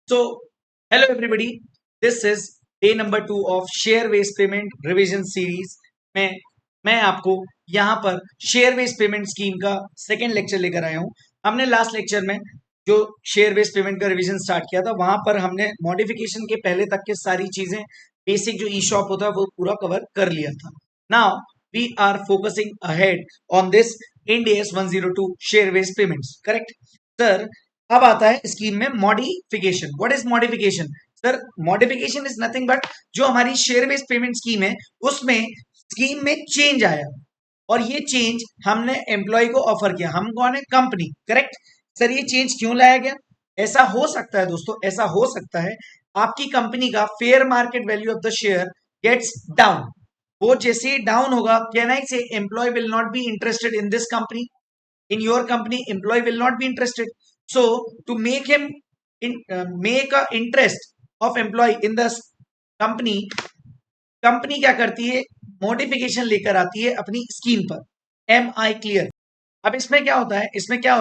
So, hello everybody. This is day number 2 of share based payment revision series में मैं आपको यहाँ पर शेयर बेस्ड पेमेंट स्कीम का सेकेंड लेक्चर लेकर आया हूँ। हमने लास्ट लेक्चर में जो शेयर बेस्ड पेमेंट का रिवीजन स्टार्ट किया था वहां पर हमने मॉडिफिकेशन के पहले तक के सारी चीजें बेसिक जो ई शॉप होता है वो पूरा कवर कर लिया था। Now we are focusing ahead on this Ind AS 102 share based payments. Correct sir. अब आता है स्कीम में modification. What is modification? Sir modification is nothing but जो हमारी शेयर बेस्ड पेमेंट स्कीम है उसमें स्कीम में चेंज आया और ये चेंज हमने एम्प्लॉय को ऑफर किया। हम कौन है? कंपनी। Correct sir. ये चेंज क्यों लाया गया? ऐसा हो सकता है दोस्तों, ऐसा हो सकता है आपकी कंपनी का fair market value of the share gets down. वो जैसे ही डाउन होगा can I say employ will not be interested in this company, in your company employee will not be interested. So to make him make a interest of employee in the company, company क्या करती है? Modification लेकर आती है अपनी scheme पर। Am I clear? अब इसमें क्या होता है, इसमें क्या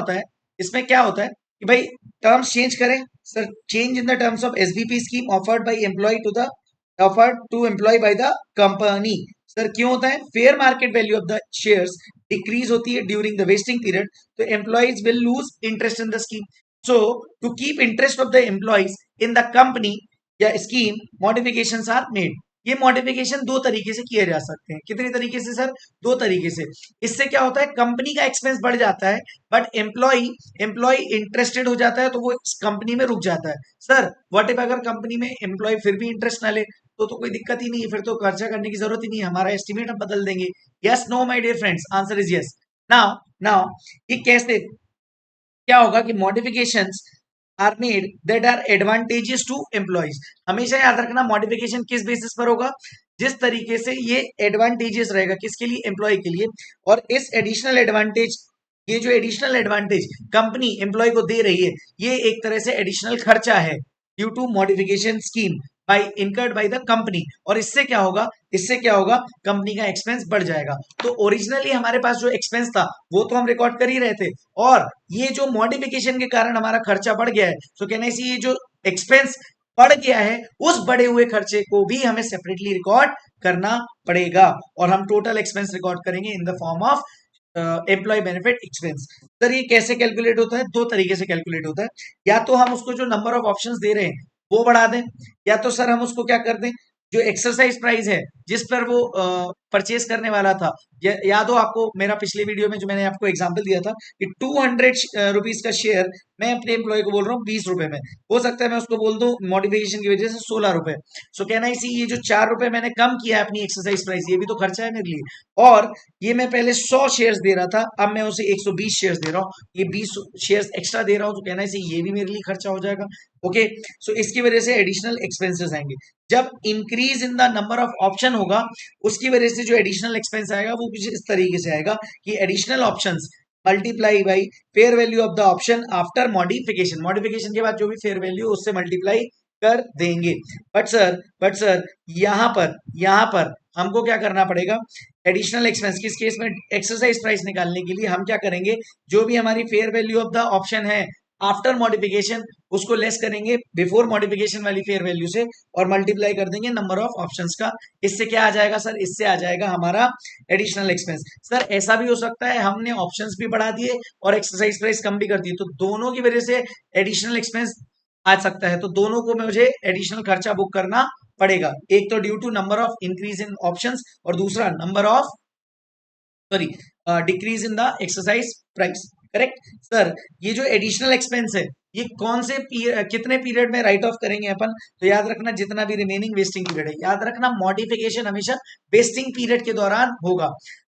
होता है कि भाई टर्म्स चेंज करें। Sir change in the terms of SBP scheme offered by employ to the offered to employ by the company. Sir क्यों होता है? Fair market value of the shares decrease होती है ड्यूरिंग द वेस्टिंग पीरियड, तो employees will lose interest in the scheme. So to keep interest of the employees in the company या scheme modifications are made. ये modification दो तरीके से किए जा सकते हैं। कितने तरीके से सर? दो तरीके से। इससे क्या होता है? कंपनी का एक्सपेंस बढ़ जाता है बट एम्प्लॉय इंटरेस्टेड हो जाता है तो वो इस कंपनी में रुक जाता है। सर व्हाट इफ अगर कंपनी में एम्प्लॉय फिर भी इंटरेस्ट ना ले तो कोई दिक्कत ही नहीं है, फिर तो खर्चा करने की जरूरत ही नहीं है, हमारा एस्टिमेट हम बदल देंगे। Yes no my dear friends? Answer is yes. Now now ये कैसे क्या होगा कि modifications are made that are advantages to employees. हमेशा याद रखना मॉडिफिकेशन किस बेसिस पर होगा? जिस तरीके से ये एडवांटेजेस रहेगा किसके लिए? एम्प्लॉय के लिए। और इस एडिशनल एडवांटेज, ये जो एडिशनल एडवांटेज कंपनी एम्प्लॉय को दे रही है ये एक तरह से एडिशनल खर्चा है due to modification scheme by incurred by the company. और इससे क्या होगा? इससे क्या होगा? कंपनी का एक्सपेंस बढ़ जाएगा। तो ओरिजिनली हमारे पास जो एक्सपेंस था वो तो हम रिकॉर्ड कर ही रहे थे और ये जो मॉडिफिकेशन के कारण हमारा खर्चा बढ़ गया है, सो कहना इसी ये जो एक्सपेंस बढ़ गया है उस बढ़े हुए खर्चे को भी हमें सेपरेटली रिकॉर्ड करना पड़ेगा और हम टोटल एक्सपेंस रिकॉर्ड करेंगे in the form of employ benefit expense. Sir ये कैसे कैलकुलेट होता है? दो तरीके से कैलकुलेट होता है। या तो हम उसको जो नंबर ऑफ ऑप्शंस दे रहे हैं वो बढ़ा दें, या तो सर हम उसको क्या कर दें, जो एक्सरसाइज प्राइस है जिस पर वो परचेज करने वाला था, याद हो आपको मेरा पिछले वीडियो में जो मैंने आपको एग्जांपल दिया था कि 200 रुपीज का शेयर मैं अपने एम्प्लॉय को बोल रहा हूँ 20 रुपए में, हो सकता है मैं उसको बोल दूं मॉडिफिकेशन की वजह से 16 रुपए। सो कहना इसी ये जो 4 रुपए मैंने कम किया है अपनी एक्सरसाइज प्राइस, ये भी तो खर्चा है मेरे लिए। और ये मैं पहले 100 शेयर्स दे रहा था, अब मैं उसे 120 शेयर्स दे रहा हूँ, ये 20 शेयर्स एक्स्ट्रा दे रहा हूँ, तो कहना इसे ये भी मेरे लिए खर्चा हो जाएगा। ओके सो इसकी वजह से एडिशनल एक्सपेंसेस आएंगे। जब increase in the number of option होगा उसकी वजह से जो एडिशनल एक्सपेंस आएगा वो कुछ इस तरीके से आएगा कि additional options multiply by fair value of the option after modification. Modification के बाद जो भी फेयर वैल्यू उससे मल्टीप्लाई कर देंगे। बट सर यहाँ पर हमको क्या करना पड़ेगा? एडिशनल एक्सपेंस किस केस में? एक्सरसाइज प्राइस निकालने के लिए हम क्या करेंगे, जो भी हमारी fair value of the option है आफ्टर मॉडिफिकेशन उसको लेस करेंगे बिफोर मॉडिफिकेशन वाली फेयर वैल्यू से और मल्टीप्लाई कर देंगे नंबर ऑफ ऑप्शंस का। इससे क्या आ जाएगा सर? इससे आ जाएगा हमारा एडिशनल एक्सपेंस। सर ऐसा भी हो सकता है हमने ऑप्शंस भी बढ़ा दिए और एक्सरसाइज प्राइस कम भी कर दी, तो दोनों की वजह से एडिशनल एक्सपेंस आ सकता है, तो दोनों को मुझे एडिशनल खर्चा बुक करना पड़ेगा। एक तो due to number of increase in options और दूसरा number of sorry decrease in the exercise price. Correct sir. ये जो एडिशनल एक्सपेंस है ये कौन से कितने पीरियड में राइट ऑफ करेंगे अपन? तो याद रखना जितना भी रिमेनिंग वेस्टिंग पीरियड है, याद रखना मॉडिफिकेशन हमेशा वेस्टिंग पीरियड के दौरान होगा।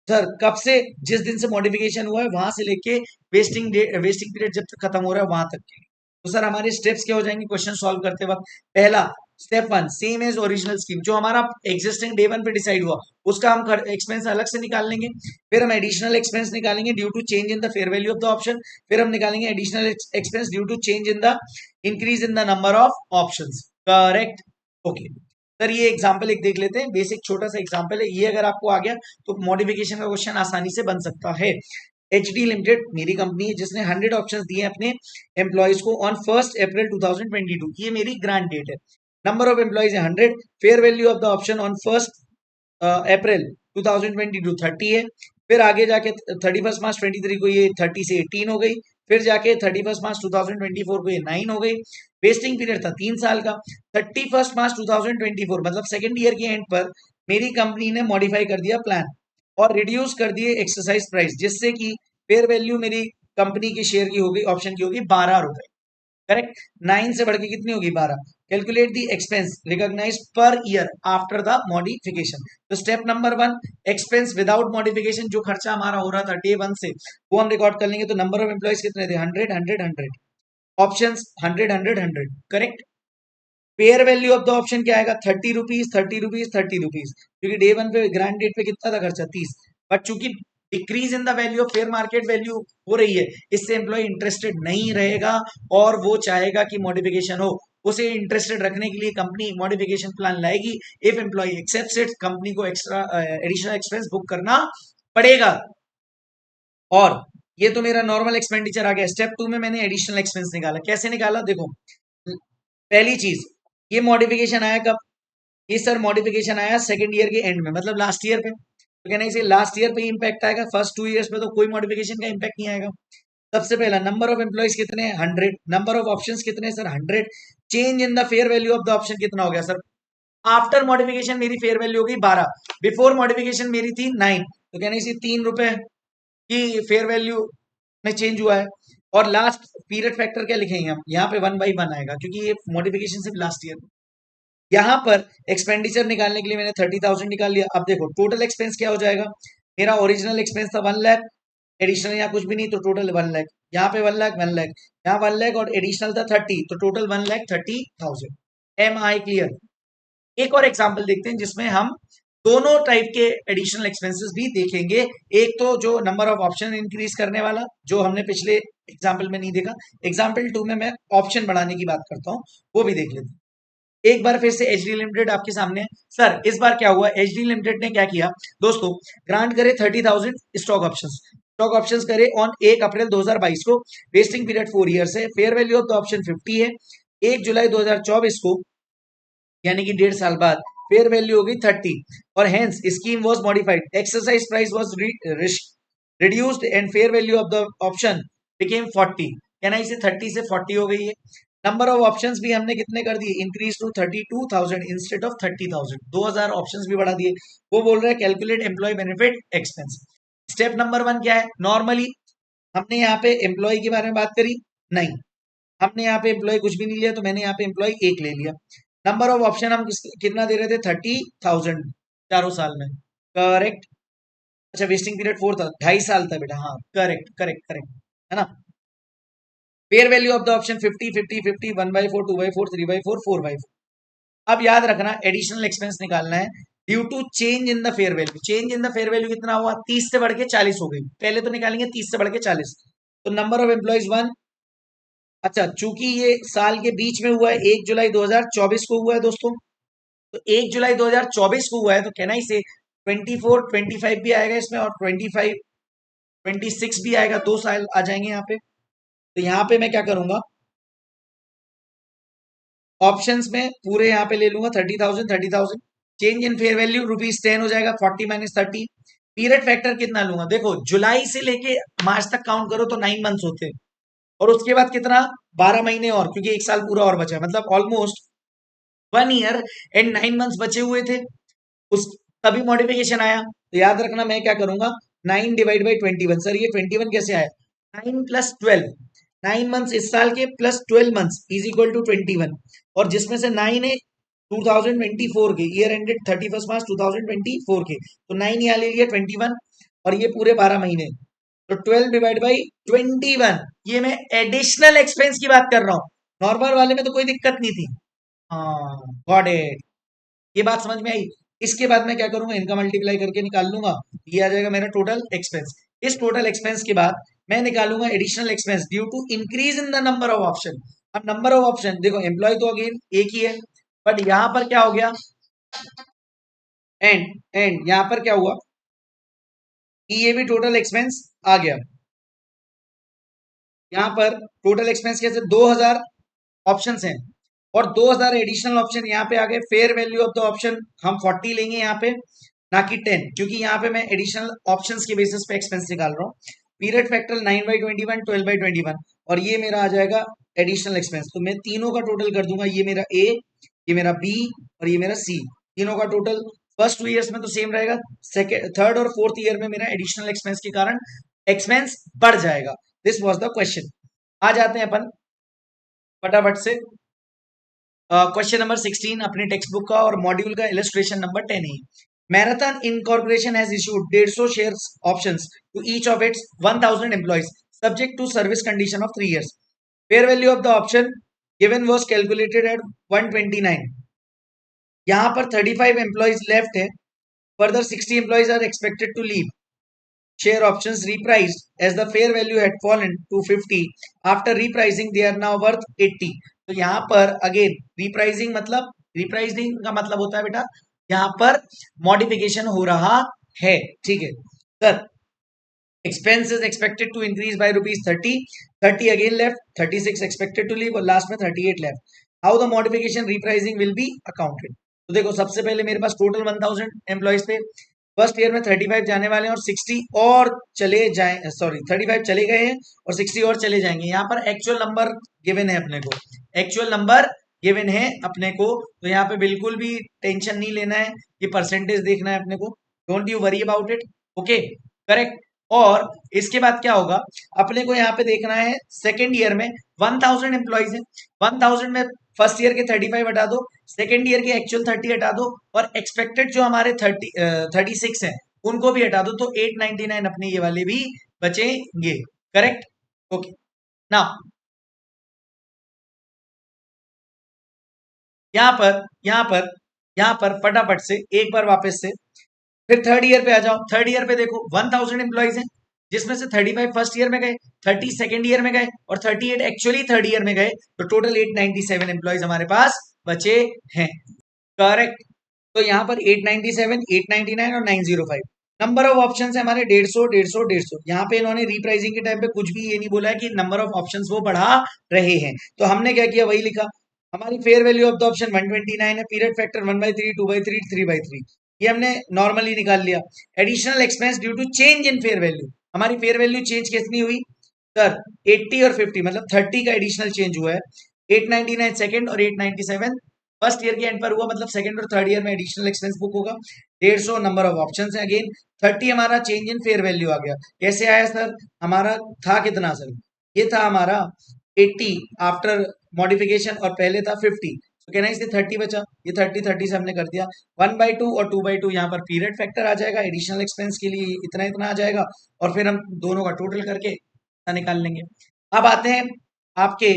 सर कब से? जिस दिन से मॉडिफिकेशन हुआ है वहां से लेके वेस्टिंग पीरियड जब तक खत्म हो रहा है वहां तक के। तो सर हमारे स्टेप्स क्या हो जाएंगे क्वेश्चन सॉल्व करते वक्त? पहला step 1 same as original scheme, जो हमारा एग्जिस्टिंग डे 1 पे डिसाइड हुआ उसका हम एक्सपेंस अलग से निकाल लेंगे। फिर हम एडिशनल एक्सपेंस निकालेंगे due to change in the fair value of the option. फिर हम निकालेंगे additional expense due to change in the increase in the number of options. Correct. Okay sir ये एग्जांपल एक देख लेते हैं, बेसिक छोटा सा एग्जांपल है, ये अगर आपको आ गया तो मॉडिफिकेशन का क्वेश्चन आसानी से बन सकता है। HD लिमिटेड मेरी कंपनी है जिसने 100 ऑप्शंस दिए अपने एम्प्लॉयज को ऑन 1 अप्रैल 2022। ये मेरी ग्रांट डेट है। नंबर ऑफ एम्प्लॉयज है 100। Fair value of the option on 1 अप्रैल 2022 30 है। फिर आगे जाके 31 मार्च 23 को ये 30 से 18 हो गई। फिर जाके 31 मार्च 2024 को ये 9 हो गई। वेस्टिंग पीरियड था 3 साल का। 31 मार्च 2024 मतलब सेकेंड ईयर के एंड पर मेरी कंपनी ने मॉडिफाई कर दिया प्लान और रिड्यूस कर दिए एक्सरसाइज प्राइस, जिससे कि फेयर वैल्यू मेरी कंपनी के शेयर की होगी, ऑप्शन की होगी 12 रुपए। करेक्ट। 9 से बढ़ के कितनी होगी 12। Calculate the expense recognize per year after the modification. तो step number 1, expense without modification, जो खर्चा हमारा हो रहा था डे 1 से वो हम रिकॉर्ड कर लेंगे। तो नंबर ऑफ एम्प्लॉयज कितने थे 100 100 100, option 100 100 100। Correct. Fair value of the option क्या आएगा 30 रुपीज 30 रुपीज 30 रुपीज, क्योंकि डे 1 पे ग्रांड डेट पे कितना था खर्चा 30। बट चूंकि decrease in the value of fair market value हो रही है, इससे एम्प्लॉय इंटरेस्टेड नहीं रहेगा और वो चाहेगा कि मॉडिफिकेशन हो। उसे इंटरेस्टेड रखने के लिए कंपनी मॉडिफिकेशन प्लान लाएगी। If employ accepts it, company को एक्स्ट्रा एडिशनल एक्सपेंस बुक करना पड़ेगा। और ये तो मेरा नॉर्मल एक्सपेंडिचर आ गया। स्टेप 2 में मैंने एडिशनल एक्सपेंस निकाला। कैसे निकाला देखो, पहली चीज, ये मॉडिफिकेशन आया कब? ये सर मॉडिफिकेशन आया सेकंड ईयर के एंड में, मतलब लास्ट ईयर पे। तो कहना इसे लास्ट ईयर पे इंपैक्ट आएगा, फर्स्ट 2 इयर्स में तो कोई मॉडिफिकेशन का इंपैक्ट नहीं आएगा। सबसे पहला नंबर ऑफ एम्प्लॉयज कितने हैं 100, नंबर ऑफ ऑप्शंस कितने हैं sir 100। Change in the fair value of the option कितना हो गया सर? आफ्टर मॉडिफिकेशन मेरी फेयर वैल्यू हो गई 12, बिफोर मॉडिफिकेशन मेरी थी 9। तो कहना इसे 3 रुपए की फेयर वैल्यू में चेंज हुआ है। और लास्ट पीरियड फैक्टर क्या लिखेंगे हम यहाँ पे 1/1 आएगा, क्योंकि ये मॉडिफिकेशन सिर्फ लास्ट ईयर। यहाँ पर एक्सपेंडिचर निकालने के लिए मैंने 30,000 निकाल लिया। अब देखो टोटल एक्सपेंस क्या हो जाएगा। मेरा ओरिजिनल एक्सपेंस था 1 लाख, एडिशनल यहाँ कुछ भी नहीं तो टोटल 1 लाख। यहाँ पे 1 लाख 1 लाख, यहाँ 1 लाख और एडिशनल था 30, तो टोटल 1,30,000। M I clear? एक और एग्जाम्पल देखते हैं जिसमें हम दोनों टाइप के एडिशनल एक्सपेंसेस भी देखेंगे। एक तो जो नंबर ऑफ ऑप्शन इंक्रीज करने वाला, जो हमने पिछले एग्जाम्पल में नहीं देखा। एग्जाम्पल 2 में मैं ऑप्शन बढ़ाने की बात करता हूँ, वो भी देख लेते हैं। एक बार फिर से एचडी लिमिटेड आपके सामने है। सर इस बार क्या हुआ, एचडी लिमिटेड ने क्या किया दोस्तों, ग्रांट करे 30,000 स्टॉक ऑप्शंस। स्टॉक ऑप्शंस करे ऑन 1 अप्रैल 2022 को। वेस्टिंग पीरियड 4 ईयर्स है। Fair value of the option 50 है। 1 जुलाई 2024 को, यानी कि 1.5 साल बाद, फेयर वैल्यू होगी 30 और hence scheme was modified. Exercise price was reduced and fair value of the option became 40। कहना इसे 30 से 40 हो गई है। नंबर ऑफ ऑप्शंस भी हमने कितने कर दिए, increase to 32,000 instead of 30,000। 2,000 options भी बढ़ा दिए। वो बोल रहा है calculate employ benefit expense. Step number 1 क्या है, नॉर्मली हमने यहाँ पे एम्प्लॉय के बारे में बात करी नहीं, हमने यहाँ पे एम्प्लॉय कुछ भी नहीं लिया, तो मैंने यहाँ पे एम्प्लॉय 1 ले लिया। नंबर ऑफ ऑप्शन हम कितना दे रहे थे 30,000 चारों साल में। करेक्ट। अच्छा वेस्टिंग पीरियड 4 था, 2.5 साल था बेटा। हाँ करेक्ट करेक्ट करेक्ट, है ना। Fair value of the option 50 50 50, 1/4 2/4 3/4 4/4। अब याद रखना एडिशनल एक्सपेंस निकालना है due to change in the fair value. Change in the fair value कितना हुआ, 30 से बढ़ के 40 हो गई। पहले तो निकालेंगे 30 से बढ़ के 40। तो नंबर ऑफ एम्प्लॉयज 1। अच्छा चूंकि ये साल के बीच में हुआ है, 1 जुलाई 2024 को हुआ है दोस्तों, तो 1 जुलाई 2024 को हुआ है, तो कहना इसे 24 25 भी आएगा इसमें और 25 26 भी आएगा। 2 साल आ जाएंगे यहाँ पे। तो यहाँ पे मैं क्या करूंगा, ऑप्शंस में पूरे यहाँ पे ले लूंगा 30,000 30,000। चेंज इन फेयर वैल्यू ₹10 हो जाएगा, 40 माइनस 30। पीरियड फैक्टर कितना लूंगा, देखो जुलाई से लेके मार्च तक काउंट करो तो 9 मंथ्स होते हैं, और उसके बाद कितना 12 महीने और, क्योंकि 1 साल पूरा और बचा, मतलब ऑलमोस्ट 1 ईयर एंड 9 मंथ्स बचे हुए थे। उस तभी मॉडिफिकेशन आया। तो याद रखना मैं क्या करूंगा, 9 डिवाइड बाई 21। सर ये 21 कैसे आया, 9 प्लस 12, 9 मंथ्स इस साल के plus 12 months is equal to 21। और जिसमें से 9 है 2024 के, ईयर एंडेड 31 मार्च 2024 के, तो 9 यहाँ ले लिया 21, और ये पूरे 12 महीने। तो 12 डिवाइड बाई 21, ये मैं एडिशनल एक्सपेंस की बात कर रहा हूँ। नॉर्मल वाले में तो कोई दिक्कत नहीं थी। हाँ गॉट इट, ये बात समझ में आई। इसके बाद मैं क्या करूंगा, इनका मल्टीप्लाई करके निकाल लूंगा, ये आ जाएगा मेरा टोटल एक्सपेंस। इस टोटल एक्सपेंस के बाद मैं निकालूंगा additional expense due to increase in the number of option. अब नंबर ऑफ ऑप्शन देखो, एम्प्लॉय तो अगेन एक ही है, बट यहां पर क्या हो गया, एंड यहाँ पर क्या हुआ कि ये भी टोटल एक्सपेंस आ गया। यहाँ पर टोटल एक्सपेंस कैसे 2000 ऑप्शंस हैं और 2000 एडिशनल ऑप्शन यहाँ पे आ गए। Fair value of the option हम 40 लेंगे यहाँ पे, ना कि 10, क्योंकि यहाँ पे मैं एडिशनल ऑप्शंस के बेसिस पे एक्सपेंस निकाल रहा हूँ। पीरियड फैक्टर 9/21, 12/21 और ये मेरा आ जाएगा एडिशनल एक्सपेंस। तो मैं तीनों का टोटल कर दूंगा, ये मेरा ए, ये मेरा बी और ये मेरा सी। तीनों का टोटल फर्स्ट 2 ईयर्स में तो सेम रहेगा, सेकेंड थर्ड और फोर्थ ईयर में मेरा एडिशनल एक्सपेंस के कारण एक्सपेंस बढ़ जाएगा। This was the question. आ जाते हैं अपन फटाफट से क्वेश्चन नंबर 16 अपने टेक्स्ट बुक का और मॉड्यूल का इलस्ट्रेशन नंबर 10 है। Marathon incorporation has issued 150 shares options to each of its 1000 employees subject to service condition of 3 years. Fair value of the option given was calculated at 129. यहाँ पर 35 employees left है, further 60 employees are expected to leave. Share options repriced as the fair value had fallen to 50. After repricing, they are now worth 80. तो यहाँ पर again रिप्राइसिंग का मतलब होता है बेटा यहाँ पर मॉडिफिकेशन हो रहा है, ठीक है sir. Expense is expected to increase by ₹30. 30 again left, 36 expected to leave और लास्ट में 38 left. How the modification repricing will be accounted? तो देखो सबसे पहले मेरे पास टोटल 1000 एम्प्लॉइज थे, फर्स्ट ईयर में 35 जाने वाले हैं और 60 और चले जाए, सॉरी 35 चले गए हैं और 60 और चले जाएंगे। यहाँ पर एक्चुअल नंबर गिवन है अपने को, एक्चुअल नंबर गिवन है अपने को, तो यहाँ पे बिल्कुल भी टेंशन नहीं लेना है, ये परसेंटेज देखना है अपने को, don't you worry about it, okay correct. और इसके बाद क्या होगा, अपने को यहाँ पे देखना है सेकेंड ईयर में 1000 एम्प्लॉइज है, 1000 में फर्स्ट ईयर के 35 हटा दो, सेकेंड ईयर के एक्चुअल 30 हटा दो और एक्सपेक्टेड जो हमारे 36 हैं उनको भी हटा दो, तो 899 अपने ये वाले भी बचेंगे, करेक्ट ओके। नाउ यहाँ पर फटाफट से एक बार वापस से फिर थर्ड ईयर पे आ जाओ। थर्ड ईयर पे देखो 1000 एम्प्लॉइज हैं, जिसमें से 35 फर्स्ट ईयर में गए, 30 सेकेंड ईयर में गए और 38 एक्चुअली थर्ड ईयर में गए, तो टोटल 897 एम्प्लॉइज हमारे पास बचे हैं, करेक्ट। तो यहाँ पर 897, 899 और 905 नंबर ऑफ ऑप्शन है हमारे 150, 150, 150। यहाँ पे इन्होंने रिप्राइसिंग के टाइम पे कुछ भी ये नहीं बोला है कि नंबर ऑफ ऑप्शन वो बढ़ा रहे हैं, तो हमने क्या किया वही लिखा। हमारी fair value of the option 129 है, पीरियड फैक्टर 1/3, 2/3, 3/3, ये हमने नॉर्मली निकाल लिया। Additional expense due to change in fair value, हमारी फेयर वैल्यू चेंज कितनी हुई सर 80 और 50, मतलब 30 का एडिशनल चेंज हुआ है। 899 सेकंड और 897 फर्स्ट ईयर के एंड पर हुआ, मतलब सेकंड और थर्ड ईयर में एडिशनल एक्सपेंस बुक होगा। 150 नंबर ऑफ ऑप्शंस है, अगेन 30 हमारा चेंज इन फेयर वैल्यू आ गया। कैसे आया सर, हमारा था कितना सर, ये था हमारा 80 आफ्टर मॉडिफिकेशन और पहले था 50, तो कहना इससे 30 बचा, ये 30 से हमने कर दिया 1/2 और 2/2। यहाँ पर पीरियड फैक्टर आ जाएगा, एडिशनल एक्सपेंस के लिए इतना इतना आ जाएगा और फिर हम दोनों का टोटल करके निकाल लेंगे। अब आते हैं आपके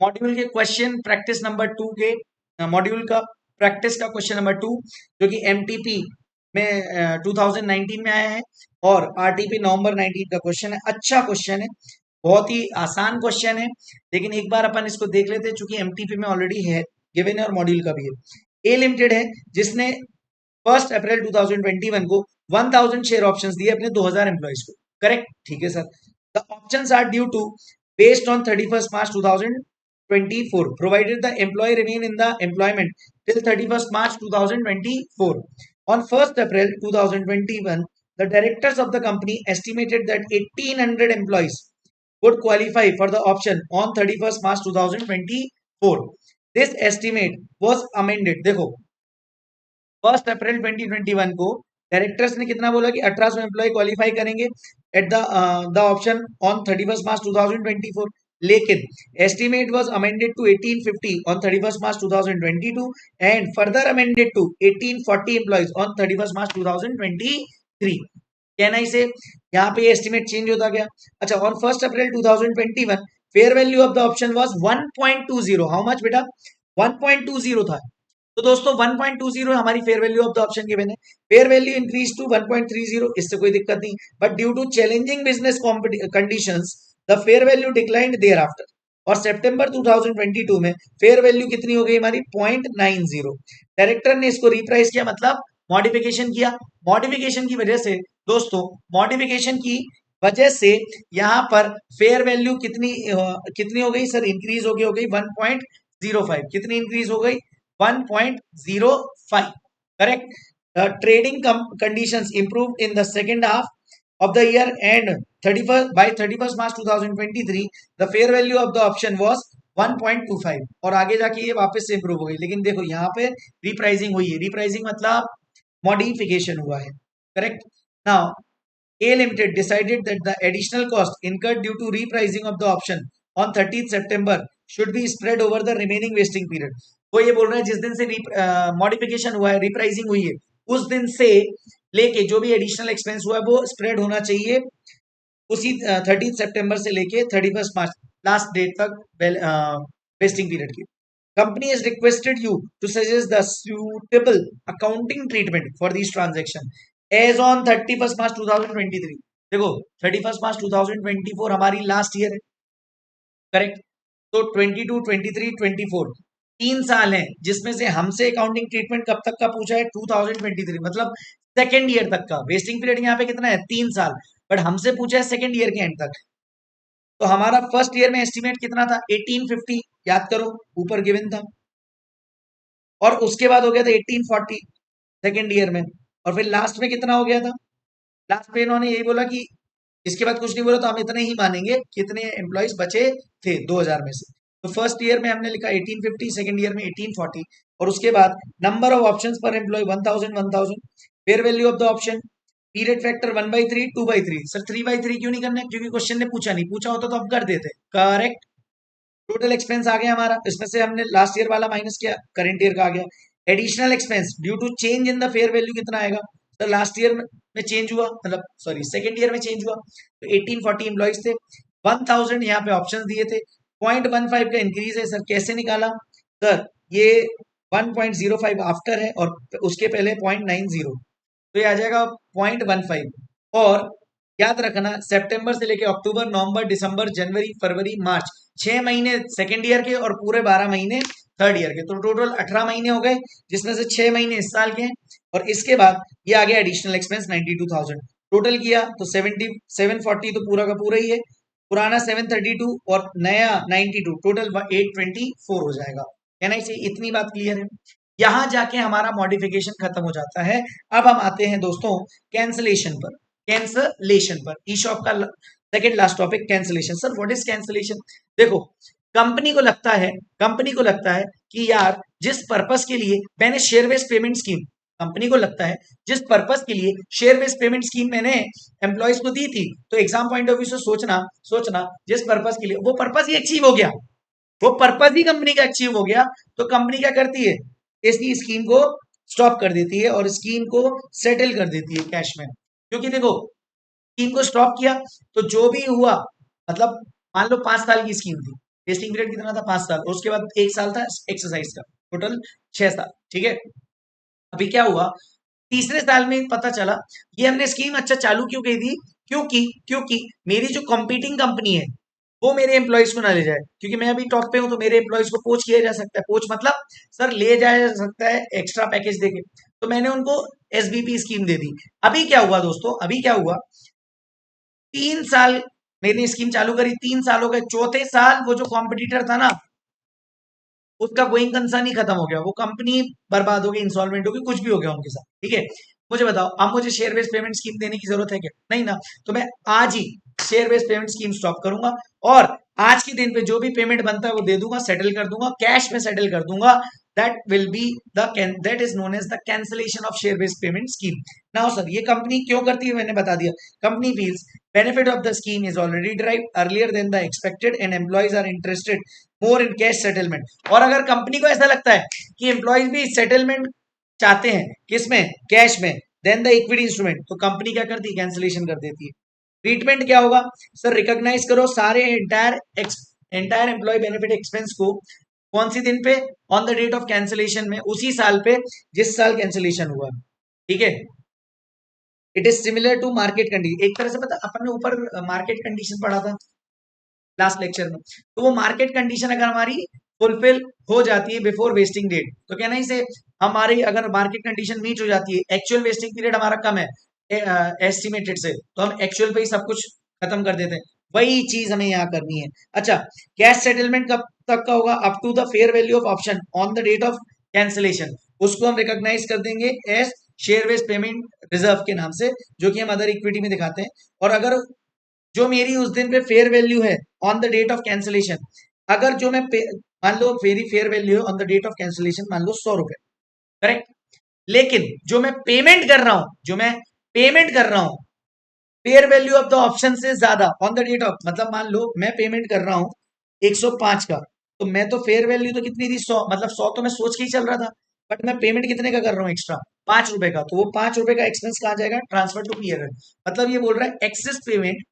मॉड्यूल के क्वेश्चन प्रैक्टिस नंबर 2 के, मॉड्यूल का प्रैक्टिस का क्वेश्चन नंबर 2 जो कि एमटीपी में 2019 में आया है और आरटीपी नवंबर 19 का क्वेश्चन है। अच्छा क्वेश्चन है, बहुत ही आसान क्वेश्चन है, लेकिन एक बार अपन इसको देख लेते हैं चूंकि एमटीपी में ऑलरेडी है गिवन है और मॉड्यूल का भी है। ए लिमिटेड है जिसने 1 अप्रैल 2021 को 1000 शेयर ऑप्शंस दिए अपने 2000 एम्प्लॉइज को, करेक्ट, ठीक है sir. The options are due to based on 31st March 2024 provided the employee remain in the employment till 31st March 2024. On 1st April 2021 the directors of the company estimated that 1800 employees would qualify for the option on 31st March 2024. This estimate was amended, देखो 1 April 2021 को directors ने कितना बोला कि 1800 employ qualify करेंगे at the option on 31st March 2024, लेकिन estimate was amended to 1850 on 31st March 2022 and further amended to 1840 employees on 31st March 2023। कहना इसे यहाँ पे एस्टिमेट चेंज होता गया। अच्छा, on 1 April 2021 fair value of the option was 1.20, how much बेटा 1.20 था। तो दोस्तों 1.20 हमारी fair value of the option given है। फेयर वैल्यू इंक्रीज टू 1.30, इससे कोई दिक्कत नहीं, but due to challenging business conditions the fair value declined thereafter. और सितंबर 2022 में फेयर वैल्यू कितनी हो गई हमारी 0.90। डायरेक्टर ने इसको रिप्राइस किया, मतलब मॉडिफिकेशन किया। मॉडिफिकेशन की वजह से दोस्तों, मॉडिफिकेशन की वजह से यहाँ पर फेयर वैल्यू कितनी हो गई सर? इंक्रीज हो गई 1.05। कितनी इंक्रीज हो गई? 1.05। Correct. Trading conditions improve in the second half of the year and 31st March 2023 the fair value of the option was 1.25 और आगे जाके ये वापस से इंप्रूव हो गई। लेकिन देखो यहाँ पे रिप्राइसिंग हुई है। रिप्राइसिंग मतलब मॉडिफिकेशन हुआ है। Correct. Now A Limited decided that the additional cost incurred due to repricing of the option on 30th September should be spread over the remaining vesting period। वो ये बोल रहा है जिस दिन से मॉडिफिकेशन हुआ है, रिप्राइसिंग हुई है, उस दिन से लेके जो भी एडिशनल एक्सपेंस हुआ है वो स्प्रेड होना चाहिए उसी 30 सितंबर से लेके 31 मार्च लास्ट डेट तक वेस्टिंग पीरियड की। Company has requested you to suggest the suitable accounting treatment for these transaction as on 31st March 2023। देखो 31st March 2024 हमारी लास्ट ईयर है। करेक्ट। तो 22, 23, 24 3 साल हैं जिसमें से हमसे अकाउंटिंग ट्रीटमेंट कब तक का पूछा है? 2023 मतलब सेकेंड ईयर तक का। वेस्टिंग पीरियड यहाँ पे कितना है? 3 साल। बट हमसे पूछा है सेकेंड ईयर के एंड तक। तो हमारा फर्स्ट ईयर में एस्टिमेट कितना था? 1850। याद करो, ऊपर गिवन था। और उसके बाद हो गया था 1840 सेकेंड ईयर में। और फिर लास्ट में कितना हो गया था? लास्ट में इन्होंने यही बोला कि इसके बाद कुछ नहीं बोला तो हम इतने ही मानेंगे कितने एम्प्लॉयज बचे थे 2000 में से। तो फर्स्ट ईयर में हमने लिखा 1850, सेकंड ईयर में 1840 और उसके बाद नंबर ऑफ ऑप्शंस पर employ 1000। Fair value of the option, period factor 1/3, 2/3। Sir 3/3 क्यों नहीं करना? क्योंकि क्वेश्चन ने पूछा नहीं, पूछा होता तो हम कर देते। करेक्ट। टोटल एक्सपेंस आ गया हमारा, इसमें से हमने लास्ट ईयर वाला माइनस किया, करंट ईयर का आ गया। Additional expense due to change in the fair value कितना आएगा? सर लास्ट ईयर में चेंज हुआ, मतलब सॉरी सेकेंड ईयर में चेंज हुआ तो 1840 एम्प्लॉइज थे, 1000 यहाँ पे ऑप्शन दिए थे, 0.15 का इंक्रीज है। सर कैसे निकाला? सर ये 1.05 आफ्टर है और उसके पहले 0.90, तो ये आ जाएगा 0.15। और याद रखना सितंबर से लेके अक्टूबर, नवंबर, दिसंबर, जनवरी, फरवरी, मार्च 6 महीने सेकेंड ईयर के और पूरे 12 महीने थर्ड ईयर के, तो टोटल 18 महीने हो गए जिसमें से 6 महीने इस साल के हैं। और इसके बाद ये आ गया एडिशनल एक्सपेंस 92,000। टोटल किया तो 740 तो पूरा का पूरा ही है, पुराना 732 और नया 92, टोटल 824 हो जाएगा। कहना चाहिए इतनी बात क्लियर है। यहां जाके हमारा मॉडिफिकेशन खत्म हो जाता है। अब हम आते हैं दोस्तों कैंसलेशन पर। कैंसलेशन पर ई शॉप का second last topic cancellation. Sir what is cancellation? देखो कंपनी को लगता है कि यार जिस पर्पस के लिए मैंने share based payment scheme, company को लगता है जिस पर्पस के लिए शेयर बेस्ड पेमेंट स्कीम मैंने एम्प्लॉयज को दी थी, तो एग्जाम पॉइंट ऑफ व्यू से सोचना जिस पर्पस के लिए, वो पर्पस ही अचीव हो गया, वो पर्पस ही कंपनी का अचीव हो गया, तो कंपनी क्या करती है? इसकी स्कीम को स्टॉप कर देती है और स्कीम को सेटल कर देती है कैश में। क्योंकि देखो स्कीम को स्टॉप किया तो जो भी हुआ, मतलब मान लो 5 साल की स्कीम थी, टेस्टिंग पीरियड कितना था? 5 साल, और उसके बाद 1 साल था एक्सरसाइज का, टोटल 6 साल। ठीक है। अभी क्या हुआ? तीसरे साल में पता चला ये हमने स्कीम अच्छा चालू क्यों की थी? क्योंकि मेरी जो कंपीटिंग कंपनी है वो मेरे एम्प्लॉयज को ना ले जाए, क्योंकि मैं अभी टॉप पे हूं तो मेरे एम्प्लॉयज को पोच किया जा सकता है। पोच मतलब सर ले जाया जा सकता है एक्स्ट्रा पैकेज देके, तो मैंने उनको एसबीपी स्कीम दे दी। अभी क्या हुआ दोस्तों? अभी क्या हुआ? 3 साल मैंने स्कीम चालू करी, 3 साल हो गए, चौथे साल वो जो कॉम्पिटिटर था ना उसका गोइंग कंसर्न ही खत्म हो गया, वो कंपनी बर्बाद हो गई, इंसॉल्वेंट हो गई, कुछ भी हो गया उनके साथ। ठीक है। मुझे बताओ अब मुझे शेयर बेस्ड पेमेंट स्कीम देने की जरूरत है क्या? नहीं ना। तो मैं आज ही share based payment scheme stop करूंगा और आज के दिन पे जो भी पेमेंट बनता है वो दे दूंगा, सेटल कर दूंगा, कैश में सेटल कर दूंगा। That is known as the cancellation of share based payment scheme. Now sir ये कंपनी क्यों करती है? मैंने बता दिया। Company feels benefit of the scheme is already derived earlier than the expected and employees are interested more in cash settlement। और अगर company को ऐसा लगता है कि एम्प्लॉयज भी सेटलमेंट चाहते हैं किसमें? कैश में, देन द इक्विटी इंस्ट्रूमेंट, तो कंपनी क्या करती है? कैंसिलेशन कर देती है। ट्रीटमेंट क्या होगा? सर रिकॉग्नाइज करो सारे एंटायर एम्प्लॉय बेनिफिट एक्सपेंस को कौन सी दिन पे? On the date of cancellation में, उसी साल पे जिस साल कैंसिलेशन हुआ। ठीक है। It is similar to market condition. एक तरह से पता अपन ने ऊपर मार्केट कंडीशन पढ़ा था लास्ट लेक्चर में, तो वो मार्केट कंडीशन अगर हमारी फुलफिल हो जाती है बिफोर वेस्टिंग डेट, तो कहना ही से हमारी अगर मार्केट कंडीशन मीट हो जाती है, एक्चुअल वेस्टिंग पीरियड हमारा कम है एस्टिमेटेड से, तो हम एक्चुअल पे ही सब कुछ खत्म कर देते हैं। वही चीज हमें यहाँ करनी है। अच्छा, कैश सेटलमेंट कब तक का होगा? Up to the fair value of option on the date of cancellation. उसको हम रिकॉग्नाइज कर देंगे as share based payment reserve के नाम से, जो कि हम अदर इक्विटी में दिखाते हैं। और अगर जो मेरी उस दिन पे फेयर वैल्यू है on the date of cancellation, अगर जो मैं मान लो मेरी फेयर वैल्यू है on the date of cancellation मान लो 100 रुपए, करेक्ट। लेकिन जो मैं पेमेंट कर रहा हूं, जो मैं पेमेंट कर रहा हूं fair value of the option से ज्यादा ऑन द डेट ऑफ, मतलब मान लो मैं पेमेंट कर रहा हूं 105 का, तो मैं तो फेयर वैल्यू तो कितनी थी 100, मतलब 100 तो मैं सोच के ही चल रहा था, बट मैं पेमेंट कितने का कर रहा हूँ एक्स्ट्रा? 5 रुपए का। तो वो 5 रुपए का एक्सपेंस कहाँ जाएगा? Transfer to PL. मतलब ये बोल रहा है excess payment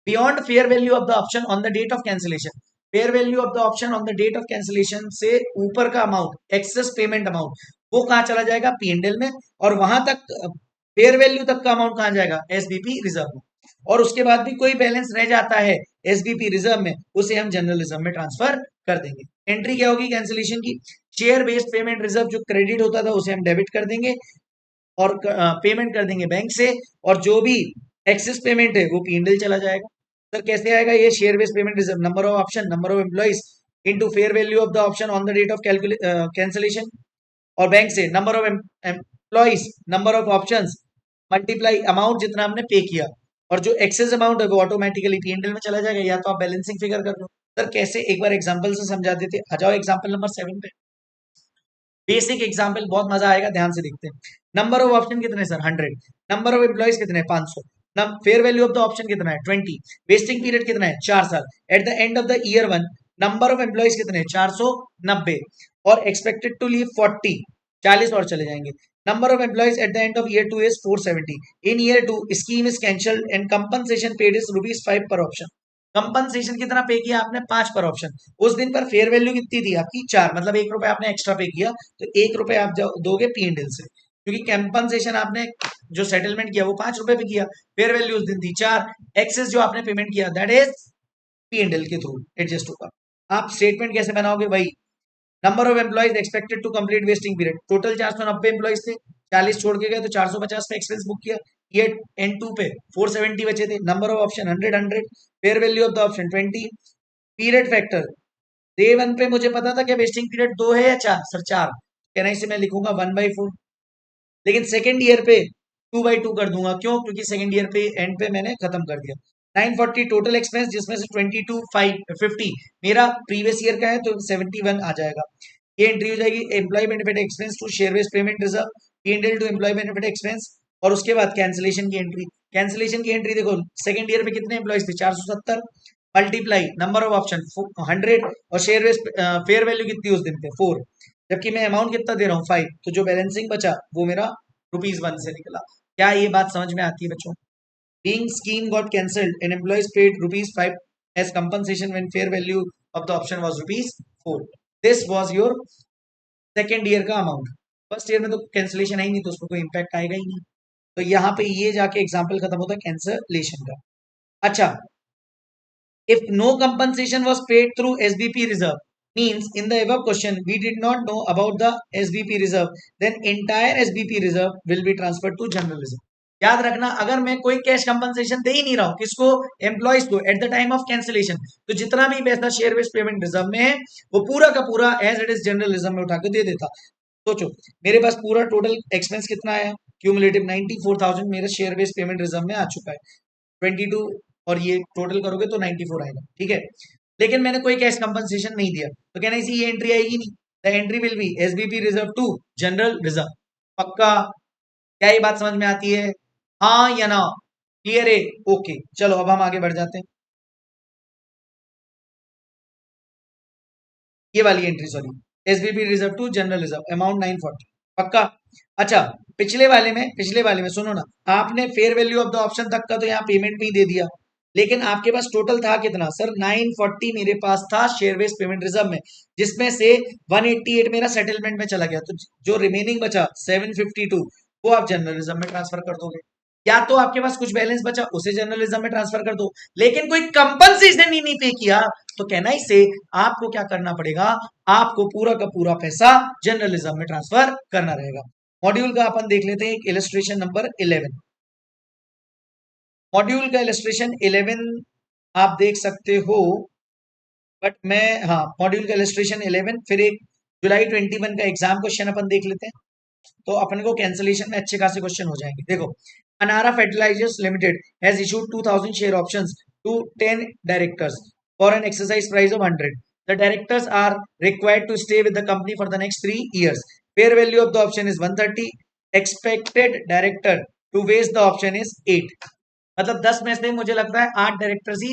beyond fair value of the option on the date of cancellation. Fair value of the option on the date of cancellation से ऊपर का अमाउंट, एक्सेस पेमेंट अमाउंट, वो कहाँ चला जाएगा? पीएनएल में। और वहां तक फेयर वैल्यू तक का अमाउंट कहाँ जाएगा? एसबीपी रिजर्व में। और उसके बाद भी कोई बैलेंस रह जाता है एसबीपी रिजर्व में, उसे हम जनरल रिजर्व में ट्रांसफर कर देंगे। एंट्री क्या होगी कैंसिलेशन की? शेयर बेस्ड पेमेंट रिजर्व जो क्रेडिट होता था उसे हम डेबिट कर देंगे और पेमेंट कर देंगे बैंक से, और जो भी एक्सेस पेमेंट है वो पीएनएल चला जाएगा। सर कैसे आएगा ये? Share based payment reserve number of option number of employees into fair value of the option on the date of cancellation, और बैंक से number of employees number of options multiply amount जितना हमने पे किया, और जो एक्सेस अमाउंट है वो ऑटोमेटिकली पीएनएल में चला जाएगा, या तो आप बैलेंसिंग फिगर कर लो। सर कैसे? एक बार एग्जांपल से समझा देते। आ जाओ एग्जांपल नंबर 7 पे। बेसिक एग्जांपल, बहुत मजा आएगा, ध्यान से देखते हैं। नंबर ऑफ ऑप्शन कितने सर? 100। नंबर ऑफ एम्प्लॉइज कितने? 500। Fair value of the option कितना है? 20। वेस्टिंग पीरियड कितना है? 4 साल। Eight the end of the year 1 number of employees कितने? 490। और एक्सपेक्टेड टू लीव 40, 40 और चले जाएंगे। Number of employees eight the end of year 2 is 470। In year 2 scheme is cancelled and compensation paid is ₹5 पर option. Compensation कितना पे किया आपने? 5 पर ऑप्शन। उस दिन पर फेयर वैल्यू कितनी थी आपकी? 4, मतलब 1 रुपए आपने एक्स्ट्रा पे किया, तो 1 रुपए आप दोगे पीएनएल से, क्योंकि कंपनसेशन आपने जो सेटलमेंट किया वो 5 रुपए पे किया, फेयर वैल्यू उस दिन थी 4, एक्सेस जो आपने पेमेंट किया दैट इज पीएनएल के थ्रू एडजस्ट होगा। आप स्टेटमेंट कैसे बनाओगे? वही number of employees expected to complete vesting period, total 490 employees थे, 40 छोड़ के गए तो 450 पे एक्सपेंस बुक किया। ये एन टू पे 470 बचे थे। Number of option 100, fair value of the option 20, period factor day 1 पे मुझे पता था कि वेस्टिंग पीरियड 2 है या 4? सर 4। कहना इसे मैं लिखूंगा 1/4, लेकिन सेकेंड ईयर पे 2/2 कर दूंगा। क्यों? क्योंकि सेकेंड ईयर पे एंड पे मैंने खत्म कर दिया। 940 टोटल एक्सपेंस, जिसमें से 22,550 मेरा प्रीवियस ईयर का है, तो 71 आ जाएगा। ये एंट्री हो जाएगी employ benefit expense to share based payment reserve, PNL to employ benefit expense. और उसके बाद कैंसिलेशन की एंट्री। कैंसिलेशन की एंट्री देखो, सेकंड ईयर पे कितने एम्प्लॉयज थे? 470 मल्टीप्लाई नंबर ऑफ ऑप्शन 100, और शेयर बेस्ड फेयर वैल्यू कितनी उस दिन पे? 4, जबकि मैं अमाउंट कितना दे रहा हूँ? 5। तो जो बैलेंसिंग बचा वो मेरा ₹1 से निकला। क्या ये बात समझ में आती है बच्चों? Being scheme got cancelled and employees paid ₹5 as compensation when fair value of the option was ₹4. This was your second year का अमाउंट। फर्स्ट ईयर में तो कैंसिलेशन है ही नहीं, तो उसको कोई इंपैक्ट आएगा ही नहीं। तो यहाँ पे ये जाके एग्जाम्पल खत्म होता है कैंसिलेशन का। अच्छा, if no compensation was paid through SBP reserve, means in the above question we did not know about the SBP reserve, then entire SBP reserve will be transferred to general reserve. याद रखना, अगर मैं कोई cash compensation दे ही नहीं रहा हूं किसको? Employees को at the time of cancellation, तो जितना भी पैसा शेयर बेस्ड पेमेंट रिजर्व में है वो पूरा का पूरा as it is general reserve में उठा के दे देता। सोचो मेरे पास पूरा टोटल एक्सपेंस कितना आया? क्यूमुलेटिव 94,000 मेरे शेयर बेस्ड पेमेंट रिजर्व में आ चुका है। 22 और ये टोटल करोगे तो 94 आएगा, ठीक है। लेकिन मैंने कोई कैश कंपनसेशन नहीं दिया, तो कहना इसी ये एंट्री आएगी नहीं। The entry will be SBP reserve to general reserve. पक्का? क्या ये बात समझ में आती है? हाँ या ना? क्लियर है? ओके, चलो अब हम आगे बढ़ जाते हैं। ये वाली entry, sorry, SBP reserve to general reserve amount 940। पक्का? अच्छा, पिछले वाले में सुनो ना, आपने fair value of the option तक का तो यहाँ पेमेंट भी दे दिया, लेकिन आपके पास टोटल था कितना? सर 940 मेरे पास था शेयर बेस्ड पेमेंट रिजर्व में, जिसमें से 188 मेरा सेटलमेंट में चला गया, तो जो रिमेनिंग बचा 752 वो आप जनरल रिजर्व में ट्रांसफर कर दोगे। या तो आपके पास कुछ बैलेंस बचा उसे जनरल रिजर्व में ट्रांसफर कर दो, लेकिन कोई कंपनसेशन ही नहीं पे किया, तो कहना इसे आपको क्या करना पड़ेगा? आपको पूरा का पूरा पैसा जनरल रिजर्व में ट्रांसफर करना रहेगा। मॉड्यूल का अपन देख लेते हैं, इलस्ट्रेशन नंबर 11। मॉड्यूल का इलस्ट्रेशन 11 आप देख सकते हो, बट मैं, हाँ, मॉड्यूल का इलस्ट्रेशन 11, फिर एक जुलाई 21 का एग्जाम क्वेश्चन अपन देख लेते हैं, तो अपने को कैंसिलेशन में अच्छे खासे क्वेश्चन हो जाएंगे। देखो, Anara fertilizers limited has issued 2000 share options to 10 directors for an exercise price of 100. The directors are required to stay with the company for the next 3 years. Fair value of the option is 130. Expected director to waste the option is 8. मतलब 10 में से मुझे लगता है 8 directors ही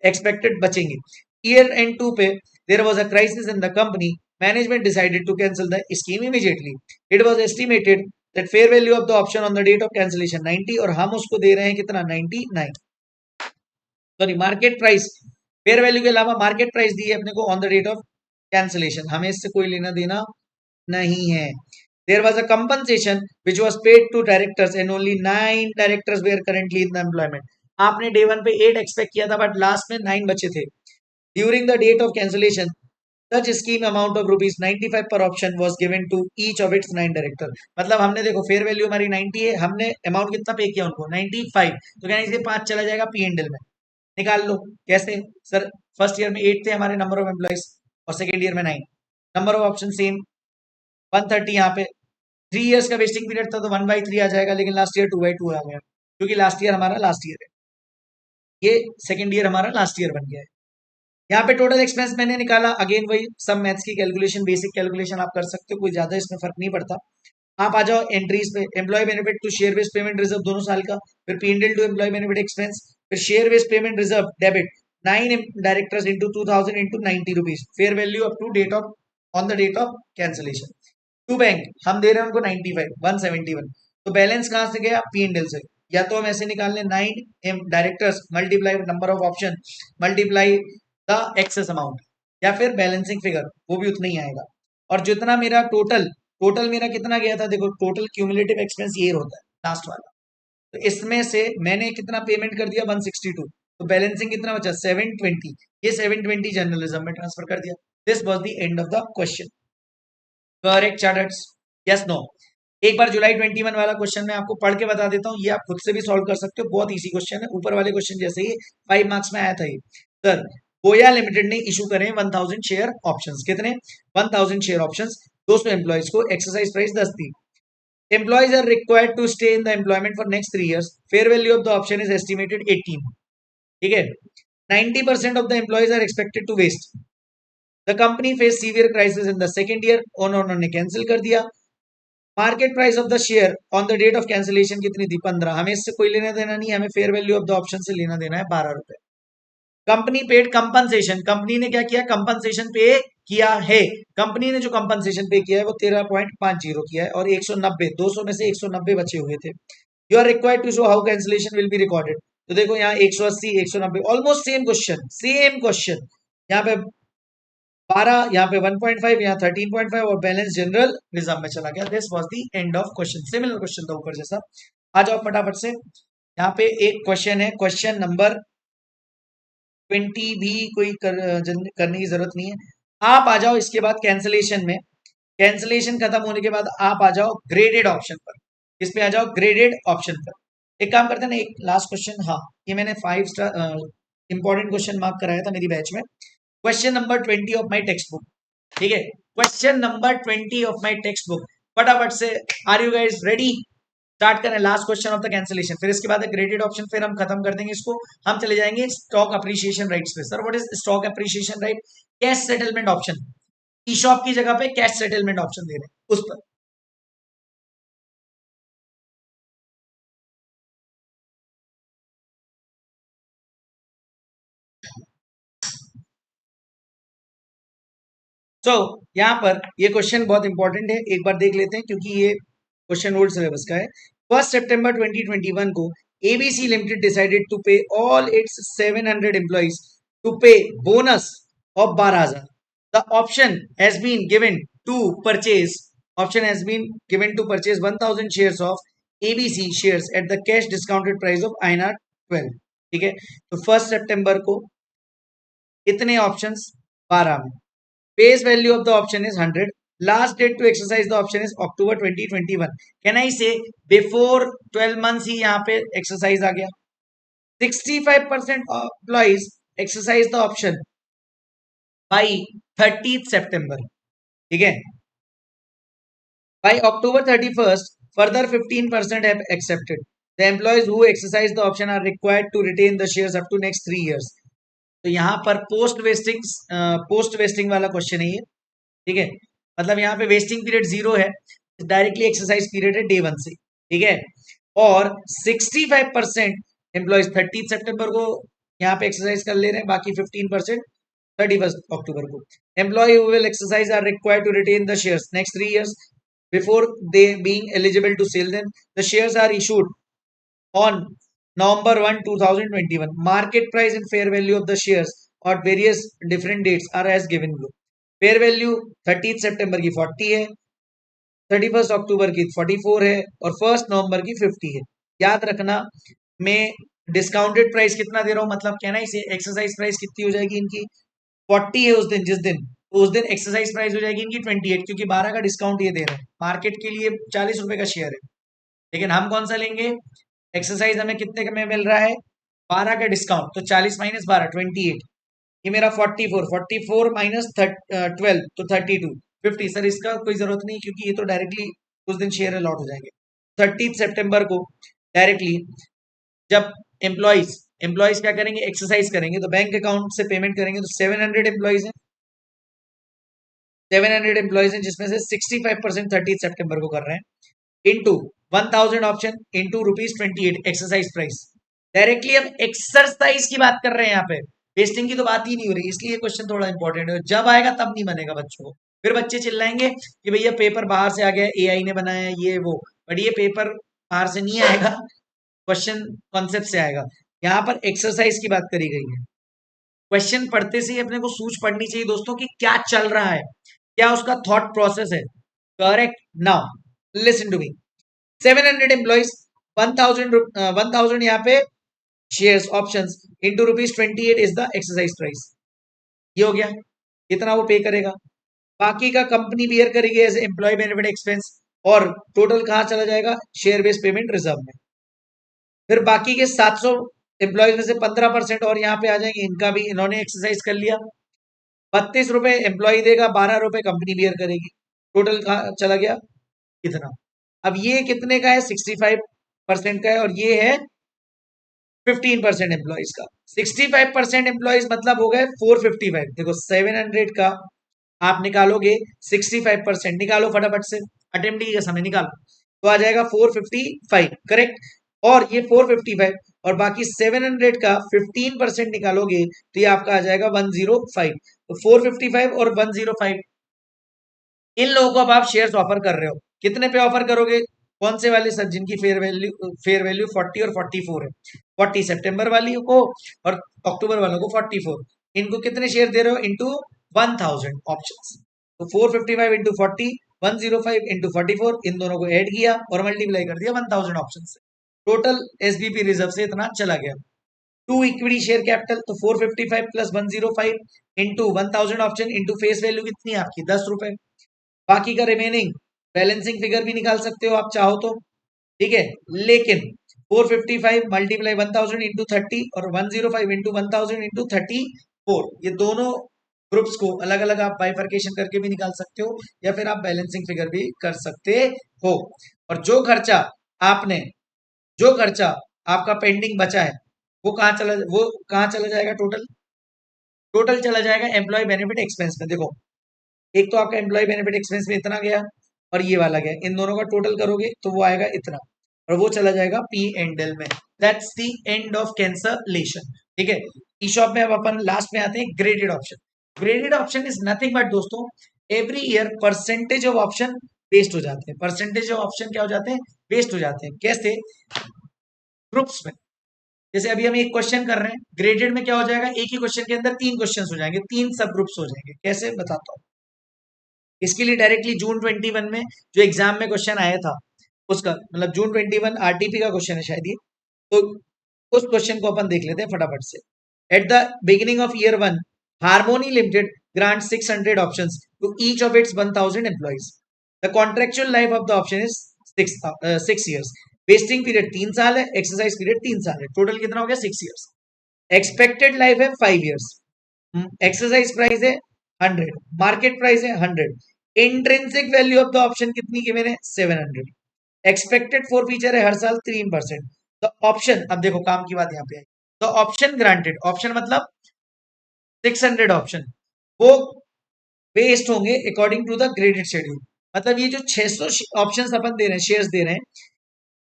expected बचेंगे। Year end 2 पे there was a crisis in the company, management decided to cancel the scheme immediately. It was estimated that fair value of the option on the date of cancellation 90, और हम उसको दे रहे हैं कितना, 99। Sorry, market price, fair value के अलावा market price दी है अपने को on the date of cancellation, हमें इससे कोई लेना देना नहीं है। There was a compensation which was paid to directors and only 9 directors were currently in the employment. आपने डे 1 पे 8 एक्सपेक्ट किया था, बट लास्ट में 9 बचे थे। During the date of cancellation such scheme amount of rupees 95 per option was given to each of its 9 director। मतलब हमने, देखो, फेयर वैल्यू हमारी 90 है, हमने अमाउंट कितना पे किया उनको, 95, तो कहने से 5 चला जाएगा पी एंड एल में। निकाल लो कैसे सर, फर्स्ट ईयर में 8 थे हमारे नंबर ऑफ एम्प्लॉइज, और सेकेंड ईयर में 9, नंबर ऑफ ऑप्शन सेम 130। यहाँ पे 3 इयर्स का वेस्टिंग पीरियड था, तो 1/3 आ जाएगा, लेकिन लास्ट ईयर 2/2 आ गया, क्योंकि लास्ट ईयर हमारा लास्ट ईयर है, ये सेकेंड ईयर हमारा लास्ट ईयर बन गया है। यहाँ पे टोटल एक्सपेंस मैंने निकाला, अगेन वही सब मैथ्स की कैलकुलेशन, बेसिक कैलकुलेशन आप कर सकते हो, कोई ज्यादा इसमें फर्क नहीं पड़ता। आप आ जाओ एंट्रीज पे, employee benefit to share based payment reserve दोनों साल का, फिर PNL to employ benefit expense, फिर share based payment reserve debit 9 directors into 2000 into 90 rupees, fair value up to date of, on the date of cancellation. To bank हम दे रहे हैं उनको 95 171, तो बैलेंस कहां से गया, पीएनएल से। या तो हम ऐसे निकाल लें, 9 directors multiply number of option multiply the excess amount, या फिर बैलेंसिंग फिगर, वो भी उतना ही आएगा। और जितना मेरा टोटल टोटल मेरा कितना गया था, देखो टोटल क्यूमुलेटिव एक्सपेंस ये होता है लास्ट वाला, तो इसमें से मैंने कितना पेमेंट कर दिया, 162, तो बैलेंसिंग कितना बचा, 720, ये 720 जर्नलिज्म में ट्रांसफर कर दिया। This was the end of the question. Correct charters, yes no. एक बार जुलाई 21 वाला क्वेश्चन मैं आपको पढ़ के बता देता हूँ, ये आप खुद से भी सॉल्व कर सकते हो, बहुत इजी क्वेश्चन है, ऊपर वाले क्वेश्चन जैसे ही 5 मार्क्स में आया था ये। सर, गोया लिमिटेड ने इशू करे 1000 शेयर ऑप्शंस, कितने, 1000 शेयर ऑप्शंस, 200 एम्प्लॉइज को, एक्सरसाइज प्राइस 10 थी। Employees are required to stay in the employment for next 3 years, fair value of the option is estimated 18, ठीक है। 90% of the employees are expected to vest, the company face severe crisis in the second year, उन्होंने cancel कर दिया। Market price of the share on the date of cancellation कितनी थी, 15, हमें इससे कोई लेना देना नहीं, हमें fair value of the option से लेना देना है 12 रुपए। कंपनी पेड कंपनसेशन, कंपनी ने क्या किया, कंपनसेशन पे किया है, कंपनी ने जो कंपनसेशन पे किया है वो 13.50 किया है, और 190, 200 में से 190 बचे हुए थे। You are required to show how cancellation will be recorded, तो देखो यहाँ 180 190 almost same question, same question, यहाँ पे 12, यहाँ पे 1.5, यहाँ 13.5, और बैलेंस जनरल रिजर्व में चला गया। This was the end of question, similar question था ऊपर जैसा। आ जाओ फटाफट से, यहाँ पे एक क्वेश्चन है, क्वेश्चन नंबर 20 भी कोई करने की जरूरत नहीं है। आप आ जाओ इसके बाद कैंसिलेशन में, कैंसिलेशन खत्म होने के बाद आप आ जाओ ग्रेडेड ऑप्शन पर, इस पे आ जाओ ग्रेडेड ऑप्शन पर। एक काम करते हैं ना, एक लास्ट क्वेश्चन, हाँ, ये मैंने 5 स्टार इंपॉर्टेंट क्वेश्चन मार्क कराया था मेरी बैच में, question number 20 of my text book, ठीक है, question number 20 of my text book, फटाफट से, are you guys ready, start करें। Last question of the cancellation, फिर इसके बाद ग्रेडेड ऑप्शन, फिर हम खत्म कर देंगे इसको, हम चले जाएंगे स्टॉक अप्रिशिएशन राइट्स पे। Sir, what is stock appreciation right, cash settlement option, E shop की जगह पे कैश सेटलमेंट ऑप्शन दे रहे हैं उस पर। सो यहाँ पर ये क्वेश्चन बहुत इंपॉर्टेंट है, एक बार देख लेते हैं, क्योंकि ये क्वेश्चन ओल्ड सिलेबस का है। 1 सितंबर 2021 को ABC limited decided to pay all its 700 employees to pay bonus of 12,000। The option has been given to purchase, option has been given to purchase 1000 shares of ABC shares at the cash discounted price of INR 12, ठीक है। तो 1 सितंबर को इतने options, 12 में, face value of the option is 100, last date to exercise the option is October 2021, can I say before 12 months ही यहाँ पे exercise आ गया, 65% employees exercise the option by 30th September. ठीक है, by October 31st, further 15% have accepted. The employees who exercise the option are required to retain the shares up to next 3 years. तो यहाँ पर post wasting वाला question है ये, ठीक है, मतलब यहाँ पे वेस्टिंग पीरियड 0 है, डायरेक्टली एक्सरसाइज पीरियड है डे 1 से, ठीक है, और 65% एम्प्लॉयज 30 सितंबर को यहाँ पे एक्सरसाइज कर ले रहे हैं, बाकी 15% 31 अक्टूबर को. Employee who will exercise are required to retain the shares next 3 years before they being eligible to sell them. The shares are issued on November 1, 2021. Market price and fair value of the shares at various different dates are as given below. Fair value 30 सितंबर की 40 है, 31 अक्टूबर की 44 है और 1 नवंबर की 50 है. याद रखना, मैं डिस्काउंटेड प्राइस कितना दे रहा हूं, मतलब कहना इसे एक्सरसाइज प्राइस कितनी हो जाएगी इनकी 40 है उस दिन, जिस दिन, तो उस दिन एक्सरसाइज प्राइस हो जाएगी इनकी 28, क्योंकि 12 का डिस्काउंट ये दे रहे हैं. मार्केट के लिए 40 रुपए का शेयर है, लेकिन हम कौन सा लेंगे, एक्सरसाइज हमें कितने में मिल रहा है, 12 का डिस्काउंट, तो 40 माइनस 12 28, ये मेरा 44 माइनस 12 तो 32 50. सर इसका कोई जरूरत नहीं, क्योंकि ये तो डायरेक्टली उस दिन शेयर अलॉट हो जाएंगे 30 सितंबर को. डायरेक्टली जब एम्प्लॉइज एम्प्लॉइज क्या करेंगे, एक्सरसाइज करेंगे, तो बैंक अकाउंट से पेमेंट करेंगे, तो 700 एम्प्लॉइज है, 700 एम्प्लॉइज हैं, जिसमें से 65% 30 सितंबर को कर रहे हैं, into 1000 option into ₹28 exercise price. Directly हम एक्सरसाइज की बात कर रहे हैं, यहाँ पे वेस्टिंग की तो बात ही नहीं हो रही, इसलिए क्वेश्चन थोड़ा इंपॉर्टेंट है. जब आएगा तब नहीं बनेगा बच्चों को, फिर बच्चे चिल्लाएंगे कि भैया पेपर बाहर से आ गया, एआई ने बनाया ये वो, बट ये पेपर बाहर से नहीं आएगा, क्वेश्चन कॉन्सेप्ट से आएगा. यहाँ पर एक्सरसाइज की बात करी गई है. क्वेश्चन पढ़ते से ही अपने को सूझ पड़नी चाहिए दोस्तों कि क्या चल रहा है, क्या उसका थॉट प्रोसेस है. Correct. Now listen to me. 700 employees, 1000 यहाँ पे shares options into ₹28 is the exercise price. ये हो गया, इतना वो पे करेगा, बाकी का कंपनी बियर करेगी एज एम्प्लॉय बेनिफिट एक्सपेंस, और टोटल कहाँ चला जाएगा, शेयर बेस्ड पेमेंट रिजर्व में. फिर बाकी के 700 एम्प्लॉयज में से 15% और यहाँ पे आ जाएंगे, इनका भी इन्होंने एक्सरसाइज कर लिया. 32 रुपए एम्प्लॉय देगा, 12 रुपए कंपनी बियर करेगी, टोटल कहाँ चला गया, इतना. अब ये कितने का है, 65% का है, और ये है 15% एम्प्लॉयज का. 65% एम्प्लॉयज मतलब हो गए 455. देखो 700 का आप निकालोगे, 65% निकालो फटाफट से, अटेम्प्ट का समय निकालो, तो आ जाएगा 455. करेक्ट. और ये 455 और बाकी 700 का 15% निकालोगे, तो ये आपका आ जाएगा 105. तो 455 और 105, इन लोगों को अब आप शेयर्स ऑफर कर रहे हो. कितने पे ऑफर करोगे, कौन से वाले सर, जिनकी फेयर वैल्यू 40 और 44 है. 40 सितंबर वाली को और अक्टूबर वालों को 44, इनको कितने शेयर दे रहे हो, इंटू 1000 ऑप्शंस. तो 455 इंटू 40, 105 इंटू 44, इन दोनों को ऐड किया और मल्टीप्लाई कर दिया 1000 ऑप्शन से. टोटल एसबीपी रिजर्व से इतना चला गया. टू इक्विटी शेयर कैपिटल, तो 455 plus 105 into 1000 option into face value कितनी है आपकी, 10 रुपए. बाकी का रिमेनिंग बैलेंसिंग फिगर भी निकाल सकते हो आप चाहो तो, ठीक है, लेकिन 455 मल्टीप्लाई 1000 इंटू 30 और 105 इंटू 1000 इंटू 34, ये दोनों ग्रुप्स को अलग अलग आप बाइफर्केशन करके भी निकाल सकते हो, या फिर आप बैलेंसिंग फिगर भी कर सकते हो. और आपने जो खर्चा आपका पेंडिंग बचा है, वो कहाँ चला जाएगा, टोटल चला जाएगा एम्प्लॉय बेनिफिट एक्सपेंस में. देखो, एक तो आपका एम्प्लॉय बेनिफिट एक्सपेंस में इतना गया और ये वाला गया, इन दोनों का टोटल करोगे तो वो आएगा इतना, और वो चला जाएगा पी एंड एल में. That's the end of cancellation. ठीक है. ई शॉप में अब अपन लास्ट में आते हैं graded option. Graded option is nothing but दोस्तों, every year percentage of option vest हो जाते हैं. परसेंटेज ऑफ ऑप्शन क्या हो जाते हैं, वेस्ट हो जाते हैं. कैसे, ग्रुप्स में. जैसे अभी हम एक क्वेश्चन कर रहे हैं, ग्रेडेड में क्या हो जाएगा, एक ही क्वेश्चन के अंदर 3 क्वेश्चन हो जाएंगे, 3 सब ग्रुप्स हो जाएंगे. कैसे बताता हूँ. इसके लिए डायरेक्टली जून 21 में जो एग्जाम में क्वेश्चन आया था, उसका मतलब जून 21 आरटीपी का क्वेश्चन है शायद ये, तो उस क्वेश्चन को अपन देख लेते हैं फटाफट से. At the beginning of year 1, Harmony limited grant 600 options to each of its 1000 employees. The contractual life of the option is 6 years. Vesting period 3 साल है, एक्सरसाइज पीरियड 3 साल है, टोटल कितना हो गया 6 ईयर्स। एक्सपेक्टेड लाइफ है 5 ईयर्स, एक्सरसाइज प्राइस है 100, market price है 100, intrinsic value of the option कितनी की मैंने 700, एक्सपेक्टेड फॉर फ्यूचर है हर साल 3%। तो ऑप्शन, अब देखो काम की बात यहाँ पे आई, तो ऑप्शन ग्रांटेड, ऑप्शन मतलब 600 ऑप्शन, वो बेस्ड होंगे according to the graded schedule. मतलब ये जो 600 ऑप्शन अपन दे रहे हैं, शेयर्स दे रहे हैं,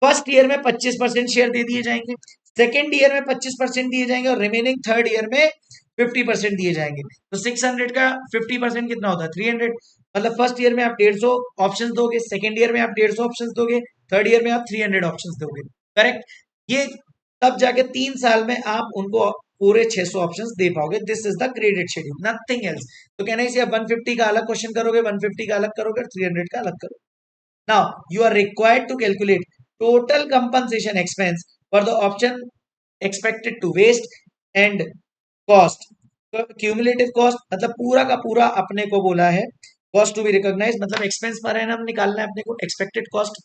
फर्स्ट ईयर में 25% शेयर दे दिए जाएंगे, सेकेंड ईयर में 25% दिए जाएंगे और रिमेनिंग थर्ड ईयर में 50% दिए जाएंगे। तो 600 का 50% कितना होता है 300। मतलब फर्स्ट ईयर में आप 150 ऑप्शन दोगे, सेकेंड ईयर में आप 150 ऑप्शन दोगे, थर्ड ईयर में आप 300 ऑप्शन दोगे, करेक्ट। ये तब जाके 3 साल में आप उनको पूरे 600 ऑप्शंस दे पाओगे। This is the graded schedule, nothing else. तो कहना है 150 का अलग क्वेश्चन करोगे, 150 का अलग करोगे, 300 का अलग करोगे। Now you are required to calculate total compensation expense for the option expected to waste and cost। तो क्यूमुलेटिव कॉस्ट मतलब पूरा का पूरा अपने को बोला है, कॉस्ट टू बी रिकॉग्नाइज मतलब एक्सपेंस पर एनम निकालना है अपने को, एक्सपेक्टेड कॉस्ट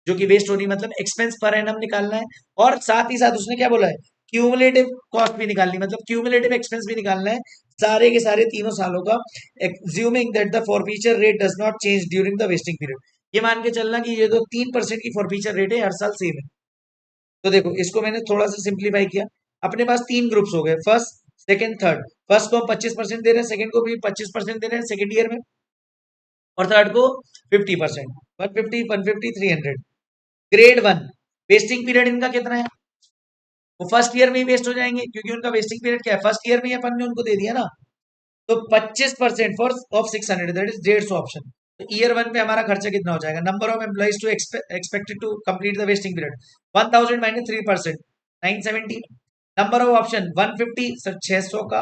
जो कि वेस्ट हो रही मतलब एक्सपेंस पर एनम निकालना है, और साथ ही साथ उसने क्या बोला है क्यूमुलेटिव कॉस्ट भी निकालनी, मतलब क्यूमुलेटिव एक्सपेंस भी निकालना है सारे के सारे तीनों सालों का, assuming that the forfeiture rate does not change during the vesting period. ये मान के चलना कि ये जो 3% की फॉरफीचर रेट है हर साल सेम है। तो देखो इसको मैंने थोड़ा सा सिंप्लीफाई किया, अपने पास 3 ग्रुप्स हो गए, फर्स्ट सेकंड थर्ड। फर्स्ट को हम 25% दे रहे हैं, सेकंड को भी 25% दे रहे हैं सेकंड ईयर में, और थर्ड को 50%, 150 150 300। ग्रेड 1 वेस्टिंग पीरियड इनका कितना है, वो फर्स्ट ईयर में ही वेस्ट हो जाएंगे क्योंकि उनका वेस्टिंग पीरियड क्या है फर्स्ट ईयर में ही अपन ने उनको दे दिया ना। तो 25% for of 600 that is 150 option. तो ईयर 1 पे हमारा खर्चा कितना हो जाएगा, number of employees to expected to complete the vesting period 1000 minus 3% 970, number of option 150, sir 600 का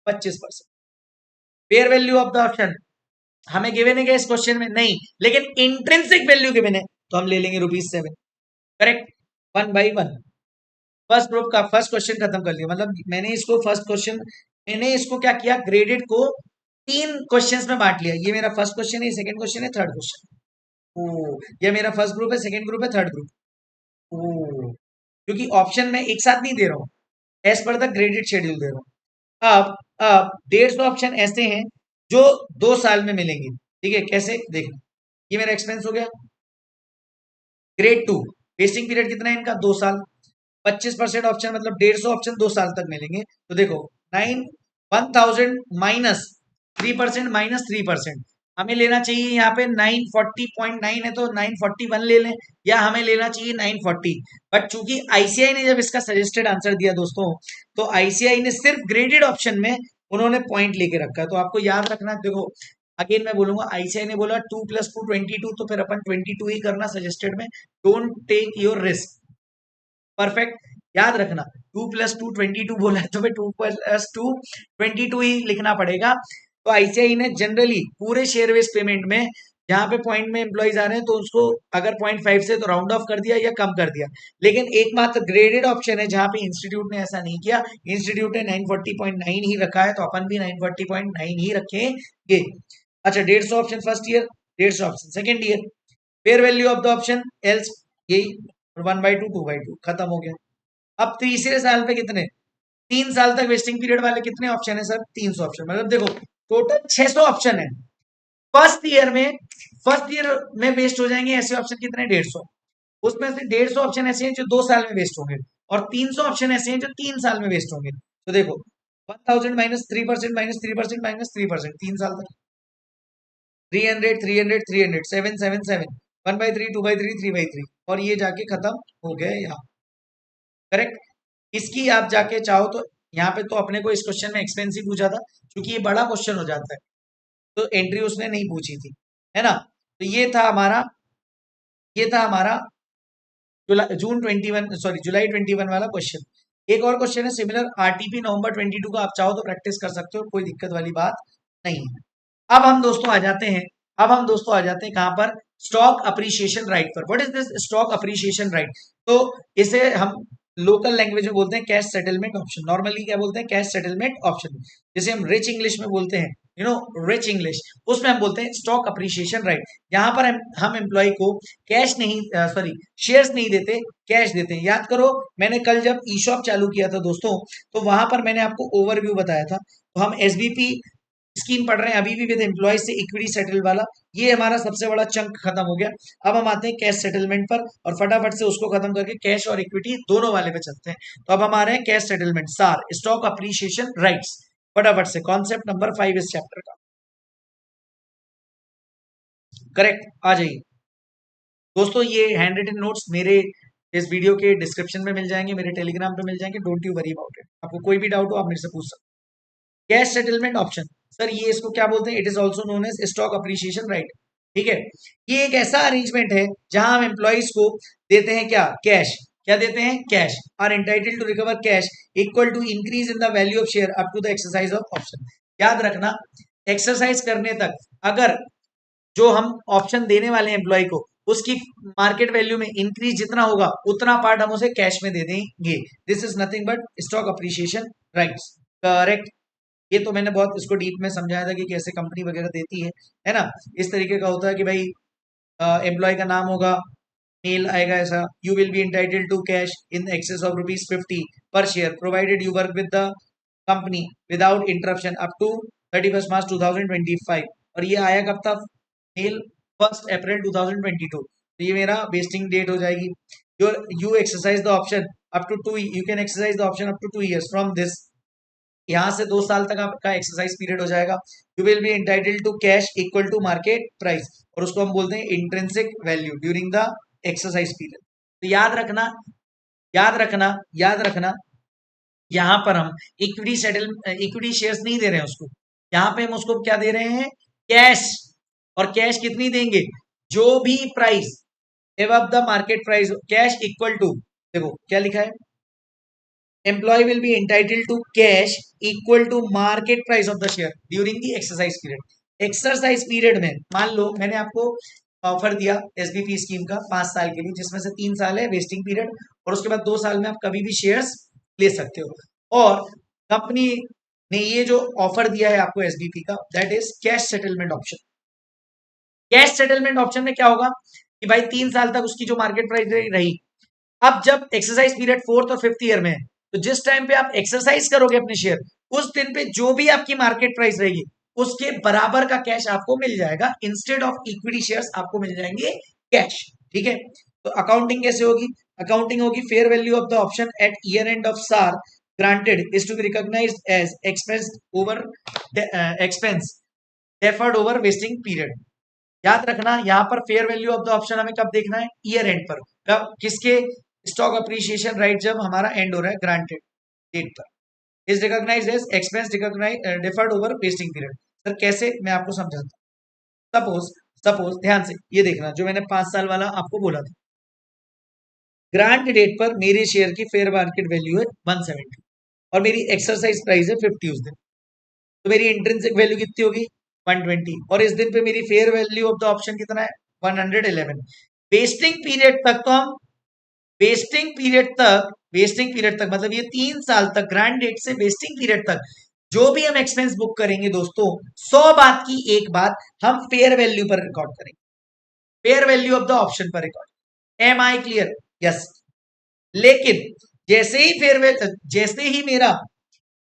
25%। Fair value of the option हमें गिवन है क्या इस क्वेश्चन में, नहीं, लेकिन इंट्रिंसिक वैल्यू गिवन है तो हम ले लेंगे ₹7, करेक्ट। 1/1 फर्स्ट ग्रुप का फर्स्ट क्वेश्चन खत्म कर लिया, मतलब मैंने इसको फर्स्ट क्वेश्चन, मैंने इसको क्या किया ग्रेडेड को 3 क्वेश्चंस में बांट लिया, ये मेरा फर्स्ट क्वेश्चन है, सेकंड क्वेश्चन है, थर्ड क्वेश्चन। ओ, ये मेरा फर्स्ट ग्रुप है, सेकंड ग्रुप है, थर्ड ग्रुप। ओ, क्योंकि ऑप्शन में एक साथ नहीं दे रहा हूँ, as per the graded schedule दे रहा हूँ। अब 150 ऑप्शन ऐसे हैं जो 2 साल में मिलेंगे, ठीक है, कैसे देखना। ये मेरा एक्सपेंस हो गया। ग्रेड 2 वेस्टिंग पीरियड कितना है इनका 2 साल, 25% ऑप्शन मतलब 150 ऑप्शन 2 साल तक मिलेंगे। तो देखो 1000 माइनस 3% माइनस 3%, हमें लेना चाहिए यहाँ पे 940.9 है तो 941 ले लें, या हमें लेना चाहिए 940। बट चूंकि आईसीआई ने जब इसका सजेस्टेड आंसर दिया दोस्तों, तो आईसीआई ने सिर्फ ग्रेडेड ऑप्शन में उन्होंने पॉइंट लेके रखा है। तो आपको याद रखना, देखो अगेन मैं बोलूंगा, आईसीआई ने बोला 2 + 2 22, तो फिर अपन 22 ही करना सजेस्टेड में, don't take your risk. Perfect, याद रखना 2 + 2 22 बोला है तो फिर 2 + 2 22 ही लिखना पड़ेगा। तो आईसीआई ने जनरली पूरे शेयर बेस्ड पेमेंट में जहां पे पॉइंट में एम्प्लॉइज आ रहे हैं तो उसको अगर 0.5 से तो राउंड ऑफ कर दिया या कम कर दिया, लेकिन एकमात्र ग्रेडेड ऑप्शन है जहां पे इंस्टीट्यूट ने ऐसा नहीं किया, इंस्टीट्यूट ने 940.9 ही रखा है, तो अपन भी 940.9 ही रखेंगे। अच्छा 150 option first year, 150 option second year, fair value of the option else, यही 1/2 2/2 खत्म हो गया। अब तीसरे साल पे कितने, 3 साल तक वेस्टिंग पीरियड वाले कितने ऑप्शन है सर 300 ऑप्शन, मतलब देखो टोटल 600 ऑप्शन है। फर्स्ट ईयर में वेस्ट हो जाएंगे ऐसे ऑप्शन कितने 150, उसमें से 150 ऑप्शन ऐसे हैं जो 2 साल में वेस्ट होंगे, और 300 ऑप्शन ऐसे हैं जो 3 साल में वेस्ट होंगे। तो देखो 1000 माइनस 3% माइनस 3% माइनस 3%, 3 साल तक 300 300 300 777 1/3 2/3 3/3, और ये जाके खत्म हो गया यहाँ, करेक्ट। इसकी आप जाके चाहो तो यहाँ पे तो अपने को इस क्वेश्चन में एक्सपेंसिव पूछा था, क्योंकि ये बड़ा क्वेश्चन हो जाता है, तो एंट्री उसने नहीं पूछी थी, है ना। तो ये था हमारा जुलाई 21 वाला क्वेश्चन। एक और क्वेश्चन है सिमिलर आरटीपी नवंबर 22 का, आप चाहो तो प्रैक्टिस कर सकते हो, कोई दिक्कत वाली बात नहीं है। अब हम दोस्तों आ जाते हैं कहां पर, स्टॉक अप्रिसिएशन राइट पर। What is this stock appreciation right, तो इसे हम लोकल लैंग्वेज में बोलते हैं कैश सेटलमेंट ऑप्शन, नॉर्मली क्या बोलते हैं कैश सेटलमेंट ऑप्शन, जिसे हम रिच इंग्लिश में बोलते हैं यू नो रिच इंग्लिश, उसमें हम बोलते हैं स्टॉक अप्रिसिएशन राइट। यहाँ पर हम एम्प्लॉय को कैश नहीं, सॉरी, शेयर्स नहीं देते, कैश देते हैं। याद करो, मैंने कल जब ई शॉप चालू किया था दोस्तों, तो वहां पर मैंने आपको ओवरव्यू बताया था। तो हम एसबीपी स्कीम पढ़ रहे हैं अभी भी विद एम्प्लॉय से इक्विटी सेटल वाला, ये हमारा सबसे बड़ा चंक खत्म हो गया। अब हम आते हैं कैश सेटलमेंट पर, और फटाफट से उसको खत्म करके कैश और इक्विटी दोनों वाले पे चलते हैं। तो अब हम आ रहे हैं कैश सेटलमेंट, सार स्टॉक अप्रिसिएशन राइट्स। फटाफट से कॉन्सेप्ट नंबर 5 इस चैप्टर का, करेक्ट, आ जाइए दोस्तों। ये हैंड रिटन नोट्स मेरे इस वीडियो के डिस्क्रिप्शन में मिल जाएंगे, मेरे टेलीग्राम पे मिल जाएंगे, don't you worry about it. आपको कोई भी डाउट हो आप मेरे से पूछ सकते हैं। कैश सेटलमेंट ऑप्शन, सर ये इसको क्या बोलते हैं? It is also known as stock appreciation right. ठीक है, ये एक ऐसा अरेंजमेंट है जहां हम एम्प्लॉइज को देते हैं क्या? कैश। क्या देते हैं? Cash. Are entitled to recover cash equal to increase in the value of share up to the exercise of option. याद रखना, एक्सरसाइज करने तक अगर जो हम ऑप्शन देने वाले हैं एम्प्लॉय को, उसकी मार्केट वैल्यू में इंक्रीज जितना होगा उतना पार्ट हम उसे कैश में दे देंगे। This is nothing but stock appreciation rights, correct. ये तो मैंने बहुत इसको डीप में समझाया था कि कैसे कंपनी वगैरह देती है ना। इस तरीके का होता है कि भाई एम्प्लॉय का नाम होगा, मेल आएगा ऐसा, you will be entitled to cash in excess of ₹50 per share provided you work with the company without interruption up to 31 March 2025। और ये आया कब तक? मेल 1 अप्रैल 2022। तो ये मेरा वेस्टिंग डेट हो जाएगी। You exercise the option up to 2, you can exercise the option up to 2 years from this. यहाँ से 2 साल तक आपका एक्सरसाइज पीरियड हो जाएगा। You will be entitled to cash equal to market price, और उसको हम बोलते हैं intrinsic value during the exercise period. तो याद रखना, याद रखना, याद रखना, यहाँ पर हम इक्विटी शेयर्स नहीं दे रहे हैं उसको, यहाँ पे हम उसको क्या दे रहे हैं? कैश। और कैश कितनी देंगे? जो भी price above the market price, cash equal to, देखो क्या लिखा है, employee will be entitled to cash equal to market price of the share during the exercise period. Exercise period में मान लो मैंने आपको ऑफर दिया एसबीपी स्कीम का 5 साल के लिए, जिसमें से 3 साल है वेस्टिंग पीरियड, और उसके बाद 2 साल में आप कभी भी शेयर्स ले सकते हो। और कंपनी ने ये जो ऑफर दिया है आपको एसबीपी का, that is cash settlement option. Cash settlement option में क्या होगा कि भाई 3 साल तक उसकी जो मार्केट प्राइस रही, अब जब एक्सरसाइज पीरियड 4th और 5th ईयर में है, तो जिस टाइम पे आप एक्सरसाइज करोगे अपने शेयर, उस दिन पे जो भी आपकी मार्केट प्राइस रहेगी उसके बराबर का कैश आपको मिल जाएगा। इंस्टेड ऑफ इक्विटी शेयर्स आपको मिल जाएंगे कैश। ठीक है, तो अकाउंटिंग कैसे होगी? अकाउंटिंग होगी fair value of the option at year end of share granted is to be recognized as expense over expense deferred over vesting period. याद रखना, यहाँ पर fair value of the option हमें कब देखना है? ईयर एंड पर। कब? किसके? स्टॉक अप्रिसिएशन राइट जब हमारा एंड हो रहा है ग्रांटेड डेट पर, is recognised as expense recognise deferred over vesting period. Sir कैसे? मैं आपको समझाता हूँ। सपोज सपोज ध्यान से ये देखना, जो मैंने 5 साल वाला आपको बोला था, ग्रांट डेट पर मेरे शेयर की फेयर मार्केट वैल्यू है 170 और मेरी एक्सरसाइज प्राइस है 50 उस दिन, तो मेरी इंट्रिंसिक वैल्यू कितनी होगी? 120, और इस दिन पे मेरी fair value of the option कितना है? 111। वेस्टिंग पीरियड तक तो हम, वेस्टिंग पीरियड तक मतलब ये 3 साल तक, ग्रांड डेट से वेस्टिंग पीरियड तक जो भी हम एक्सपेंस बुक करेंगे दोस्तों, 100 बात की एक बात हम फेयर वैल्यू पर रिकॉर्ड करेंगे, fair value of the option पर record. Am I clear? Yes. लेकिन जैसे ही मेरा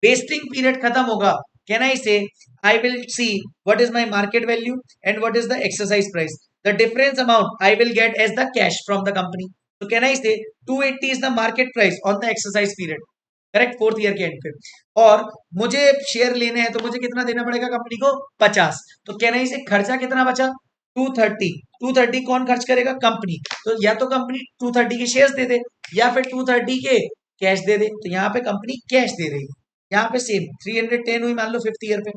वेस्टिंग पीरियड खत्म होगा, can I say I will see what is my market value and what is the exercise price, the difference amount I will get as the cash from the company. तो can I say 280 is the market price on the exercise period, correct, 4th year के end पे। और मुझे share लेने हैं तो मुझे कितना देना पड़ेगा कंपनी को? 50। तो कैन आई से खर्चा कितना बचा? 230। 230 कौन खर्च करेगा? कंपनी। तो या तो कंपनी 230 के शेयर्स दे दे, या फिर 230 के कैश दे दे। तो यहाँ पे कंपनी कैश दे रही है, यहाँ पे सेम 310 हुई मान लो 5th ईयर पे।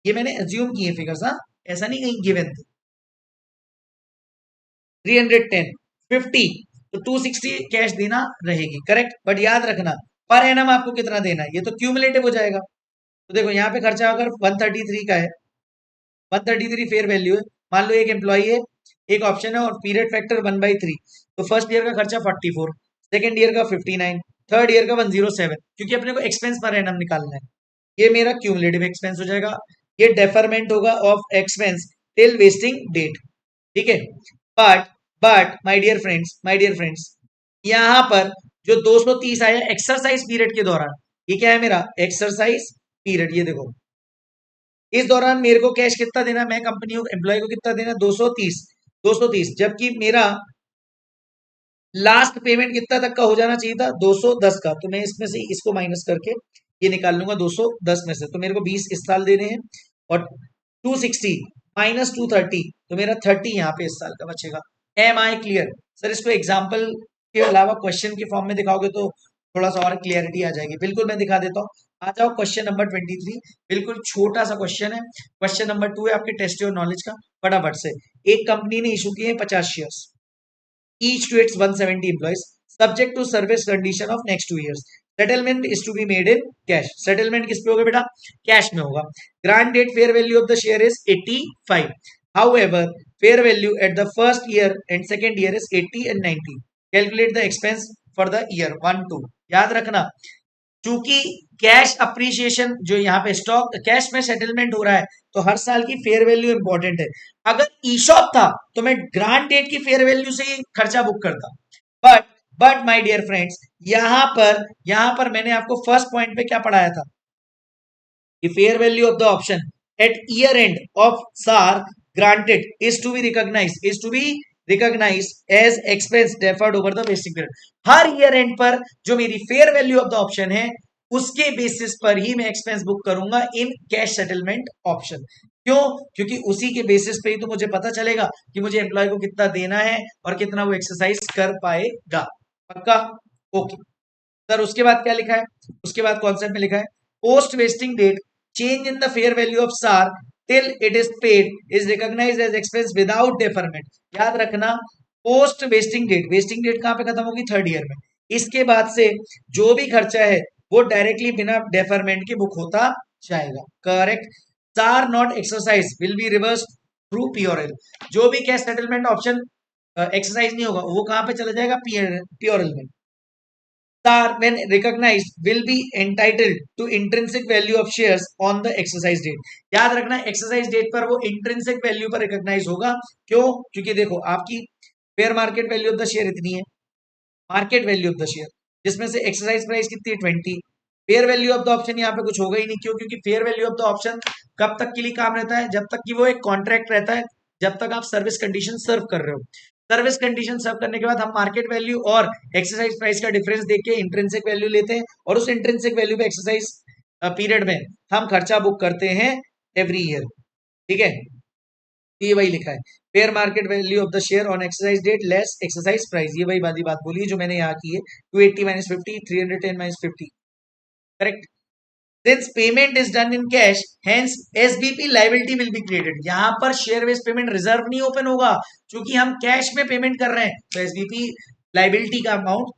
ये मैंने अज्यूम किए फिगर्स, हाँ, ऐसा नहीं कहीं गिवन थे। 310 50, तो 260 कैश देना रहेगी, करेक्ट। बट याद रखना पर एनम आपको कितना देना है, ये तो क्यूमुलेटिव हो जाएगा। तो देखो यहाँ पे खर्चा अगर 133 का है, 133 फेयर वैल्यू है, मान लो एक एम्प्लॉई है, एक ऑप्शन है और पीरियड फैक्टर 1/3, तो फर्स्ट ईयर का खर्चा 44, सेकेंड ईयर का 59, थर्ड ईयर का 107, क्योंकि अपने को एक्सपेंस पर एनम निकालना है। ये मेरा क्यूमुलेटिव एक्सपेंस हो जाएगा। ये डेफरमेंट होगा of expense till vesting date, ठीक है। बट माय डियर फ्रेंड्स यहां पर जो 230 आया एक्सरसाइज पीरियड के दौरान, ये क्या है मेरा एक्सरसाइज पीरियड, ये देखो इस दौरान मेरे को कैश कितना देना, मैं कंपनी को एम्प्लॉय को कितना देना 230, जबकि मेरा लास्ट पेमेंट कितना तक का हो जाना चाहिए था 210 का, तो मैं इसमें से इसको माइनस करके ये निकाल लूंगा 210 में से, तो मेरे को 20 इस साल देने हैं और 260 माइनस 230, तो मेरा 30 यहाँ पे इस साल का बचेगा। Am I clear? सर इसको एग्जाम्पल के अलावा क्वेश्चन के फॉर्म में दिखाओगे तो थोड़ा सा और क्लियरिटी आ जाएगी। बिल्कुल मैं दिखा देता हूँ। आ जाओ क्वेश्चन नंबर 23, बिल्कुल छोटा सा क्वेश्चन है। क्वेश्चन नंबर 2 है आपके टेस्ट योर नॉलेज का। फटाफट से, एक कंपनी ने इशू किए हैं 50 shares each to its 170 employees subject to service condition of next 2 years. Settlement is to be made in cash. Settlement किस पे होगा बेटा? कैश में होगा। Grant date fair value of the share is 85. However, fair value at the first year and second year is 80 and 90. Calculate the expense for the year 1 2. याद रखना, चूंकि cash appreciation जो यहाँ पे स्टॉक कैश में settlement हो रहा है, तो हर साल की फेयर वैल्यू इंपॉर्टेंट है। अगर ईशॉप था तो मैं ग्रांट डेट की फेयर वैल्यू से ही खर्चा बुक करता। बट माय डियर फ्रेंड्स, यहां पर मैंने आपको फर्स्ट पॉइंट पे क्या पढ़ाया था कि fair value of the option at year end of share granted is to be recognize as expense deferred over the vesting period. हर ईयर एंड पर जो मेरी fair value of the option है उसके बेसिस पर ही मैं एक्सपेंस बुक करूंगा in cash settlement option. क्यों? क्योंकि उसी के बेसिस पे ही तो मुझे पता चलेगा कि मुझे एम्प्लॉय को कितना देना है और कितना वो एक्सरसाइज कर पाएगा। पक्का? ओके सर, उसके बाद क्या लिखा है? उसके बाद कॉन्सेप्ट में लिखा है post vesting date change in the fair value of share till it is paid is recognised as expense without deferment. याद रखना, पोस्ट वेस्टिंग डेट कहां पे खत्म होगी? थर्ड ईयर में। इसके बाद से जो भी खर्चा है वो डायरेक्टली बिना डेफरमेंट के बुक होता जाएगा। Correct. Share not exercise will be reverse through P or L. जो भी कैश सेटलमेंट ऑप्शन एक्सरसाइज नहीं होगा वो कहां पे चला जाएगा? पीओरएल में। SAR, when recognized, will be entitled to intrinsic value of shares on the exercise date. याद रखना, एक्सरसाइज डेट पर वो इंट्रिंसिक वैल्यू पर रिकॉग्नाइज होगा। क्यों? क्योंकि देखो आपकी fair market value of the share इतनी है, market value of the share, जिसमें से एक्सरसाइज प्राइस कितनी है? 20। Fair value of the option यहाँ पे कुछ होगा ही नहीं। क्यों? क्योंकि fair value of the option कब तक के लिए काम रहता है? जब तक कि वो एक कॉन्ट्रैक्ट रहता है, जब तक आप सर्विस कंडीशन सर्व कर रहे हो। सर्विस कंडीशन सर्व करने के बाद हम मार्केट वैल्यू और एक्सरसाइज प्राइस का डिफरेंस देख के इंट्रिंसिक वैल्यू लेते हैं और उस इंट्रिंसिक वैल्यू पे एक्सरसाइज पीरियड में हम खर्चा बुक करते हैं एवरी ईयर। ठीक है, ये वही लिखा है, fair market value of the share on exercise date less exercise price. ये वही वाली बात बोली है जो मैंने यहाँ की है, 280 minus 50, 310 minus 50। Correct. Since payment is done in cash, hence SBP liability will be created. यहाँ पर शेयर बेस्ड पेमेंट रिजर्व नहीं ओपन होगा, क्योंकि हम कैश में पेमेंट कर रहे हैं, तो SBP लाइबिलिटी का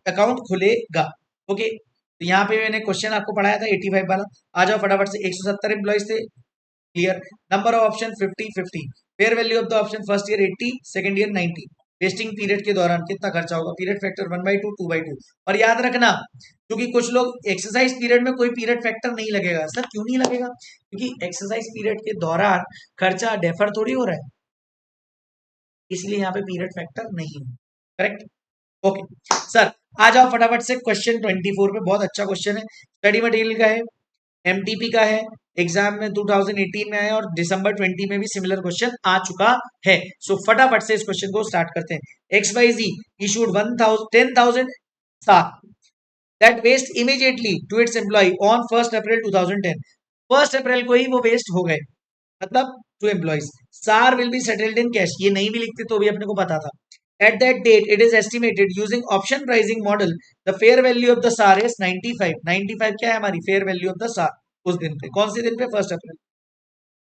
अकाउंट खुलेगा। ओके, तो यहाँ पे मैंने क्वेश्चन आपको पढ़ाया था 85 वाला। आ जाओ फटाफट से। 170 एम्प्लॉइज थे, clear. Number of option 50-50। Fair value of the option first year 80, second year 90। Vesting period के दौरान कितना खर्चा होगा? Period factor 1/2, 2/2। और याद रखना, क्योंकि कुछ लोग एक्सरसाइज पीरियड में कोई पीरियड फैक्टर नहीं लगेगा। सर क्यों नहीं लगेगा? क्योंकि एक्सरसाइज पीरियड के दौरान खर्चा डेफर थोड़ी हो रहा है, इसलिए यहाँ पे पीरियड फैक्टर नहीं है। करेक्ट। ओके सर, आ जाओ फटाफट से क्वेश्चन 24 पे। बहुत अच्छा क्वेश्चन है, स्टडी मटेरियल का है, एमटीपी का है, एग्जाम में 2018 में आया और दिसंबर 20 में भी सिमिलर क्वेश्चन आ चुका है। सो फटाफट से इस क्वेश्चन को स्टार्ट करते हैं। XYZ issued 10,000 SAR that waste immediately to its employee on 1st April 2010. 1st अप्रैल को ही वो वेस्ट हो गए, मतलब two employees. SAR will be settled in cash। ये नहीं भी लिखते तो भी अपने को पता था। At that date, it is estimated using option pricing model, the fair value of the SAR is 95. 95 क्या है हमारी fair value of the SAR उस दिन पे? कौन से दिन पे? 1st April.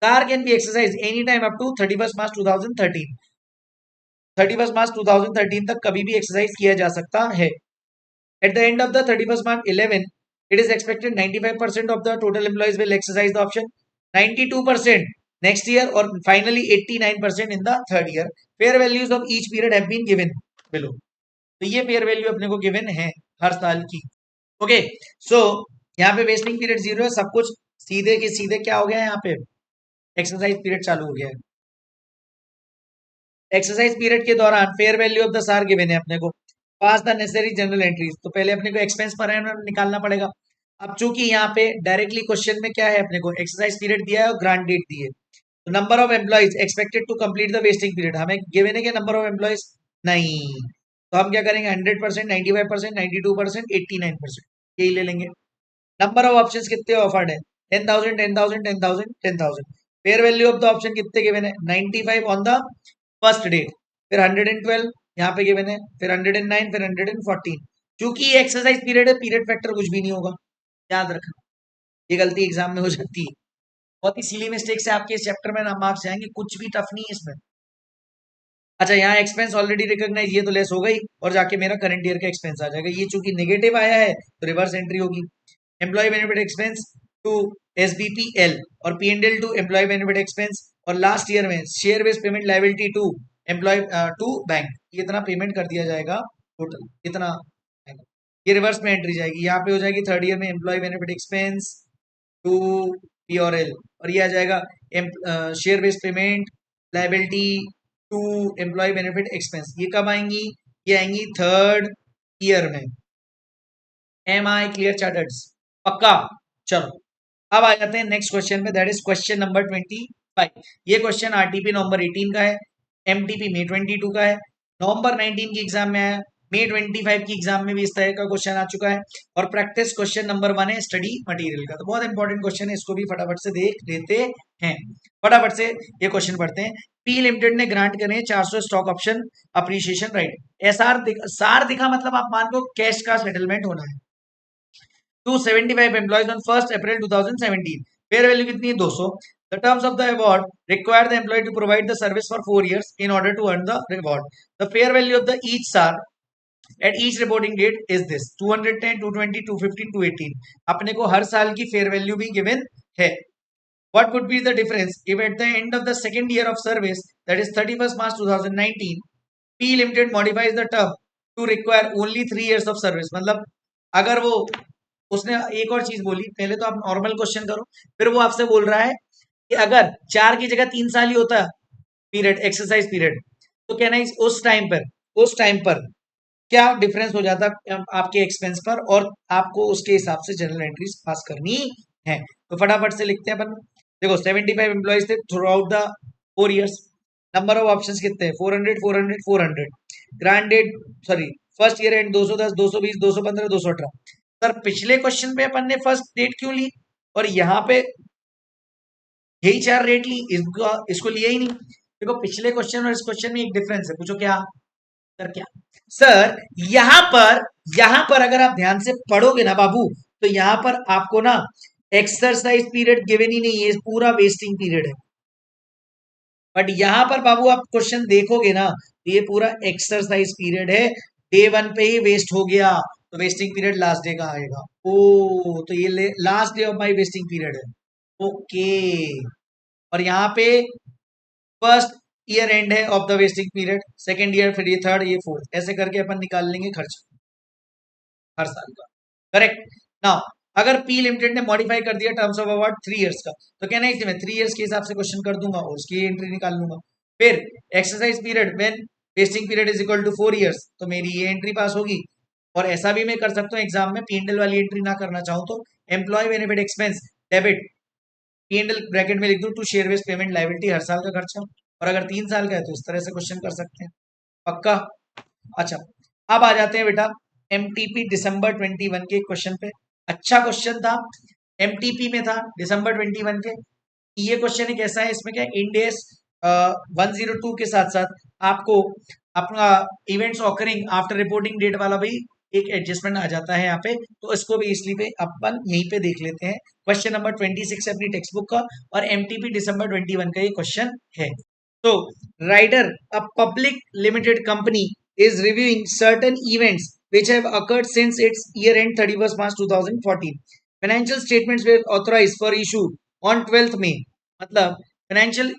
SAR can be exercised any time up to 31st March 2013। 31st March 2013 तक कभी भी एक्सरसाइज किया जा सकता है। At the end of the 31st March 11, it is expected 95% of the total employees will exercise the option, 92% next year, or finally 89% in the third year. Fair values of each period have been given below. तो ये fair value अपने को given है हर साल की। Okay, सो यहाँ पे vesting period 0 है, सब कुछ सीधे के सीधे क्या हो गया है यहाँ पे? एक्सरसाइज पीरियड चालू हो गया है। एक्सरसाइज पीरियड के दौरान फेयर वैल्यू ऑफ द सार गिवन है अपने को, पास द नेसेसरी जनरल एंट्रीज। तो पहले अपने को एक्सपेंस पर निकालना पड़ेगा। अब चूंकि यहाँ पे डायरेक्टली क्वेश्चन में क्या है, अपने को एक्सरसाइज पीरियड दिया है और ग्रांट डेट दी है। तो number of employees expected to complete the vesting period, हमें गिवन है कि नंबर ऑफ एम्प्लॉइज नहीं, तो हम क्या करेंगे 100%, 95%, 92%, 89%, यही ले लेंगे। नंबर ऑफ ऑप्शंस कितने ऑफर्ड है, 10,000, 10,000, 10,000, 10,000। Fair value of the option कितने गिवन है, 95 ऑन द फर्स्ट डेट, फिर 112 यहाँ पे गिवन है, फिर 109, फिर 114। चूंकि ये एक्सरसाइज पीरियड है, पीरियड फैक्टर कुछ भी नहीं होगा, याद रखना, ये गलती एग्जाम में हो जाती है। बहुत ही सिली मिस्टेक से आपके इस चैप्टर में ना मार्क्स आएंगे, कुछ भी टफ नहीं है इसमें। अच्छा, यहाँ एक्सपेंस ऑलरेडी रिकॉग्नाइज, ये तो लेस हो गई और जाके मेरा करंट ईयर का एक्सपेंस आ जाएगा। ये चूंकि नेगेटिव आया है तो रिवर्स एंट्री होगी। Employee benefit expense to SBPL और P and L to employ benefit expense, और लास्ट ईयर में share based payment liability to employee to bank, ये इतना पेमेंट कर दिया जाएगा टोटल, इतना ये रिवर्स में एंट्री जाएगी। यहाँ पे हो जाएगी थर्ड ईयर में employee benefit expense to P or L, और ये आ जाएगा share based payment liability to employ benefit expense. ये कब आएंगी, ये आएंगी थर्ड ईयर में। एम आई क्लियर चार्टर्स, पक्का। चलो अब आ जाते हैं नेक्स्ट क्वेश्चन पे, दैट इज क्वेश्चन नंबर 25। ये क्वेश्चन आरटीपी नवंबर 18 का है, एमटीपी मई 22 का है, नवंबर 19 की एग्जाम में आया, मई 25 की एग्जाम में भी इस तरह का क्वेश्चन आ चुका है, और प्रैक्टिस क्वेश्चन नंबर 1 है स्टडी मटेरियल का। तो बहुत इंपॉर्टेंट क्वेश्चन है, इसको भी फटाफट से देख लेते हैं। फटाफट से ये क्वेश्चन पढ़ते हैं। पी लिमिटेड ने ग्रांट करे 400 stock option appreciation right. SR सार दिखा मतलब आप मान लो कैश का सेटलमेंट होना है। 275 employees on 1st April 2017. Fair value कितनी है 200. The terms of the award require the employee to provide the service for 4 years in order to earn the reward. The fair value of the each SAR at each reporting date is this 210, 220, 215, 218. अपने को हर साल की fair value भी given है. What would be the difference if at the end of the second year of service, that is 31st March 2019, P Limited modifies the term to require only 3 years of service. मतलब अगर वो उसने एक और चीज बोली, पहले तो आप नॉर्मल क्वेश्चन करो, फिर वो आपसे बोल रहा है कि अगर 4 की जगह 3 साल ही होता पीरियड, एक्सरसाइज पीरियड, तो कहना है उस टाइम पर क्या डिफरेंस हो जाता आपके एक्सपेंस पर, और आपको उसके हिसाब से जनरल एंट्रीज पास करनी है। तो फटाफट से लिखते हैं अपन। देखो 75 एम्प्लॉइज थे throughout the 4 years. Number of options कितने हैं 400, 400, 400। Grant date sorry first year end 210, 220, 215, 218। Sir पिछले क्वेश्चन पे अपन ने फर्स्ट डेट क्यों ली और यहाँ पे यही 4 रेट ली, इसको लिया ही नहीं। देखो पिछले क्वेश्चन और इस क्वेश्चन में एक डिफरेंस है। पूछो क्या सर, क्या सर, यहाँ पर अगर आप ध्यान से पढ़ोगे ना बाबू, तो यहाँ पर आपको ना एक्सरसाइज पीरियड गिवन ही नहीं है, पूरा वेस्टिंग पीरियड है। बट यहाँ पर बाबू आप क्वेश्चन देखोगे ना, तो ये पूरा एक्सरसाइज पीरियड है, डे 1 पे ही वेस्ट हो गया, तो वेस्टिंग पीरियड लास्ट डे का आएगा। ओ तो ये last day of my vesting period है, ओके। और यहाँ पे फर्स्ट ईयर एंड है of the vesting period, second year, फिर ये थर्ड, ये फोर्थ, ऐसे करके अपन निकाल लेंगे खर्च हर साल का। करेक्ट। नाउ अगर पी लिमिटेड ने मॉडिफाई कर दिया टर्म्स ऑफ अवार्ड 3 इयर्स का, तो कहना है कि मैं 3 इयर्स के हिसाब से क्वेश्चन कर दूंगा और उसकी एंट्री निकाल लूंगा। फिर exercise period when vesting period is equal to 4 years, तो मेरी ये एंट्री पास होगी। और ऐसा भी मैं कर सकता हूँ एग्जाम में, पीएनएल वाली एंट्री ना करना चाहूँ तो employee benefit expense debit PNL bracket में लिख दूं to share based payment liability, हर साल का खर्चा। और अगर 3 साल का है तो इस तरह से क्वेश्चन कर सकते हैं, पक्का। अच्छा अब आ जाते हैं बेटा एमटीपी दिसंबर 21 के क्वेश्चन पे। अच्छा क्वेश्चन था, एमटीपी में था दिसंबर 21 के। ये क्वेश्चन एक ऐसा है, इसमें क्या इंडेस 102 के साथ साथ आपको अपना events occurring after reporting date वाला भी एक एडजस्टमेंट आ जाता है यहाँ पे, तो इसको भी इसलिए पे अपन यहीं पे देख लेते हैं। क्वेश्चन नंबर 26 है अपनी टेक्स्ट बुक का, और एमटीपी दिसंबर 21 का ये क्वेश्चन है। तो Rider a public limited company is reviewing certain events which have occurred since its year end 31st March 2014. Financial statements were authorized for issue on 12th May. मतलब financial